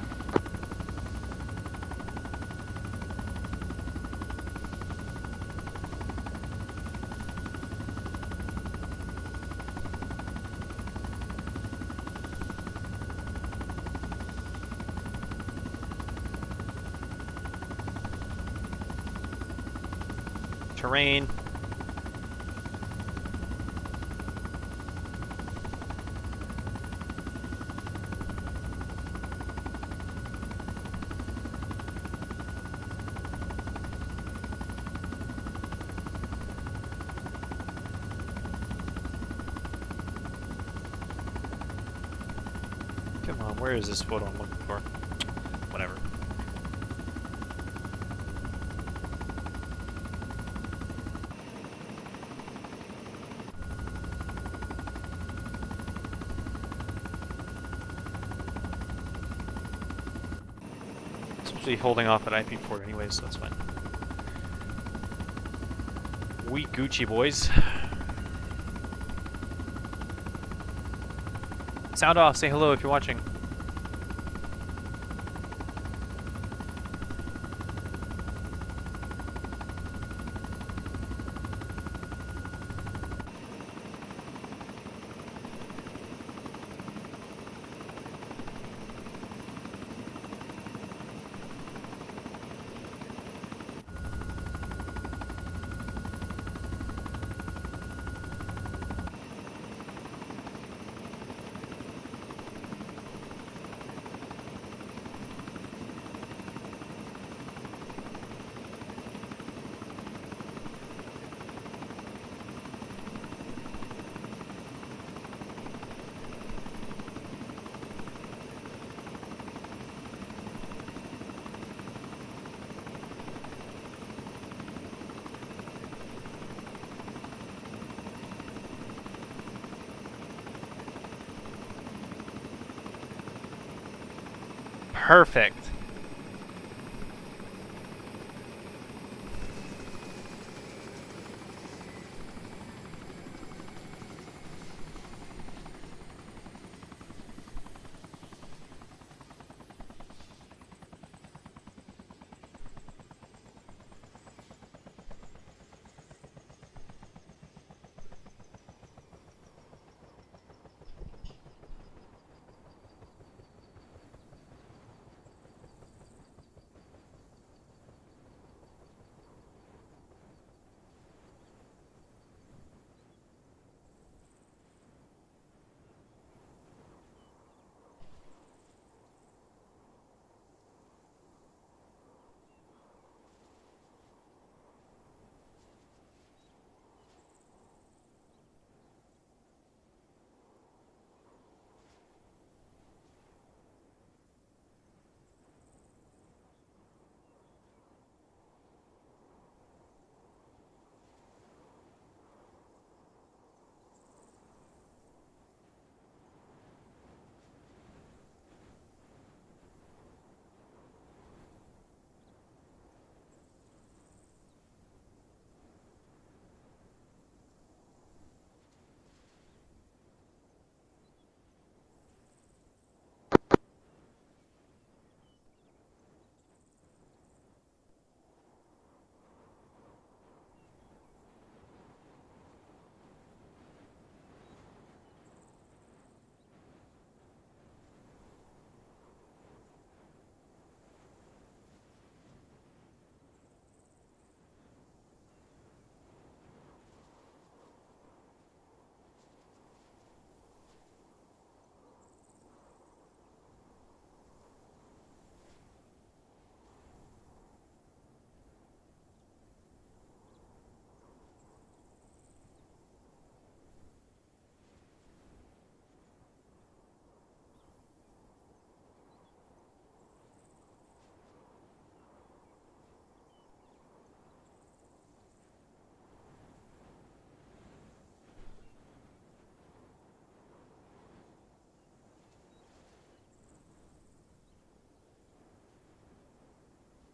terrain. Come on, where is this photo I'm looking for? Whatever. Especially holding off at IP port anyways, so that's fine. We Gucci boys. Sound off, say hello if you're watching. Perfect.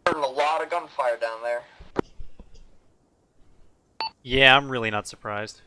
Heard a lot of gunfire down there. Yeah, I'm really not surprised.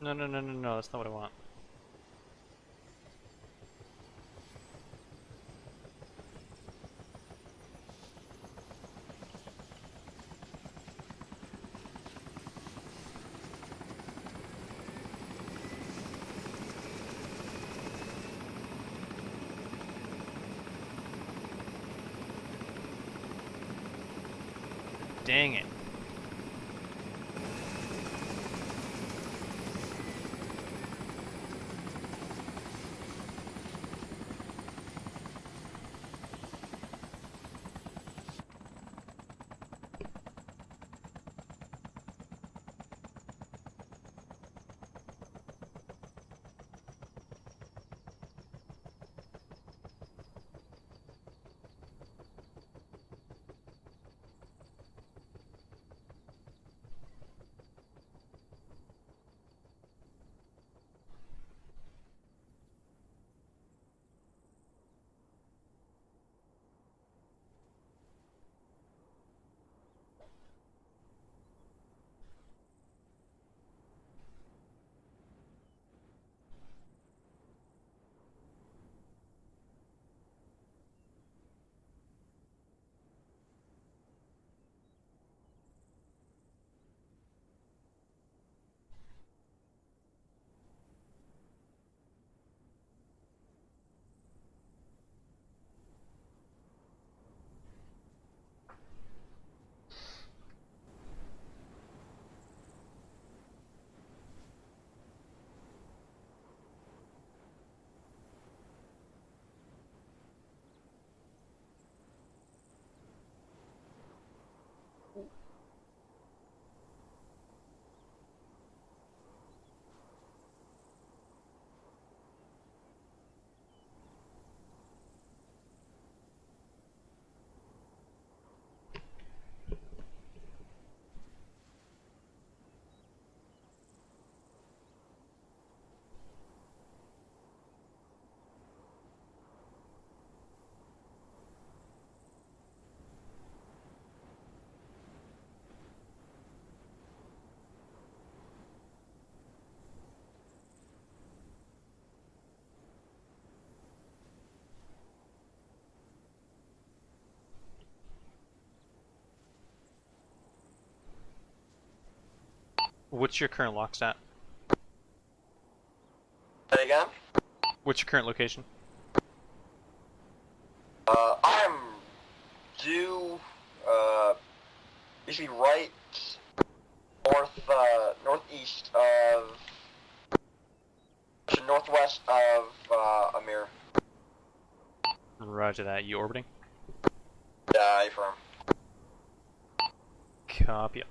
No, no, no, no, no. That's not what I want. Dang it. What's your current lock stat? Say again? What's your current location? I'm due, usually right northeast of, northwest of, Amir. Roger that. You orbiting? Yeah, affirm. Copy.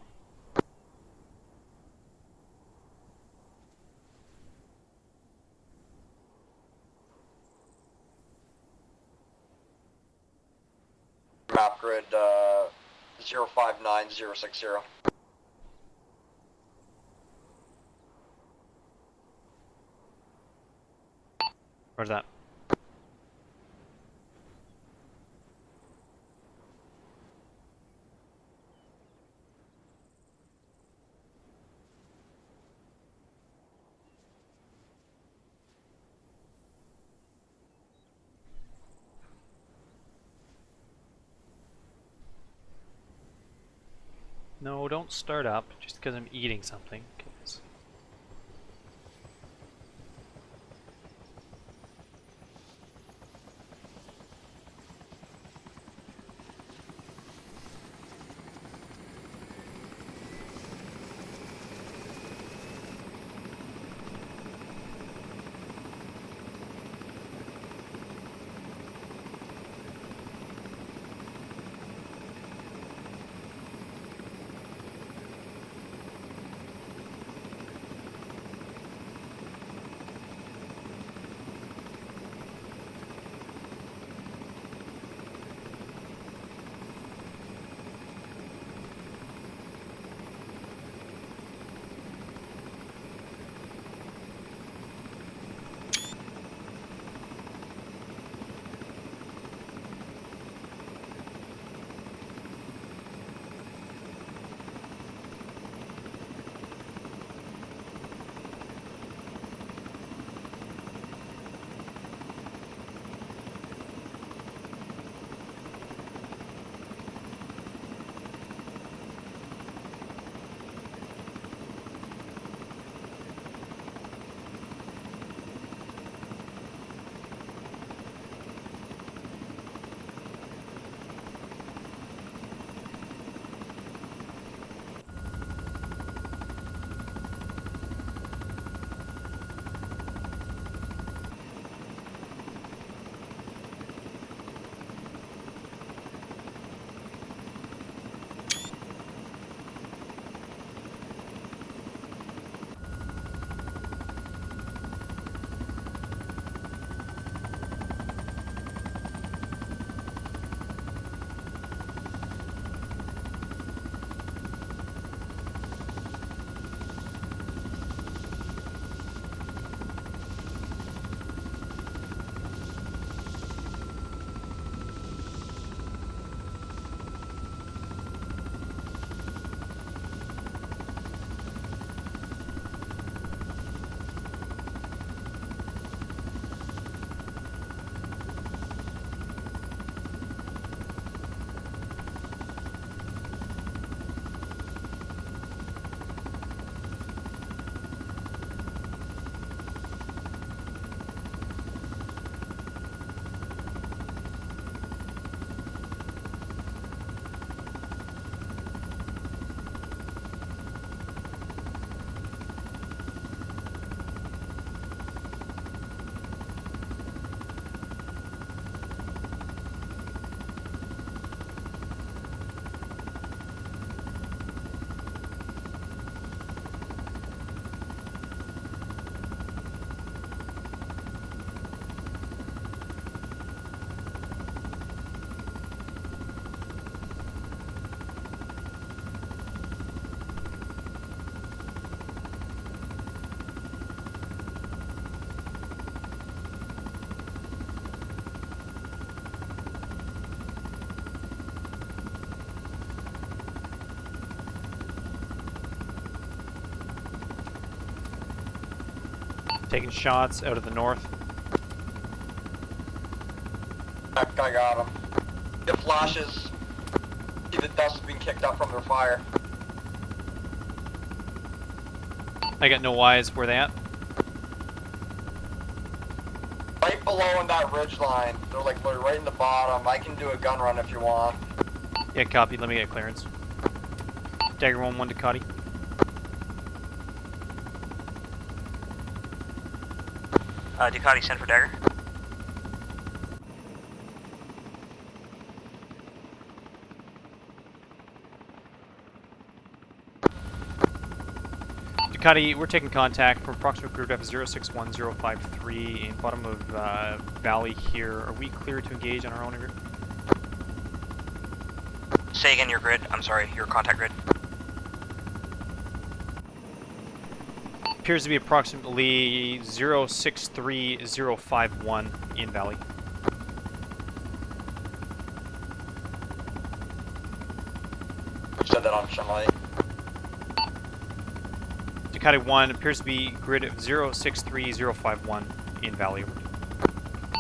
Map grid, 059060. Roger that. No, don't start up just because I'm eating something. Taking shots out of the north. I got him. The flashes. See the dust is being kicked up from their fire. I got no eyes. Where they at? Right below in that ridge line. They're like right in the bottom. I can do a gun run if you want. Yeah, copy. Let me get clearance. Dagger 1-1 Ducati. Ducati, send for Dagger. Ducati, we're taking contact from approximate group depth 061053 in bottom of valley here. Are we clear to engage on our own grid? Say again your grid. I'm sorry, your contact grid. Appears to be approximately 063051 in valley. You said that on sunlight. Ducati 1 appears to be grid of 063051 in valley.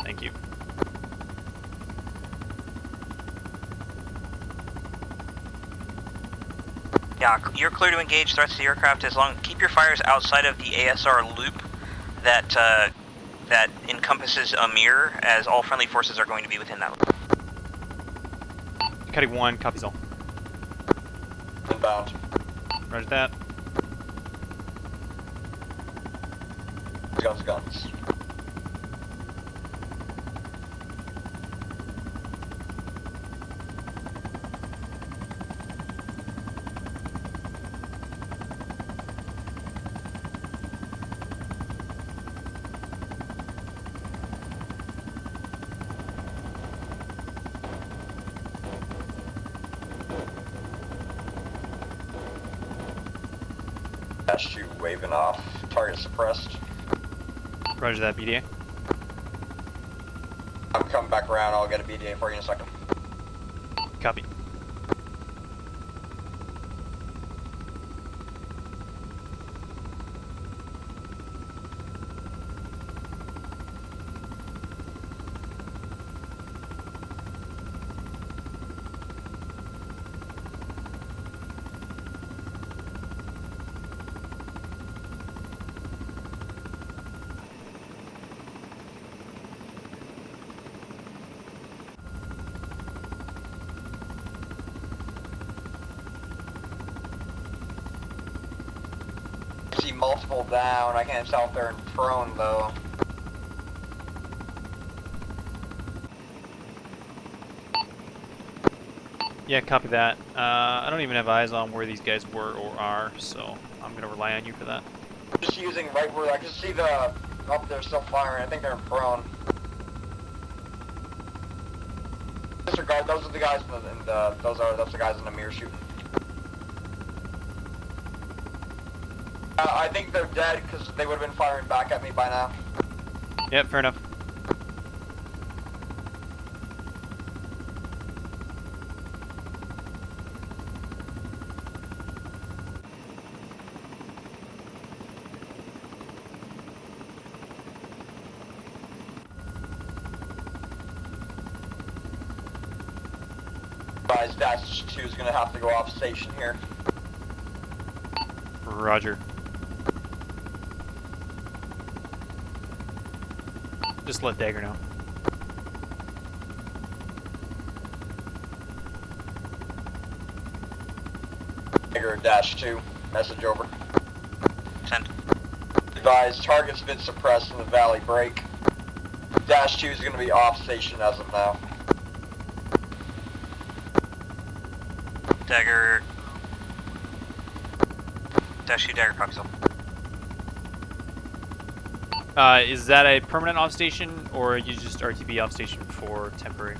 Thank you. Yeah, you're clear to engage threats to the aircraft as long. Keep your fires outside of the ASR loop that that encompasses Amir, as all friendly forces are going to be within that loop. Ducati 1, copies all. Inbound. Roger that. Guns. Dash 2 waving off. Target suppressed. Roger that, BDA. I'm coming back around. I'll get a BDA for you in a second. Copy. I see multiple down. I can't tell if they're in prone though. Yeah, copy that. I don't even have eyes on where these guys were or are, so I'm gonna rely on you for that. Just using right where I can see the up there still firing. I think they're in prone. Disregard. Those are the guys in the that's the guys in the mirror shooting. I think they're dead because they would have been firing back at me by now. Yep, fair enough. Guys, Dash 2 is going to have to go off station here. Roger. Just let Dagger know. Dagger Dash 2, message over. Send. Advise, target's been suppressed in the valley break. Dash 2 is going to be off station as of now. Dagger. Dash 2 Dagger copies all. Is that a permanent off station, or are you just RTB off station for temporary?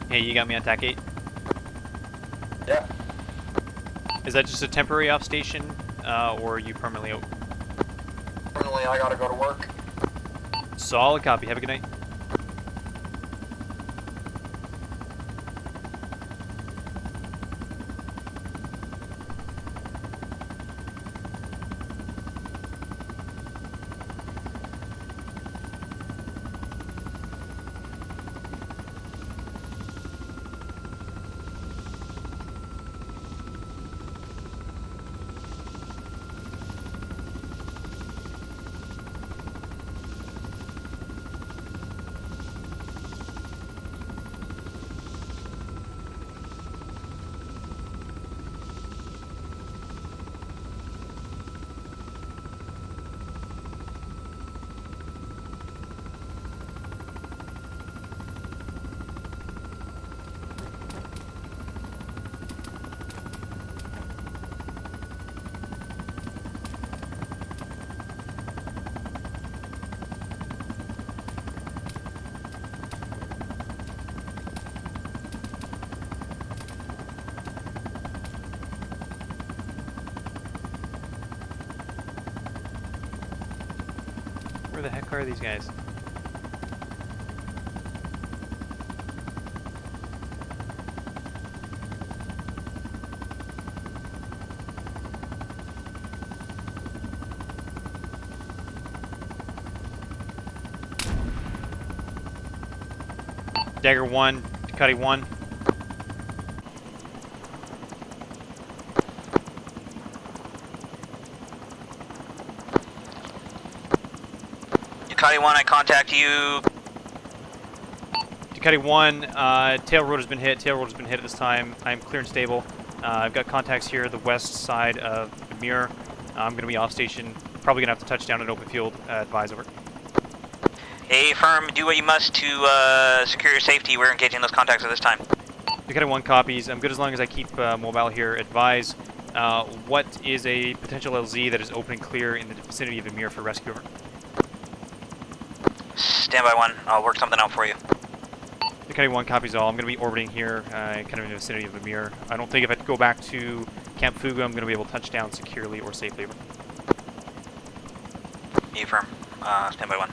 Hey, you got me on TAC 8? Yeah. Is that just a temporary off station or are you permanently out? Permanently, I gotta go to work. Solid copy. Have a good night. Where the heck are these guys? Dagger 1, Ducati 1. Ducati 1, I contact you. Ducati 1, tail rotor has been hit. Tail rotor has been hit at this time. I'm clear and stable. I've got contacts here, the west side of Amir. I'm going to be off station. Probably going to have to touch down in open field. Advise, over. A firm, do what you must to secure your safety. We're engaging those contacts at this time. Ducati 1 copies. I'm good as long as I keep mobile here. Advise, what is a potential LZ that is open and clear in the vicinity of Amir for rescue? Over. Standby 1, I'll work something out for you. Ducati 1 copies all. I'm going to be orbiting here, kind of in the vicinity of Amir. I don't think if I go back to Camp Fuga, I'm going to be able to touch down securely or safely. A firm, standby 1.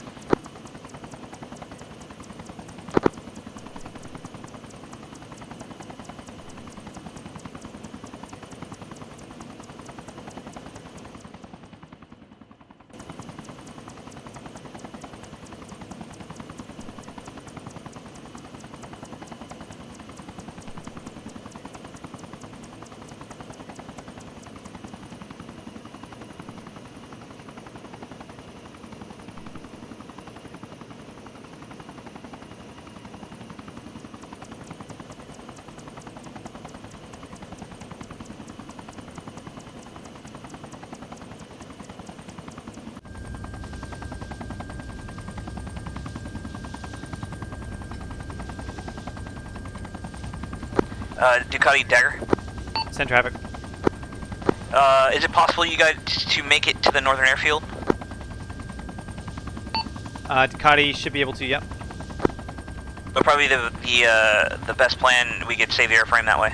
Ducati Dagger. Send traffic. Is it possible you guys to make it to the northern airfield? Ducati should be able to, yep. But probably the best plan, we could save the airframe that way.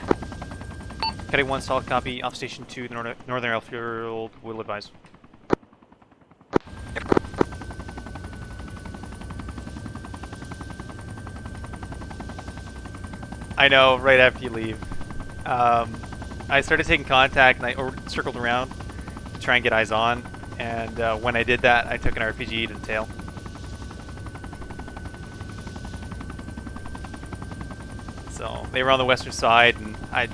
Ducati 1, solid copy. Off station to the northern airfield, will advise. I know, right after you leave. I started taking contact and I circled around to try and get eyes on, and when I did that, I took an RPG to the tail. So they were on the western side, and I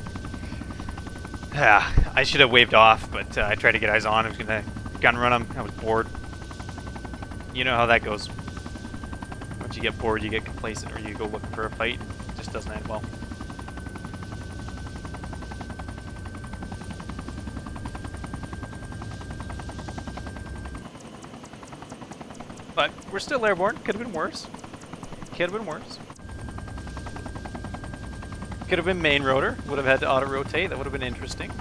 should have waved off, but I tried to get eyes on. I was gonna gun run them. I was bored. You know how that goes. Once you get bored, you get complacent, or you go looking for a fight. It just doesn't end well. But we're still airborne. Could have been worse. Could have been worse. Could have been main rotor. Would have had to auto rotate. That would have been interesting.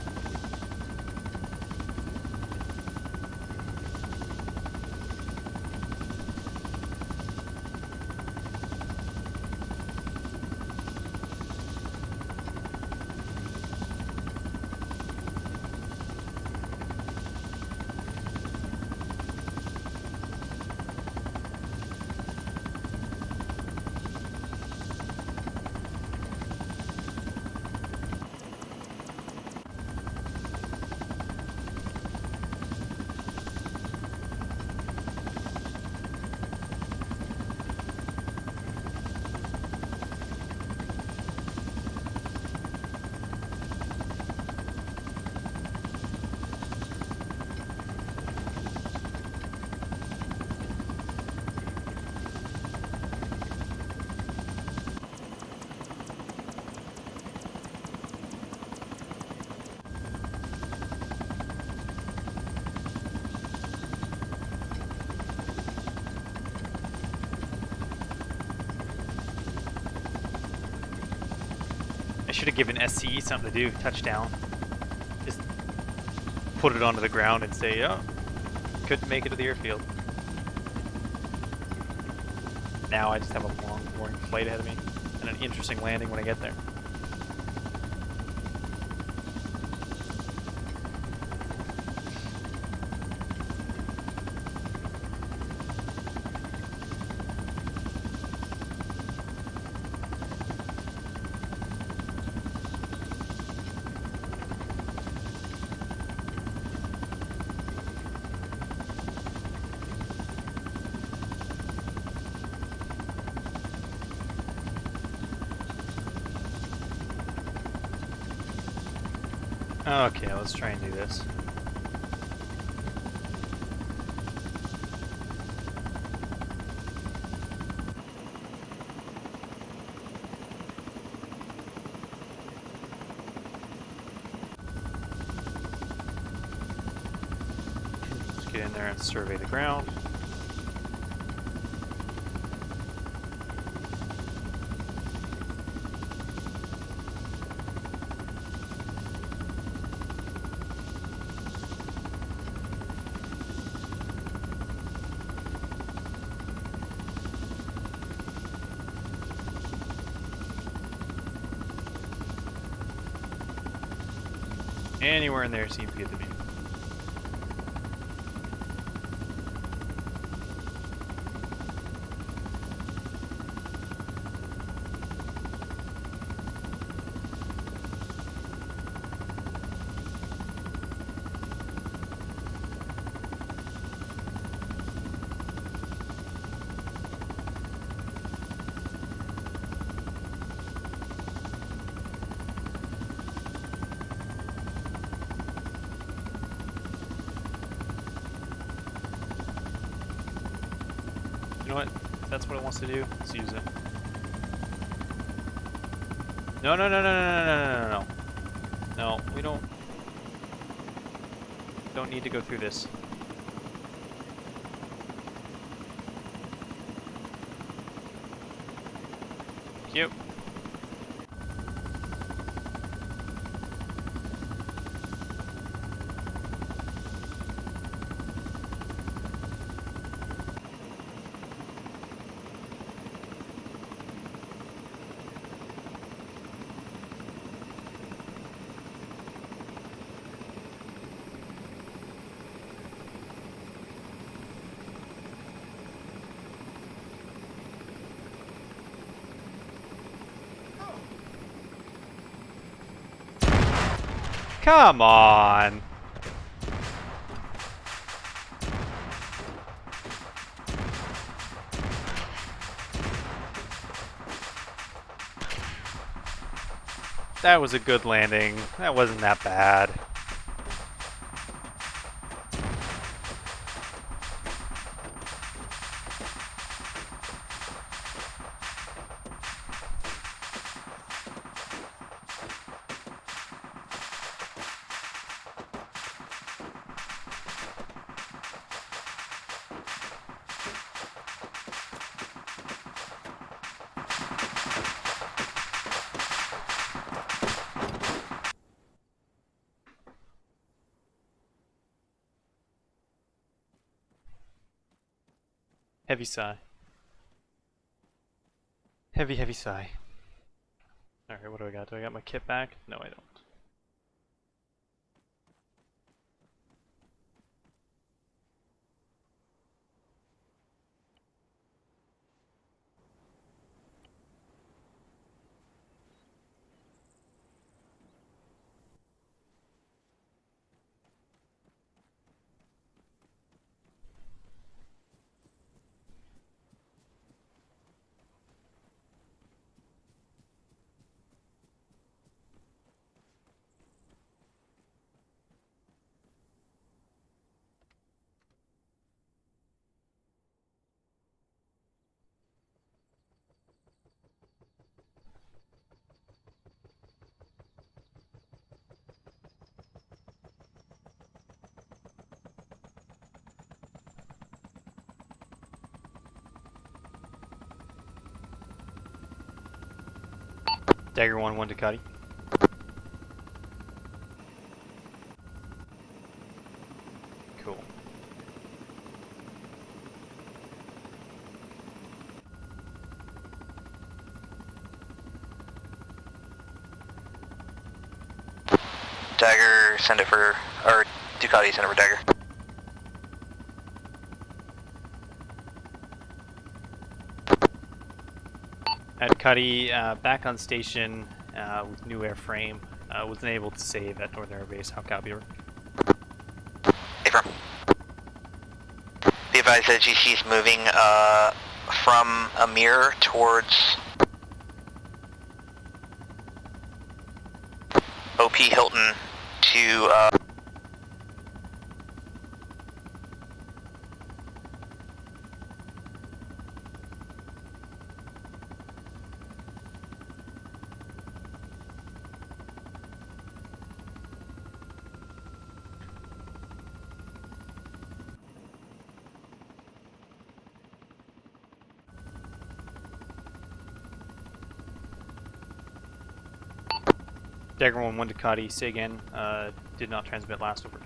should have given SCE something to do. Touchdown. Just put it onto the ground and say, oh, couldn't make it to the airfield. Now I just have a long, boring flight ahead of me and an interesting landing when I get there. Okay, let's try and do this. Let's get in there and survey the ground. Anywhere in there seems good to me. You know what? If that's what it wants to do, let's use it. No, no, no, no, no, no, no, no, no. No, we don't need to go through this. Thank you. Come on! That was a good landing. That wasn't that bad. Heavy sigh. Heavy, heavy sigh. Alright, what do I got? Do I got my kit back? No, I don't. Dagger 1, 1 Ducati. Cool. Dagger, send it for, or Ducati, send it for Dagger. At Cuddy, back on station with new airframe, wasn't able to save at Northern Air Base. How copy? Affirm. Be advised that GC is moving from Amir towards OP Hilton to Dagger 1-1 Ducati, say again, did not transmit last over.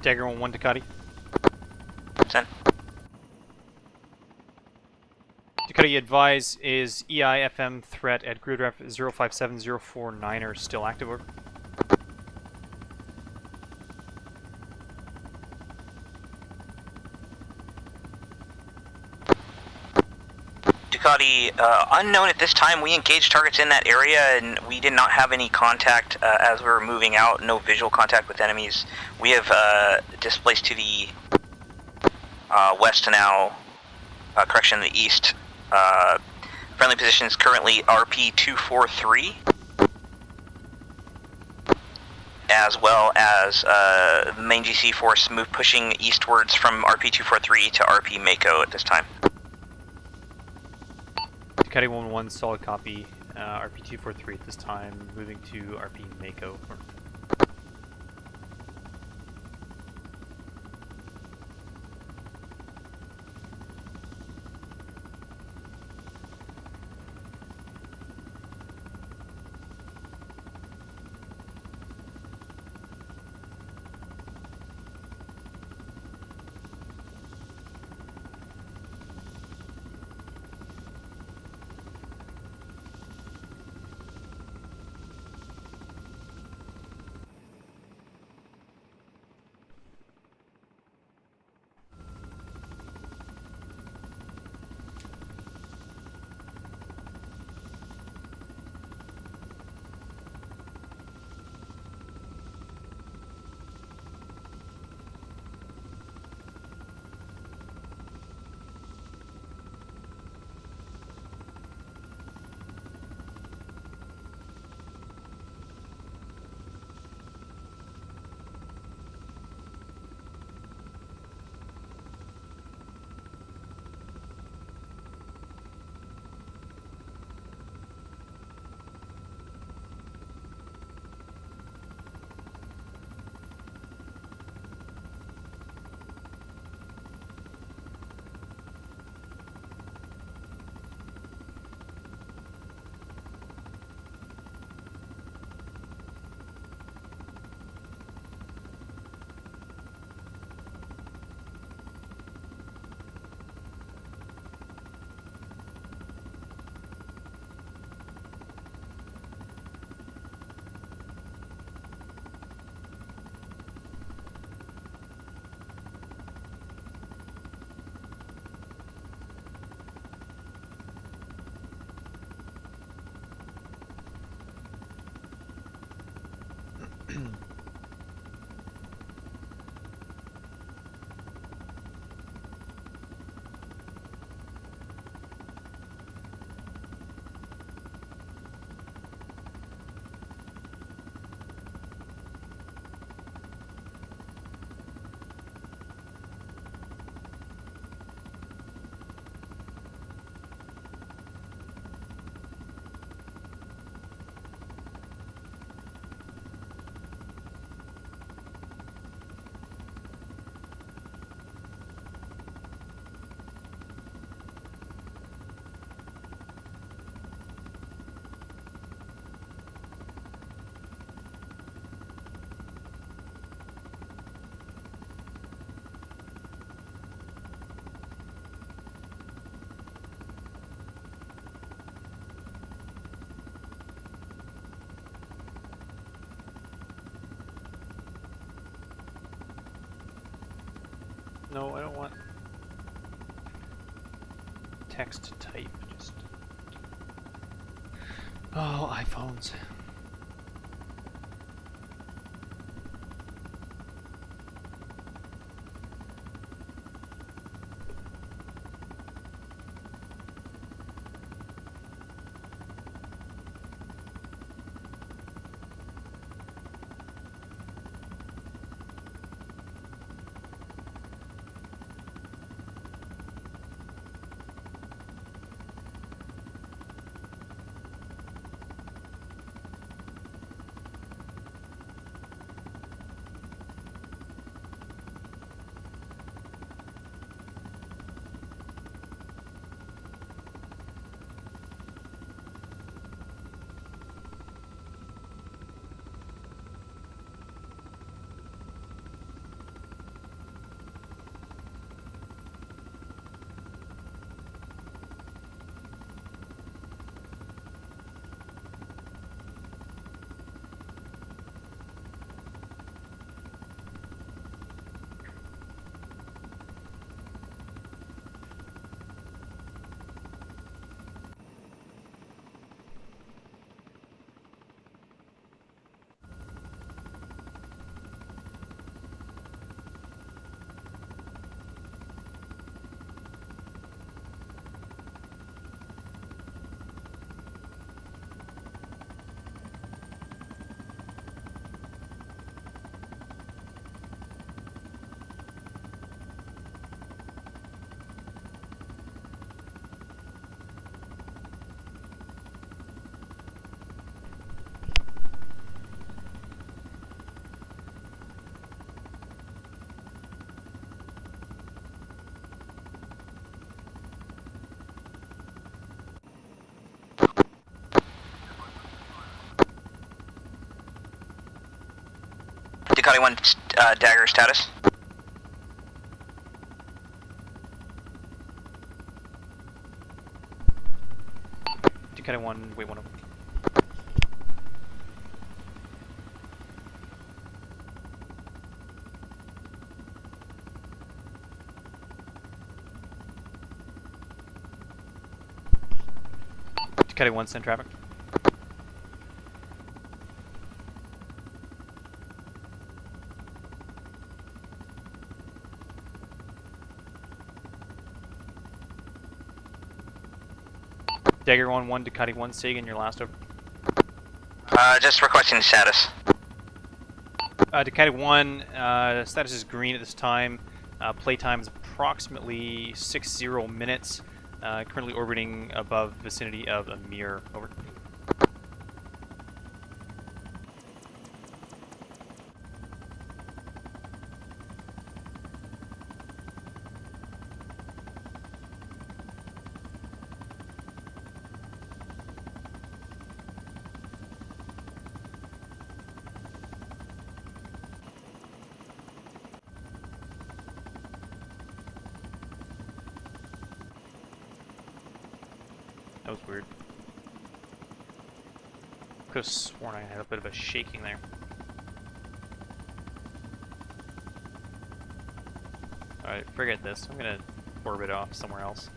Dagger 1-1 Ducati. Send. Ducati advise, is EIFM threat at grid ref 057049 still active? Over? Ducati, unknown at this time. We engaged targets in that area and we did not have any contact as we were moving out, no visual contact with enemies. We have displaced to the west now, correction, the east. Friendly positions currently RP-243, as well as the main GC force pushing eastwards from RP-243 to RP Mako at this time. Ducati 1-1 solid copy, RP-243 at this time, moving to RP Mako. No, I don't want text type. Just iPhones. Ducati 1 dagger status. Ducati 1, wait 1 over. Ducati 1, send traffic. Dagger 1, Ducati 1, Sagan, your last over. Just requesting status. Ducati 1, status is green at this time. Playtime is approximately 60 minutes. Currently orbiting above vicinity of Amir, over. That was weird. Could have sworn I had a bit of a shaking there. Alright, forget this. I'm gonna orbit off somewhere else.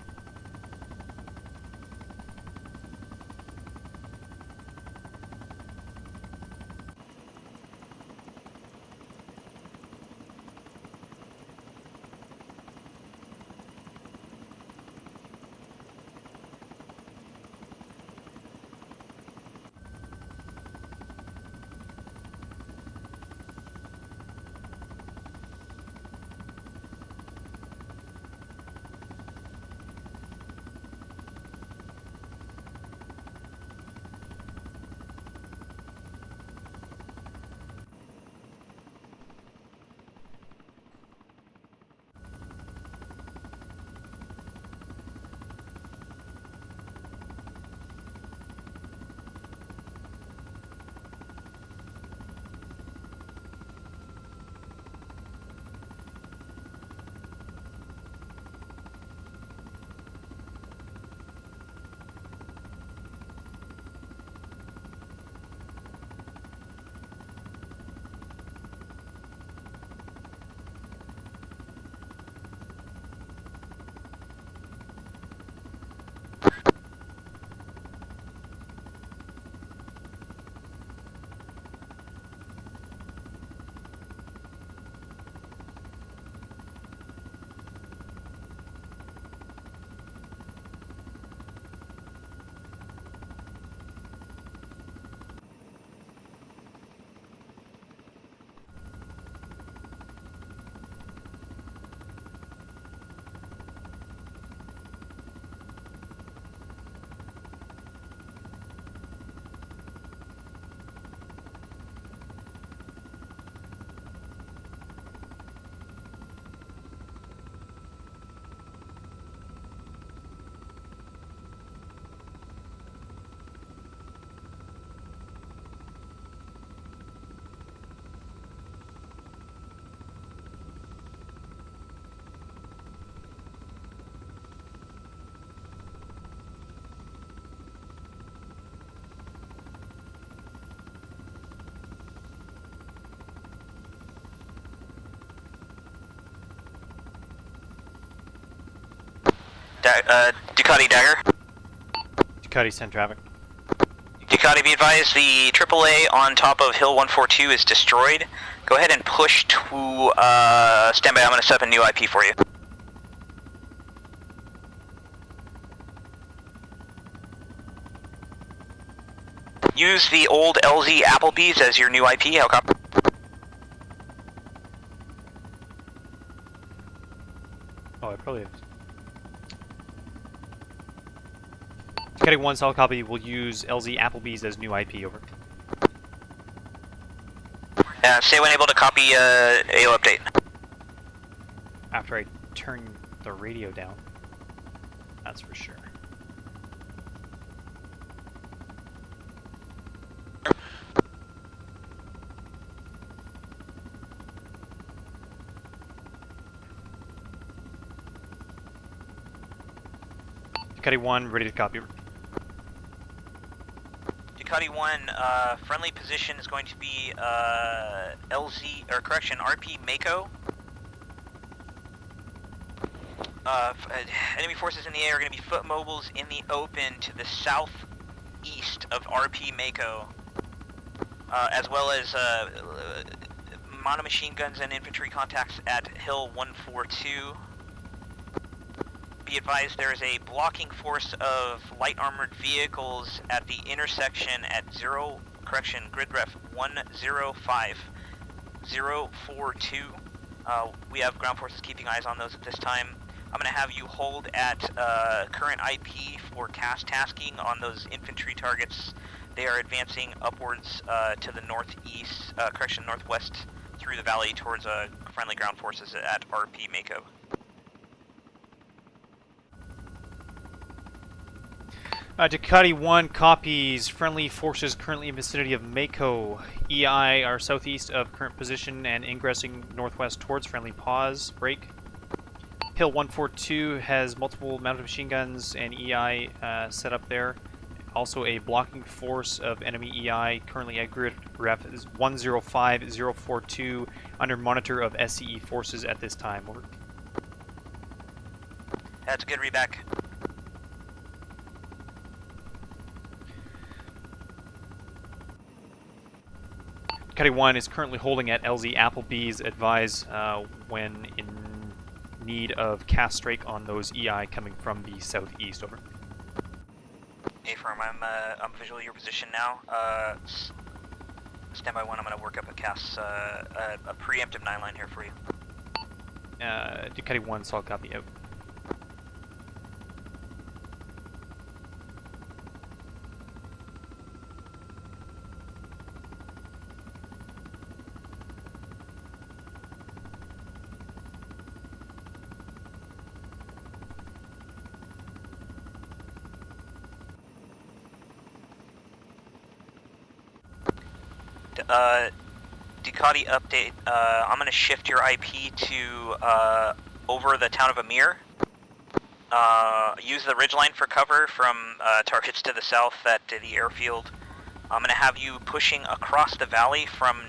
Ducati Dagger. Ducati, send traffic. Ducati, be advised, the AAA on top of Hill 142 is destroyed. Go ahead and push to standby. I'm going to set up a new IP for you. Use the old LZ Applebee's as your new IP. How copy? Oh, I probably have. Ducati 1, solid copy. We'll use LZ Applebee's as new IP, over. Say when able to copy AO update. After I turn the radio down. That's for sure. Ducati 1, ready to copy. Ducati 1, friendly position is going to be RP Mako. Enemy forces in the air are going to be foot mobiles in the open to the southeast of RP Mako, as well as mono machine guns and infantry contacts at Hill 142. Be advised, there is a blocking force of light armored vehicles at the intersection at grid ref 105042. We have ground forces keeping eyes on those at this time. I'm going to have you hold at current IP for cast tasking on those infantry targets. They are advancing upwards to the northeast, northwest through the valley towards friendly ground forces at RP Mako. Ducati 1 copies. Friendly forces currently in vicinity of Mako. EI are southeast of current position and ingressing northwest towards friendly pause. Break. Hill 142 has multiple mounted machine guns and EI set up there. Also a blocking force of enemy EI currently at grid ref is 105042 under monitor of SCE forces at this time. Over. That's a good readback. Ducati 1 is currently holding at LZ Applebee's. Advise when in need of cast strike on those EI coming from the southeast. Over. A-firm, I'm visually your position now. Standby 1, I'm going to work up a cast, a preemptive 9-line here for you. Ducati 1, solid copy, out. Ducati update, I'm going to shift your IP to over the town of Amir. Use the ridgeline for cover from targets to the south at the airfield. I'm going to have you pushing across the valley from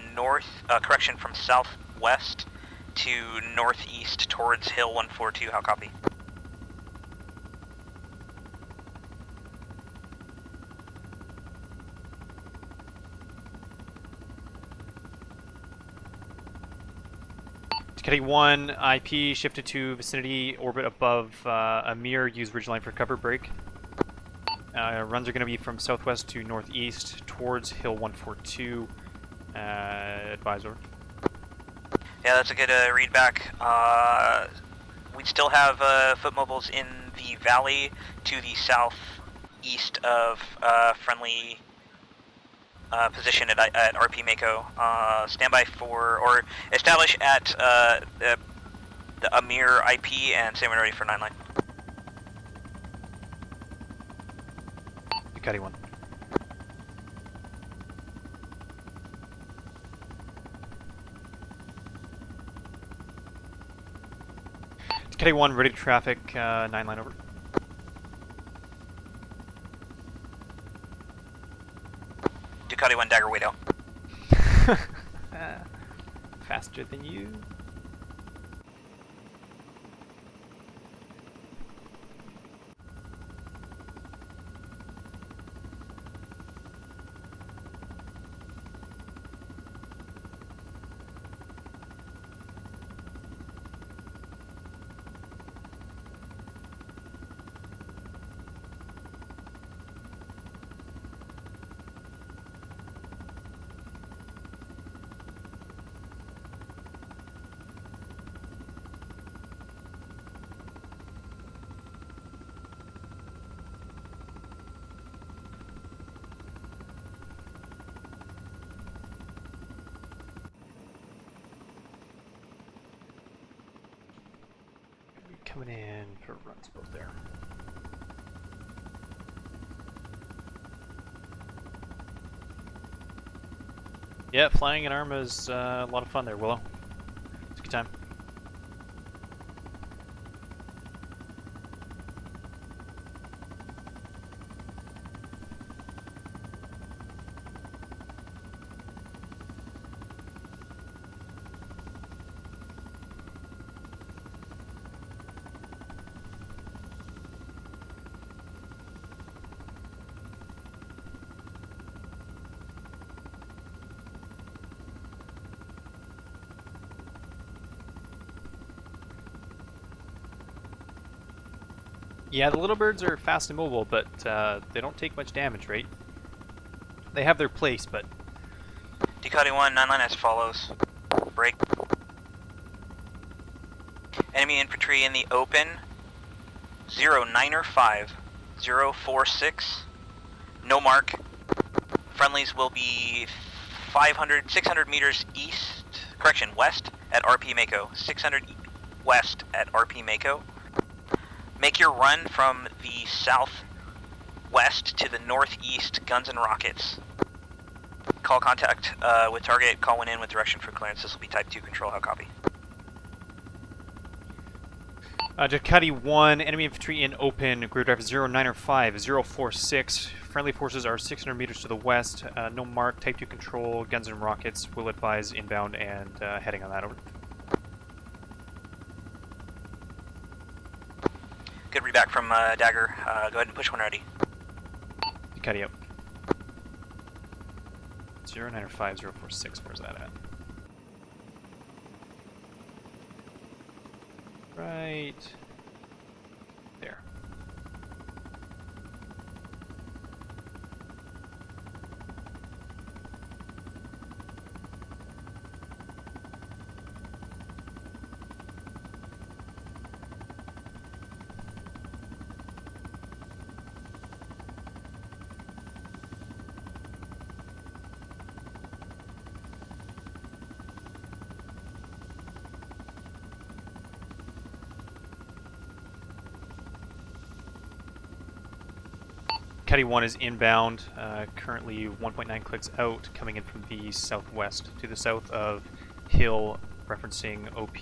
from southwest to northeast towards Hill 142. How copy? Ducati 1, IP shifted to vicinity orbit above Amir. Use ridgeline for cover. Break. Runs are going to be from southwest to northeast towards Hill 142. Advisor. Yeah, that's a good readback. We still have foot mobiles in the valley to the southeast of friendly position at RP Mako. Standby for, or establish at the Amir IP and say when ready for 9-line. Ducati 1. Ducati 1, ready to traffic, 9-line over. Ducati 1, Dagger, wait out. Faster than you. coming in for runs both there. Yeah, flying in Arma is a lot of fun there, Willow. It's a good time. Yeah, the little birds are fast and mobile, but they don't take much damage, right? They have their place, but... Ducati 1, 9 as follows. Break. Enemy infantry in the open. 09er5, 046. No mark. Friendlies will be 600 meters east, correction, west at RP Mako. 600 west at RP Mako. Make your run from the southwest to the northeast, guns and rockets. Call contact with target, call when in with direction for clearance. This will be type 2 control, how copy? Ducati 1, enemy infantry in open, grid drive 09er5, 046. Friendly forces are 600 meters to the west, no mark, type 2 control, guns and rockets, will advise inbound and heading on that over. Good read back from Dagger. Go ahead and push when ready. Ducati up. 09er5, 046, where's that at? Right there. Ducati 1 is inbound, currently 1.9 clicks out, coming in from the southwest to the south of Hill, referencing OP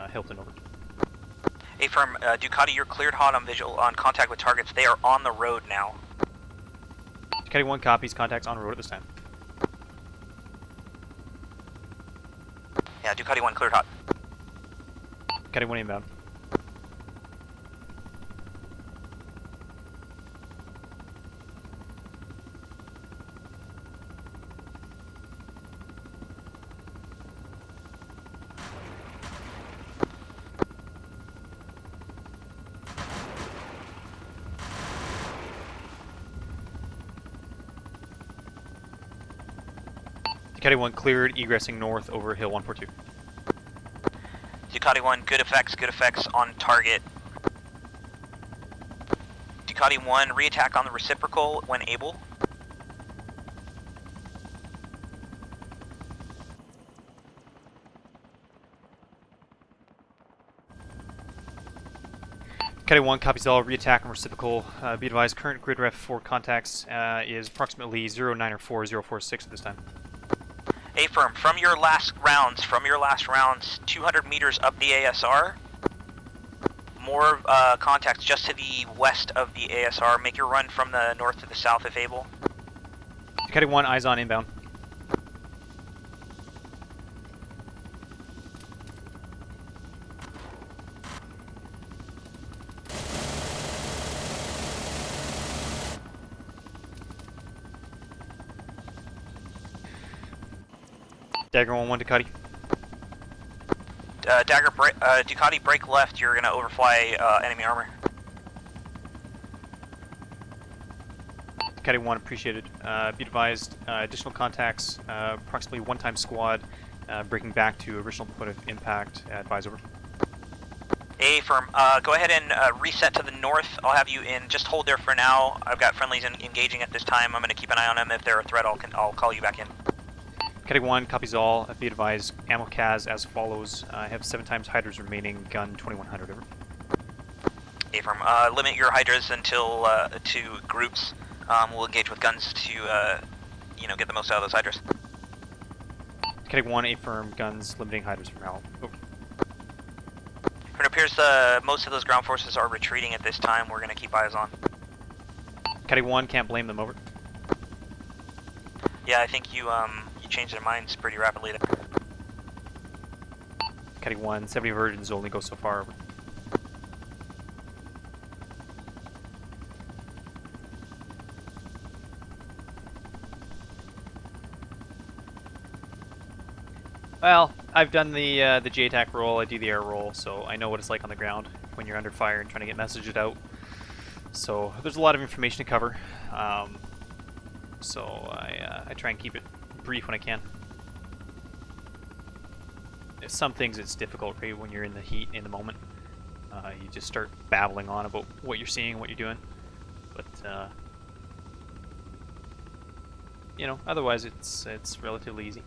Hilton, over. Hey firm, Ducati, you're cleared hot on visual on contact with targets. They are on the road now. Ducati 1 copies, contacts on road at this time. Yeah, Ducati 1 cleared hot. Ducati 1 inbound. Ducati 1 cleared, egressing north over Hill 142. Ducati 1, good effects on target. Ducati 1, re-attack on the reciprocal when able. Ducati 1 copies all, re-attack on reciprocal. Be advised, current grid ref for contacts is approximately 09er4, 046 at this time. A firm, from your last rounds, 200 meters up the ASR. More contacts just to the west of the ASR. Make your run from the north to the south if able. Ducati 1, eyes on inbound. Dagger 1-1 Ducati. Ducati break left, you're gonna overfly enemy armor. Ducati 1 appreciated. Be advised, additional contacts, approximately 1 time squad, breaking back to original point of impact, advise over. A firm, go ahead and reset to the north. I'll have you in, just hold there for now. I've got friendlies engaging at this time. I'm gonna keep an eye on them. If they're a threat, I'll call you back in. Category 1, copies all. Be advised, ammo cas as follows. I have 7 times hydras remaining, gun 2100. Over. Affirm. Limit your hydras until 2 groups. We'll engage with guns to, get the most out of those hydras. Category 1, affirm, guns, limiting hydras from hell. Over. It appears most of those ground forces are retreating at this time. We're going to keep eyes on. Category 1, can't blame them. Over. Yeah, I think you changed their minds pretty rapidly there. Category 1, 70 virgins only go so far. Over. Well, I've done the JTAC roll, I do the air roll, so I know what it's like on the ground when you're under fire and trying to get messages out. So there's a lot of information to cover. So I try and keep it brief when I can. Some things it's difficult, right, when you're in the heat, in the moment. You just start babbling on about what you're seeing, what you're doing. But otherwise it's relatively easy.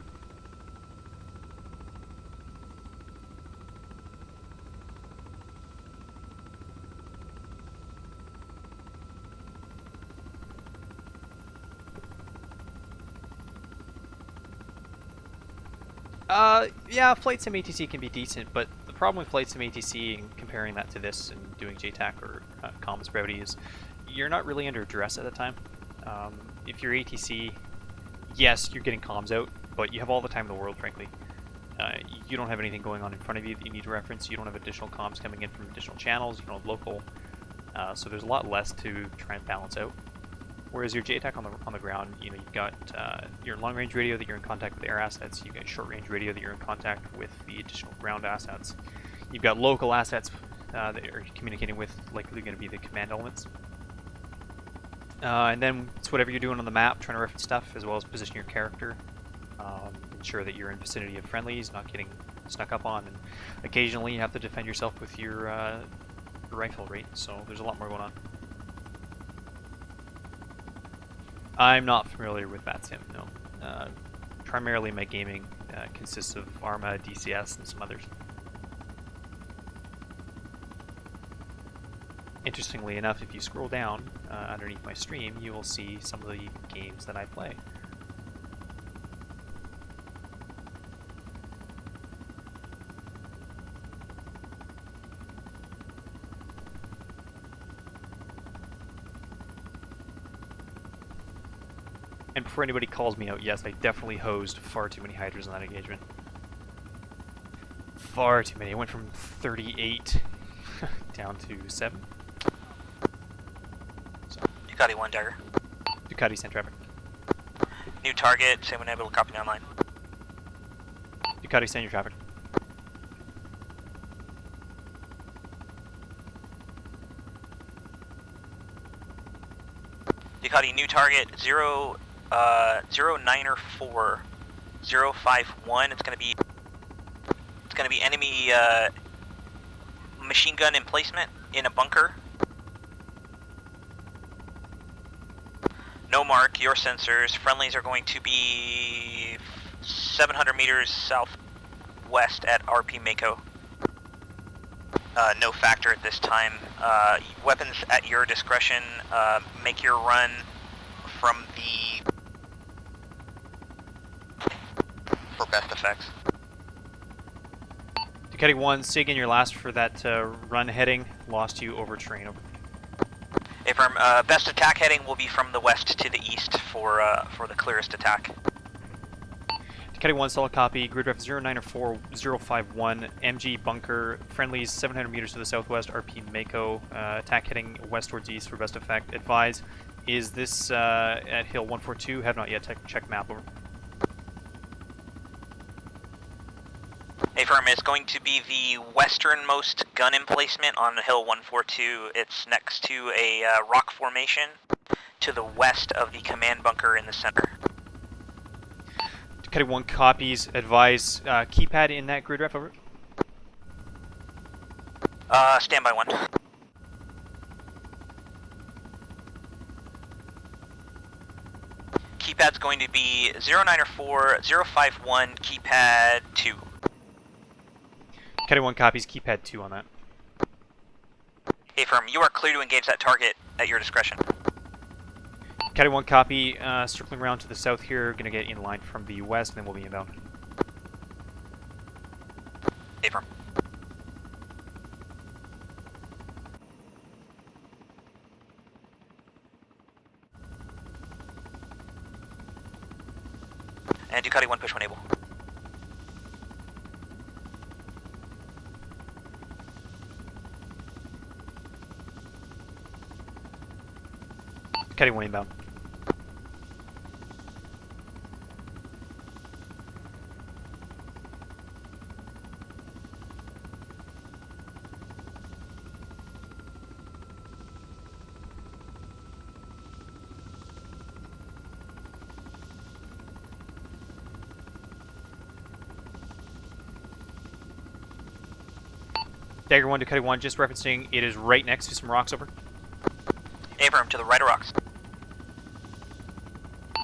Yeah, Flight Sim ATC can be decent, but the problem with Flight Sim ATC and comparing that to this and doing JTAC or comms brevity is you're not really under duress at the time. If you're ATC, yes, you're getting comms out, but you have all the time in the world, frankly. You don't have anything going on in front of you that you need to reference. You don't have additional comms coming in from additional channels. You don't have local. So there's a lot less to try and balance out. Whereas your JTAC on the ground, you've got your long-range radio that you're in contact with air assets. You've got short-range radio that you're in contact with the additional ground assets. You've got local assets that you're communicating with, likely going to be the command elements. And then it's whatever you're doing on the map, trying to reference stuff, as well as position your character. Ensure that you're in vicinity of friendlies, not getting snuck up on, and occasionally you have to defend yourself with your rifle, right? So there's a lot more going on. I'm not familiar with VATSIM, no. Primarily my gaming consists of Arma, DCS, and some others. Interestingly enough, if you scroll down underneath my stream, you will see some of the games that I play. And before anybody calls me out, yes, I definitely hosed far too many hydras in that engagement. Far too many. I went from 38 down to 7. So. Ducati 1 Dagger. Ducati send traffic. New target, same when able to copy online. Ducati send your traffic. Ducati new target 094 051. It's gonna be enemy machine gun emplacement in a bunker. No mark, your sensors. Friendlies are going to be 700 meters southwest at RP Mako. No factor at this time. Weapons at your discretion. Make your run from the... for best effects. Ducati 1, SIG in your last for that run heading. Lost you over terrain. Over. Affirm. Best attack heading will be from the west to the east for the clearest attack. Ducati 1, solid copy. Grid ref 094-051. MG bunker. Friendlies 700 meters to the southwest. RP Mako. Attack heading west towards east for best effect. Advise. Is this at Hill 142? Have not yet checked map. Over. Affirm. It's going to be the westernmost gun emplacement on Hill 142. It's next to a rock formation to the west of the command bunker in the center. Ducati 1 copies. Advise. Keypad in that grid ref. Over. Standby 1. Keypad's going to be 094 051 keypad 2. Caddy 1 copies keypad 2 on that. Affirm, you are clear to engage that target at your discretion. Caddy 1 copy, circling around to the south here, gonna get in line from the west, and then we'll be inbound. Affirm. And Ducati 1 push when able. Caddy 1 inbound. Dagger 1 to Cuddy 1, just referencing it is right next to some rocks over. Affirm, to the right of rocks.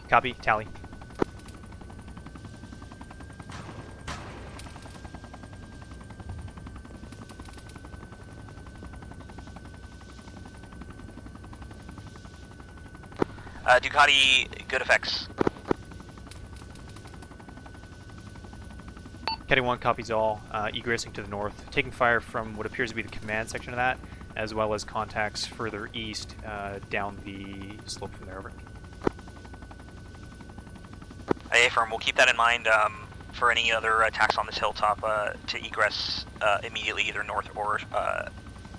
Copy, tally. Ducati, good effects. Caddy 1 copies all, egressing to the north, taking fire from what appears to be the command section of that, as well as contacts further east down the slope from there over. Affirm, we'll keep that in mind for any other attacks on this hilltop to egress immediately either north or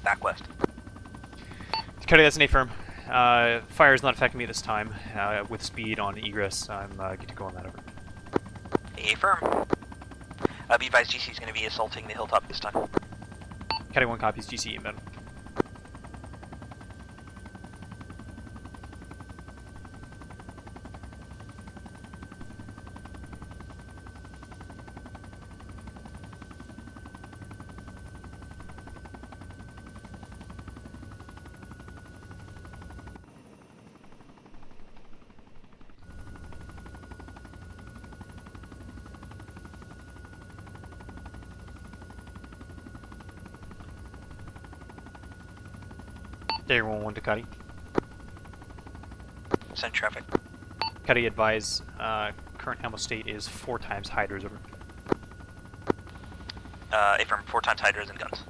back west. Caddy, that's an affirm. Fire is not affecting me this time. With speed on egress, I'm good to go on that over. Affirm. Be advised, GC is going to be assaulting the hilltop this time. Caddy 1 copies, GC inbound. Dagger 1 to Cuddy. Send traffic. Cuddy, advise current ammo state is 4 times hydras over. Affirm, 4 times hydras and guns.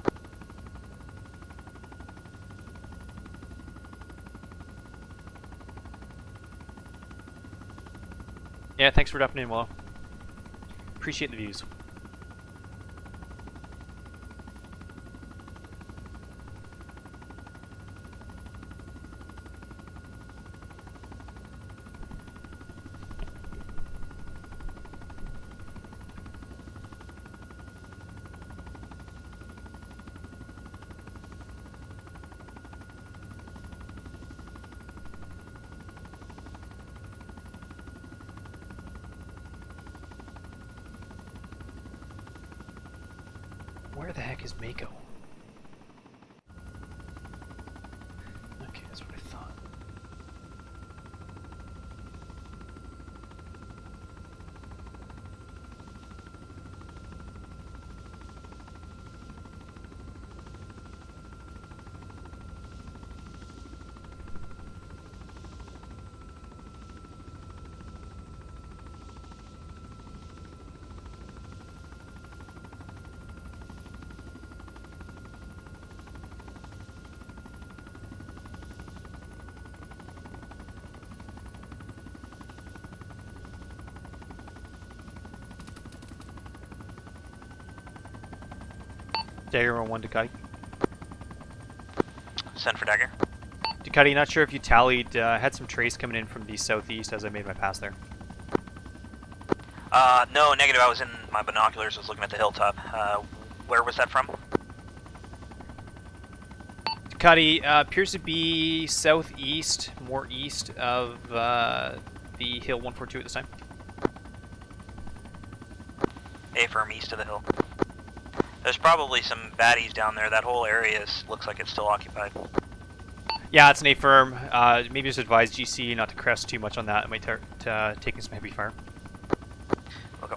Yeah, thanks for dropping in, Willow. Appreciate the views. Where the heck is Mako? Okay, that's what I thought. Dagger 1 Ducati. Send for Dagger. Ducati, not sure if you tallied, had some trace coming in from the southeast as I made my pass there. No, negative. I was in my binoculars, was looking at the hilltop. Where was that from? Ducati, appears to be southeast, more east of the hill 142 at this time. Affirm, east of the hill. There's probably some baddies down there. That whole area looks like it's still occupied. Yeah, it's an A-firm. Maybe just advise GC not to crest too much on that. It might take in some heavy fire. Okay.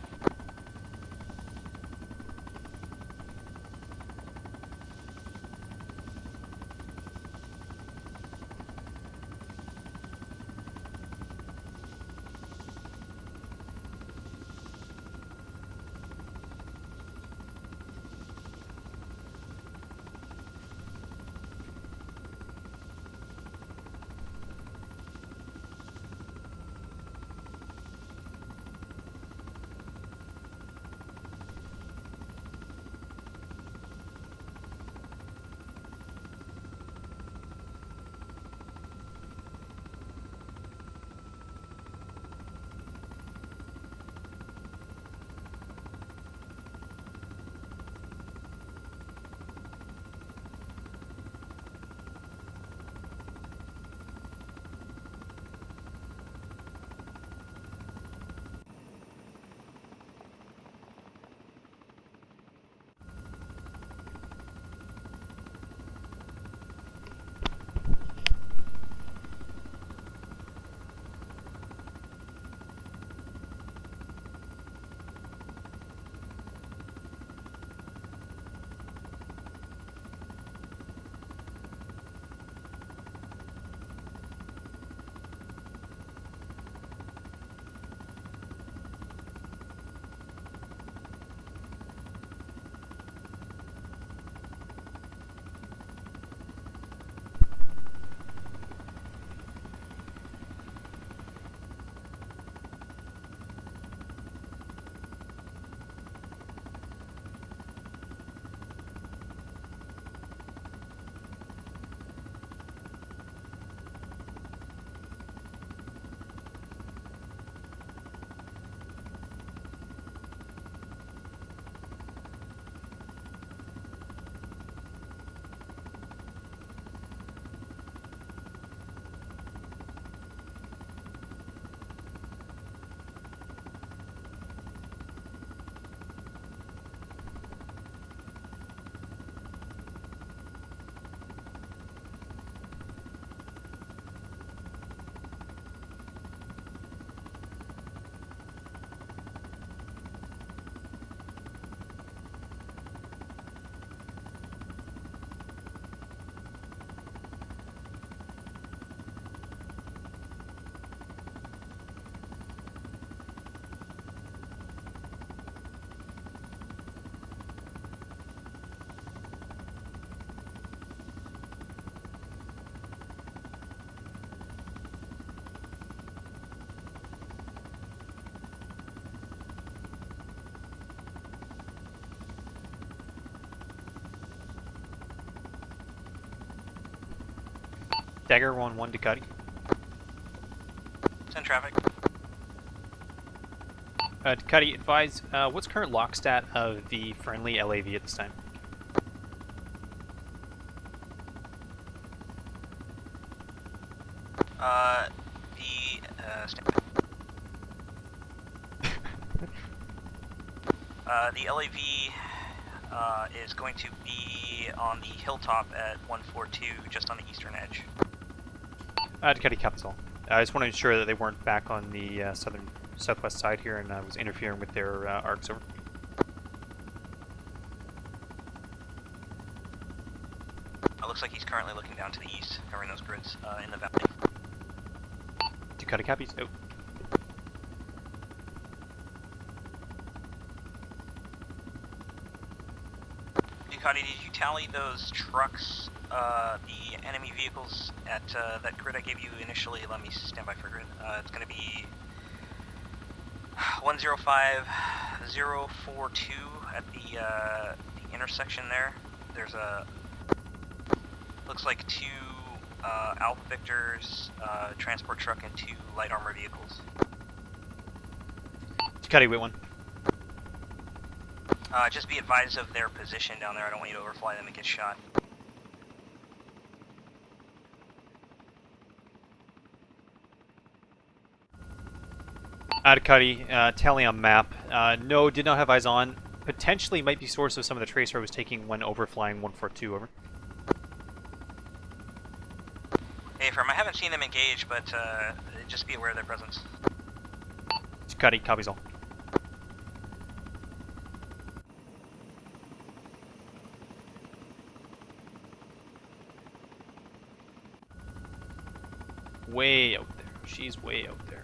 Dagger 1-1 Ducati. Send traffic. Ducati, advise, what's current lock stat of the friendly LAV at this time? The LAV is going to be on the hilltop at 142, just on the eastern edge. Ducati capital. I just want to ensure that they weren't back on the southwest side here and was interfering with their arcs over. It looks like he's currently looking down to the east, covering those grids in the valley. Ducati copies. Oh. Ducati, did you tally those trucks, the enemy vehicles at that grid I gave you initially? Let me stand by for grid. It's going to be 105042 at the intersection there. There's a, looks like two Alpha Victors, transport truck, and two light armor vehicles. Ducati, wait one. Just be advised of their position down there. I don't want you to overfly them and get shot. Ducati, tally on map. No, did not have eyes on. Potentially might be source of some of the tracer I was taking when overflying 142 over. Affirm. I haven't seen them engage, but just be aware of their presence. Ducati, copies all. Way out there. She's way out there.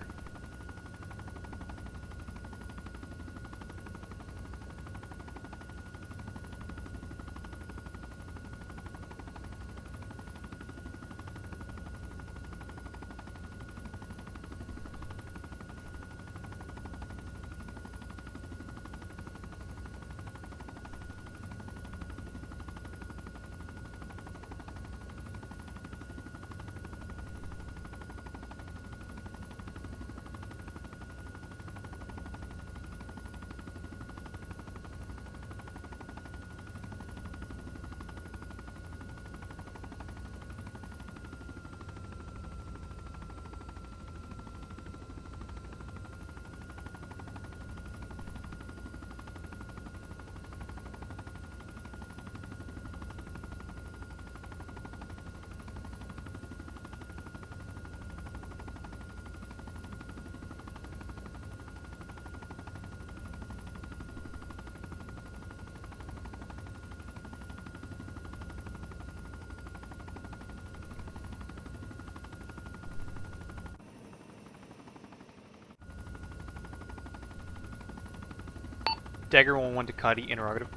Dagger 1-1 Ducati, interrogative.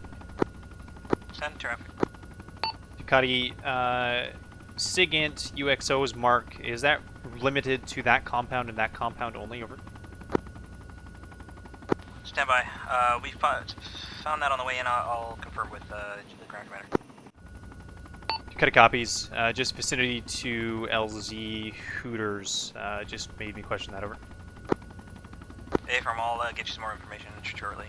Send traffic. Ducati, SIGINT UXO's mark, is that limited to that compound and that compound only? Over. Stand by. We found that on the way in. I'll confirm with the ground commander. Ducati copies, just vicinity to LZ Hooters, just made me question that. Over. Affirm, I'll get you some more information shortly.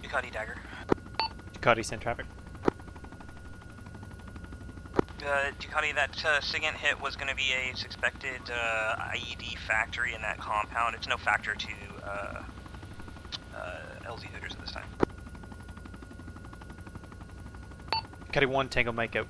Ducati Dagger. Ducati, send traffic. Ducati, that SIGINT hit was going to be a suspected IED factory in that compound. It's no factor to LZ Hooters at this time. Ducati 1, Tango Mike out.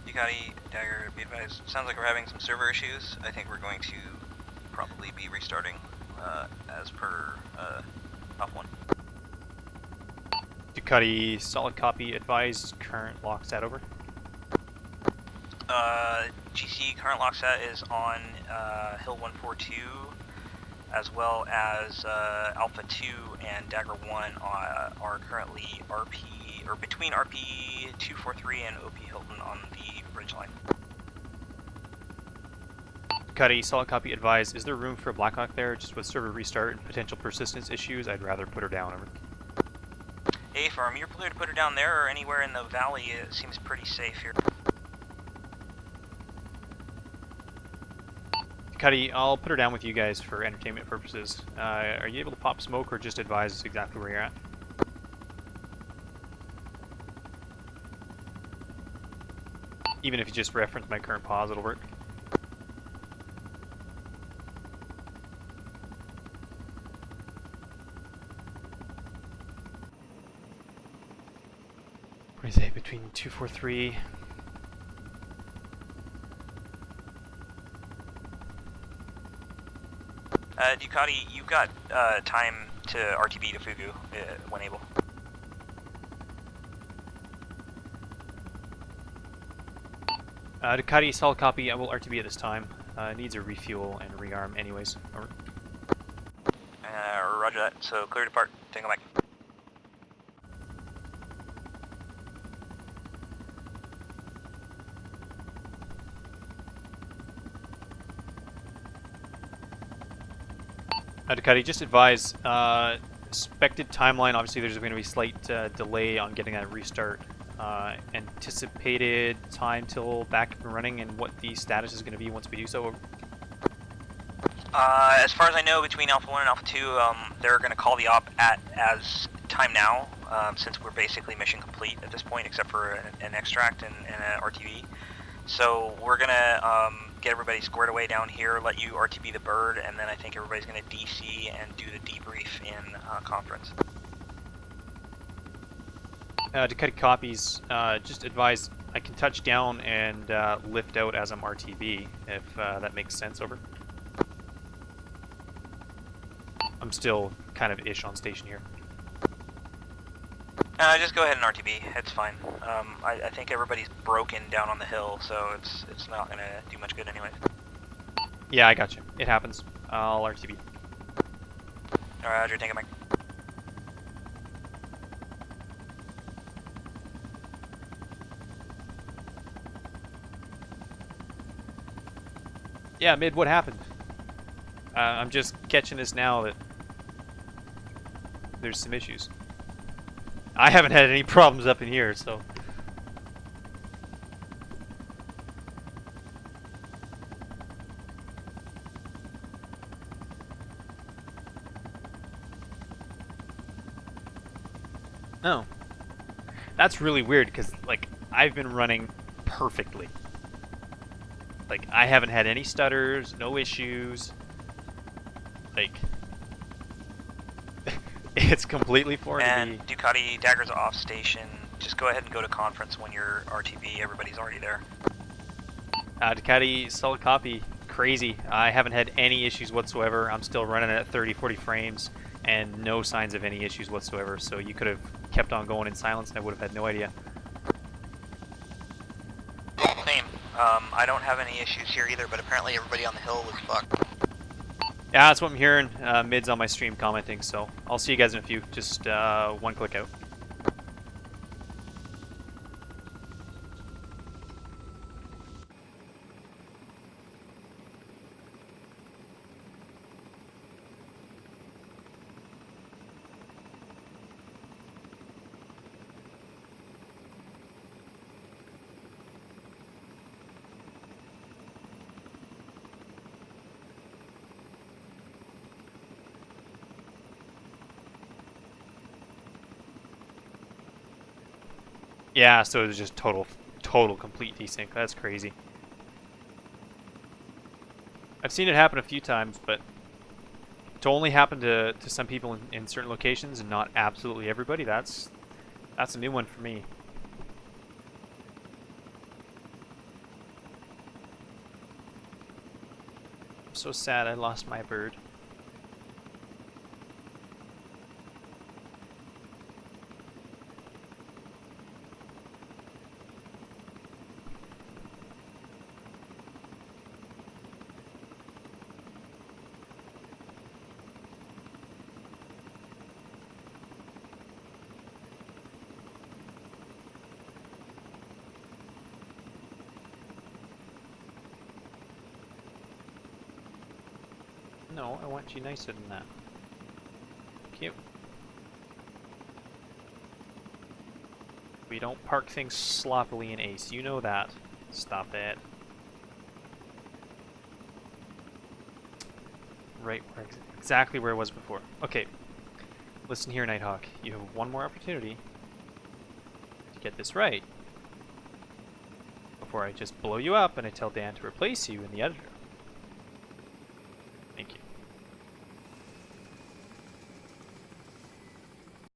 Ducati Dagger, be advised. Sounds like we're having some server issues. I think we're going to probably be restarting as per top 1. Ducati, solid copy, advise current lock stat. Over. GC current lock stat is on Hill 142, as well as Alpha 2 and Dagger 1 are currently RP, or between RP 243 and OP Hilton on the bridge line. Ducati, solid copy, advise. Is there room for a Blackhawk there? Just with server restart and potential persistence issues, I'd rather put her down. Over. A farm, you're clear to put her down there or anywhere in the valley. It seems pretty safe here. Cuddy, I'll put her down with you guys for entertainment purposes. Are you able to pop smoke or just advise us exactly where you're at? Even if you just reference my current pause, it'll work. What is it, between 243... Ducati, you've got time to RTB to Fugu when able. Ducati, solid copy. I will RTB at this time. Needs a refuel and rearm anyways. Over. Roger that. So clear to depart. Tango Mike. Ducati, just advise, expected timeline, obviously there's going to be slight delay on getting that restart. Anticipated time till back up and running and what the status is going to be once we do so. As far as I know, between Alpha 1 and Alpha 2, they're going to call the op as time now, since we're basically mission complete at this point, except for an extract and an RTV. So we're going to get everybody squared away down here, let you RTB the bird, and then I think everybody's going to DC and do the debrief in conference. Ducati copies, just advise I can touch down and lift out as I'm RTB, if that makes sense, over. I'm still kind of ish on station here. Just go ahead and RTB, it's fine. I think everybody's broken down on the hill, so it's not going to do much good anyway. Yeah, I got you. It happens. I'll RTB. Alright, Roger, take it, Mike. Yeah, Mid, what happened? I'm just catching this now that there's some issues. I haven't had any problems up in here, so... Oh. That's really weird, because, like, I've been running perfectly. Like, I haven't had any stutters, no issues. Like... It's completely foreign to me. And Ducati, Dagger's off station. Just go ahead and go to conference when you're RTB. Everybody's already there. Ducati, solid copy. Crazy. I haven't had any issues whatsoever. I'm still running at 30, 40 frames and no signs of any issues whatsoever. So you could have kept on going in silence and I would have had no idea. Same. I don't have any issues here either, but apparently everybody on the hill was fucked. Yeah, that's what I'm hearing. Mid's on my stream commenting, so I'll see you guys in a few. Just one click out. Yeah, so it was just total complete desync. That's crazy. I've seen it happen a few times, but to only happen to some people in certain locations and not absolutely everybody, that's a new one for me. I'm so sad I lost my bird. No, I want you nicer than that. Cute. We don't park things sloppily in Ace. You know that. Stop it. Right where exactly where it was before. Okay. Listen here, Nighthawk. You have one more opportunity to get this right before I just blow you up and I tell Dan to replace you in the editor. Thank you.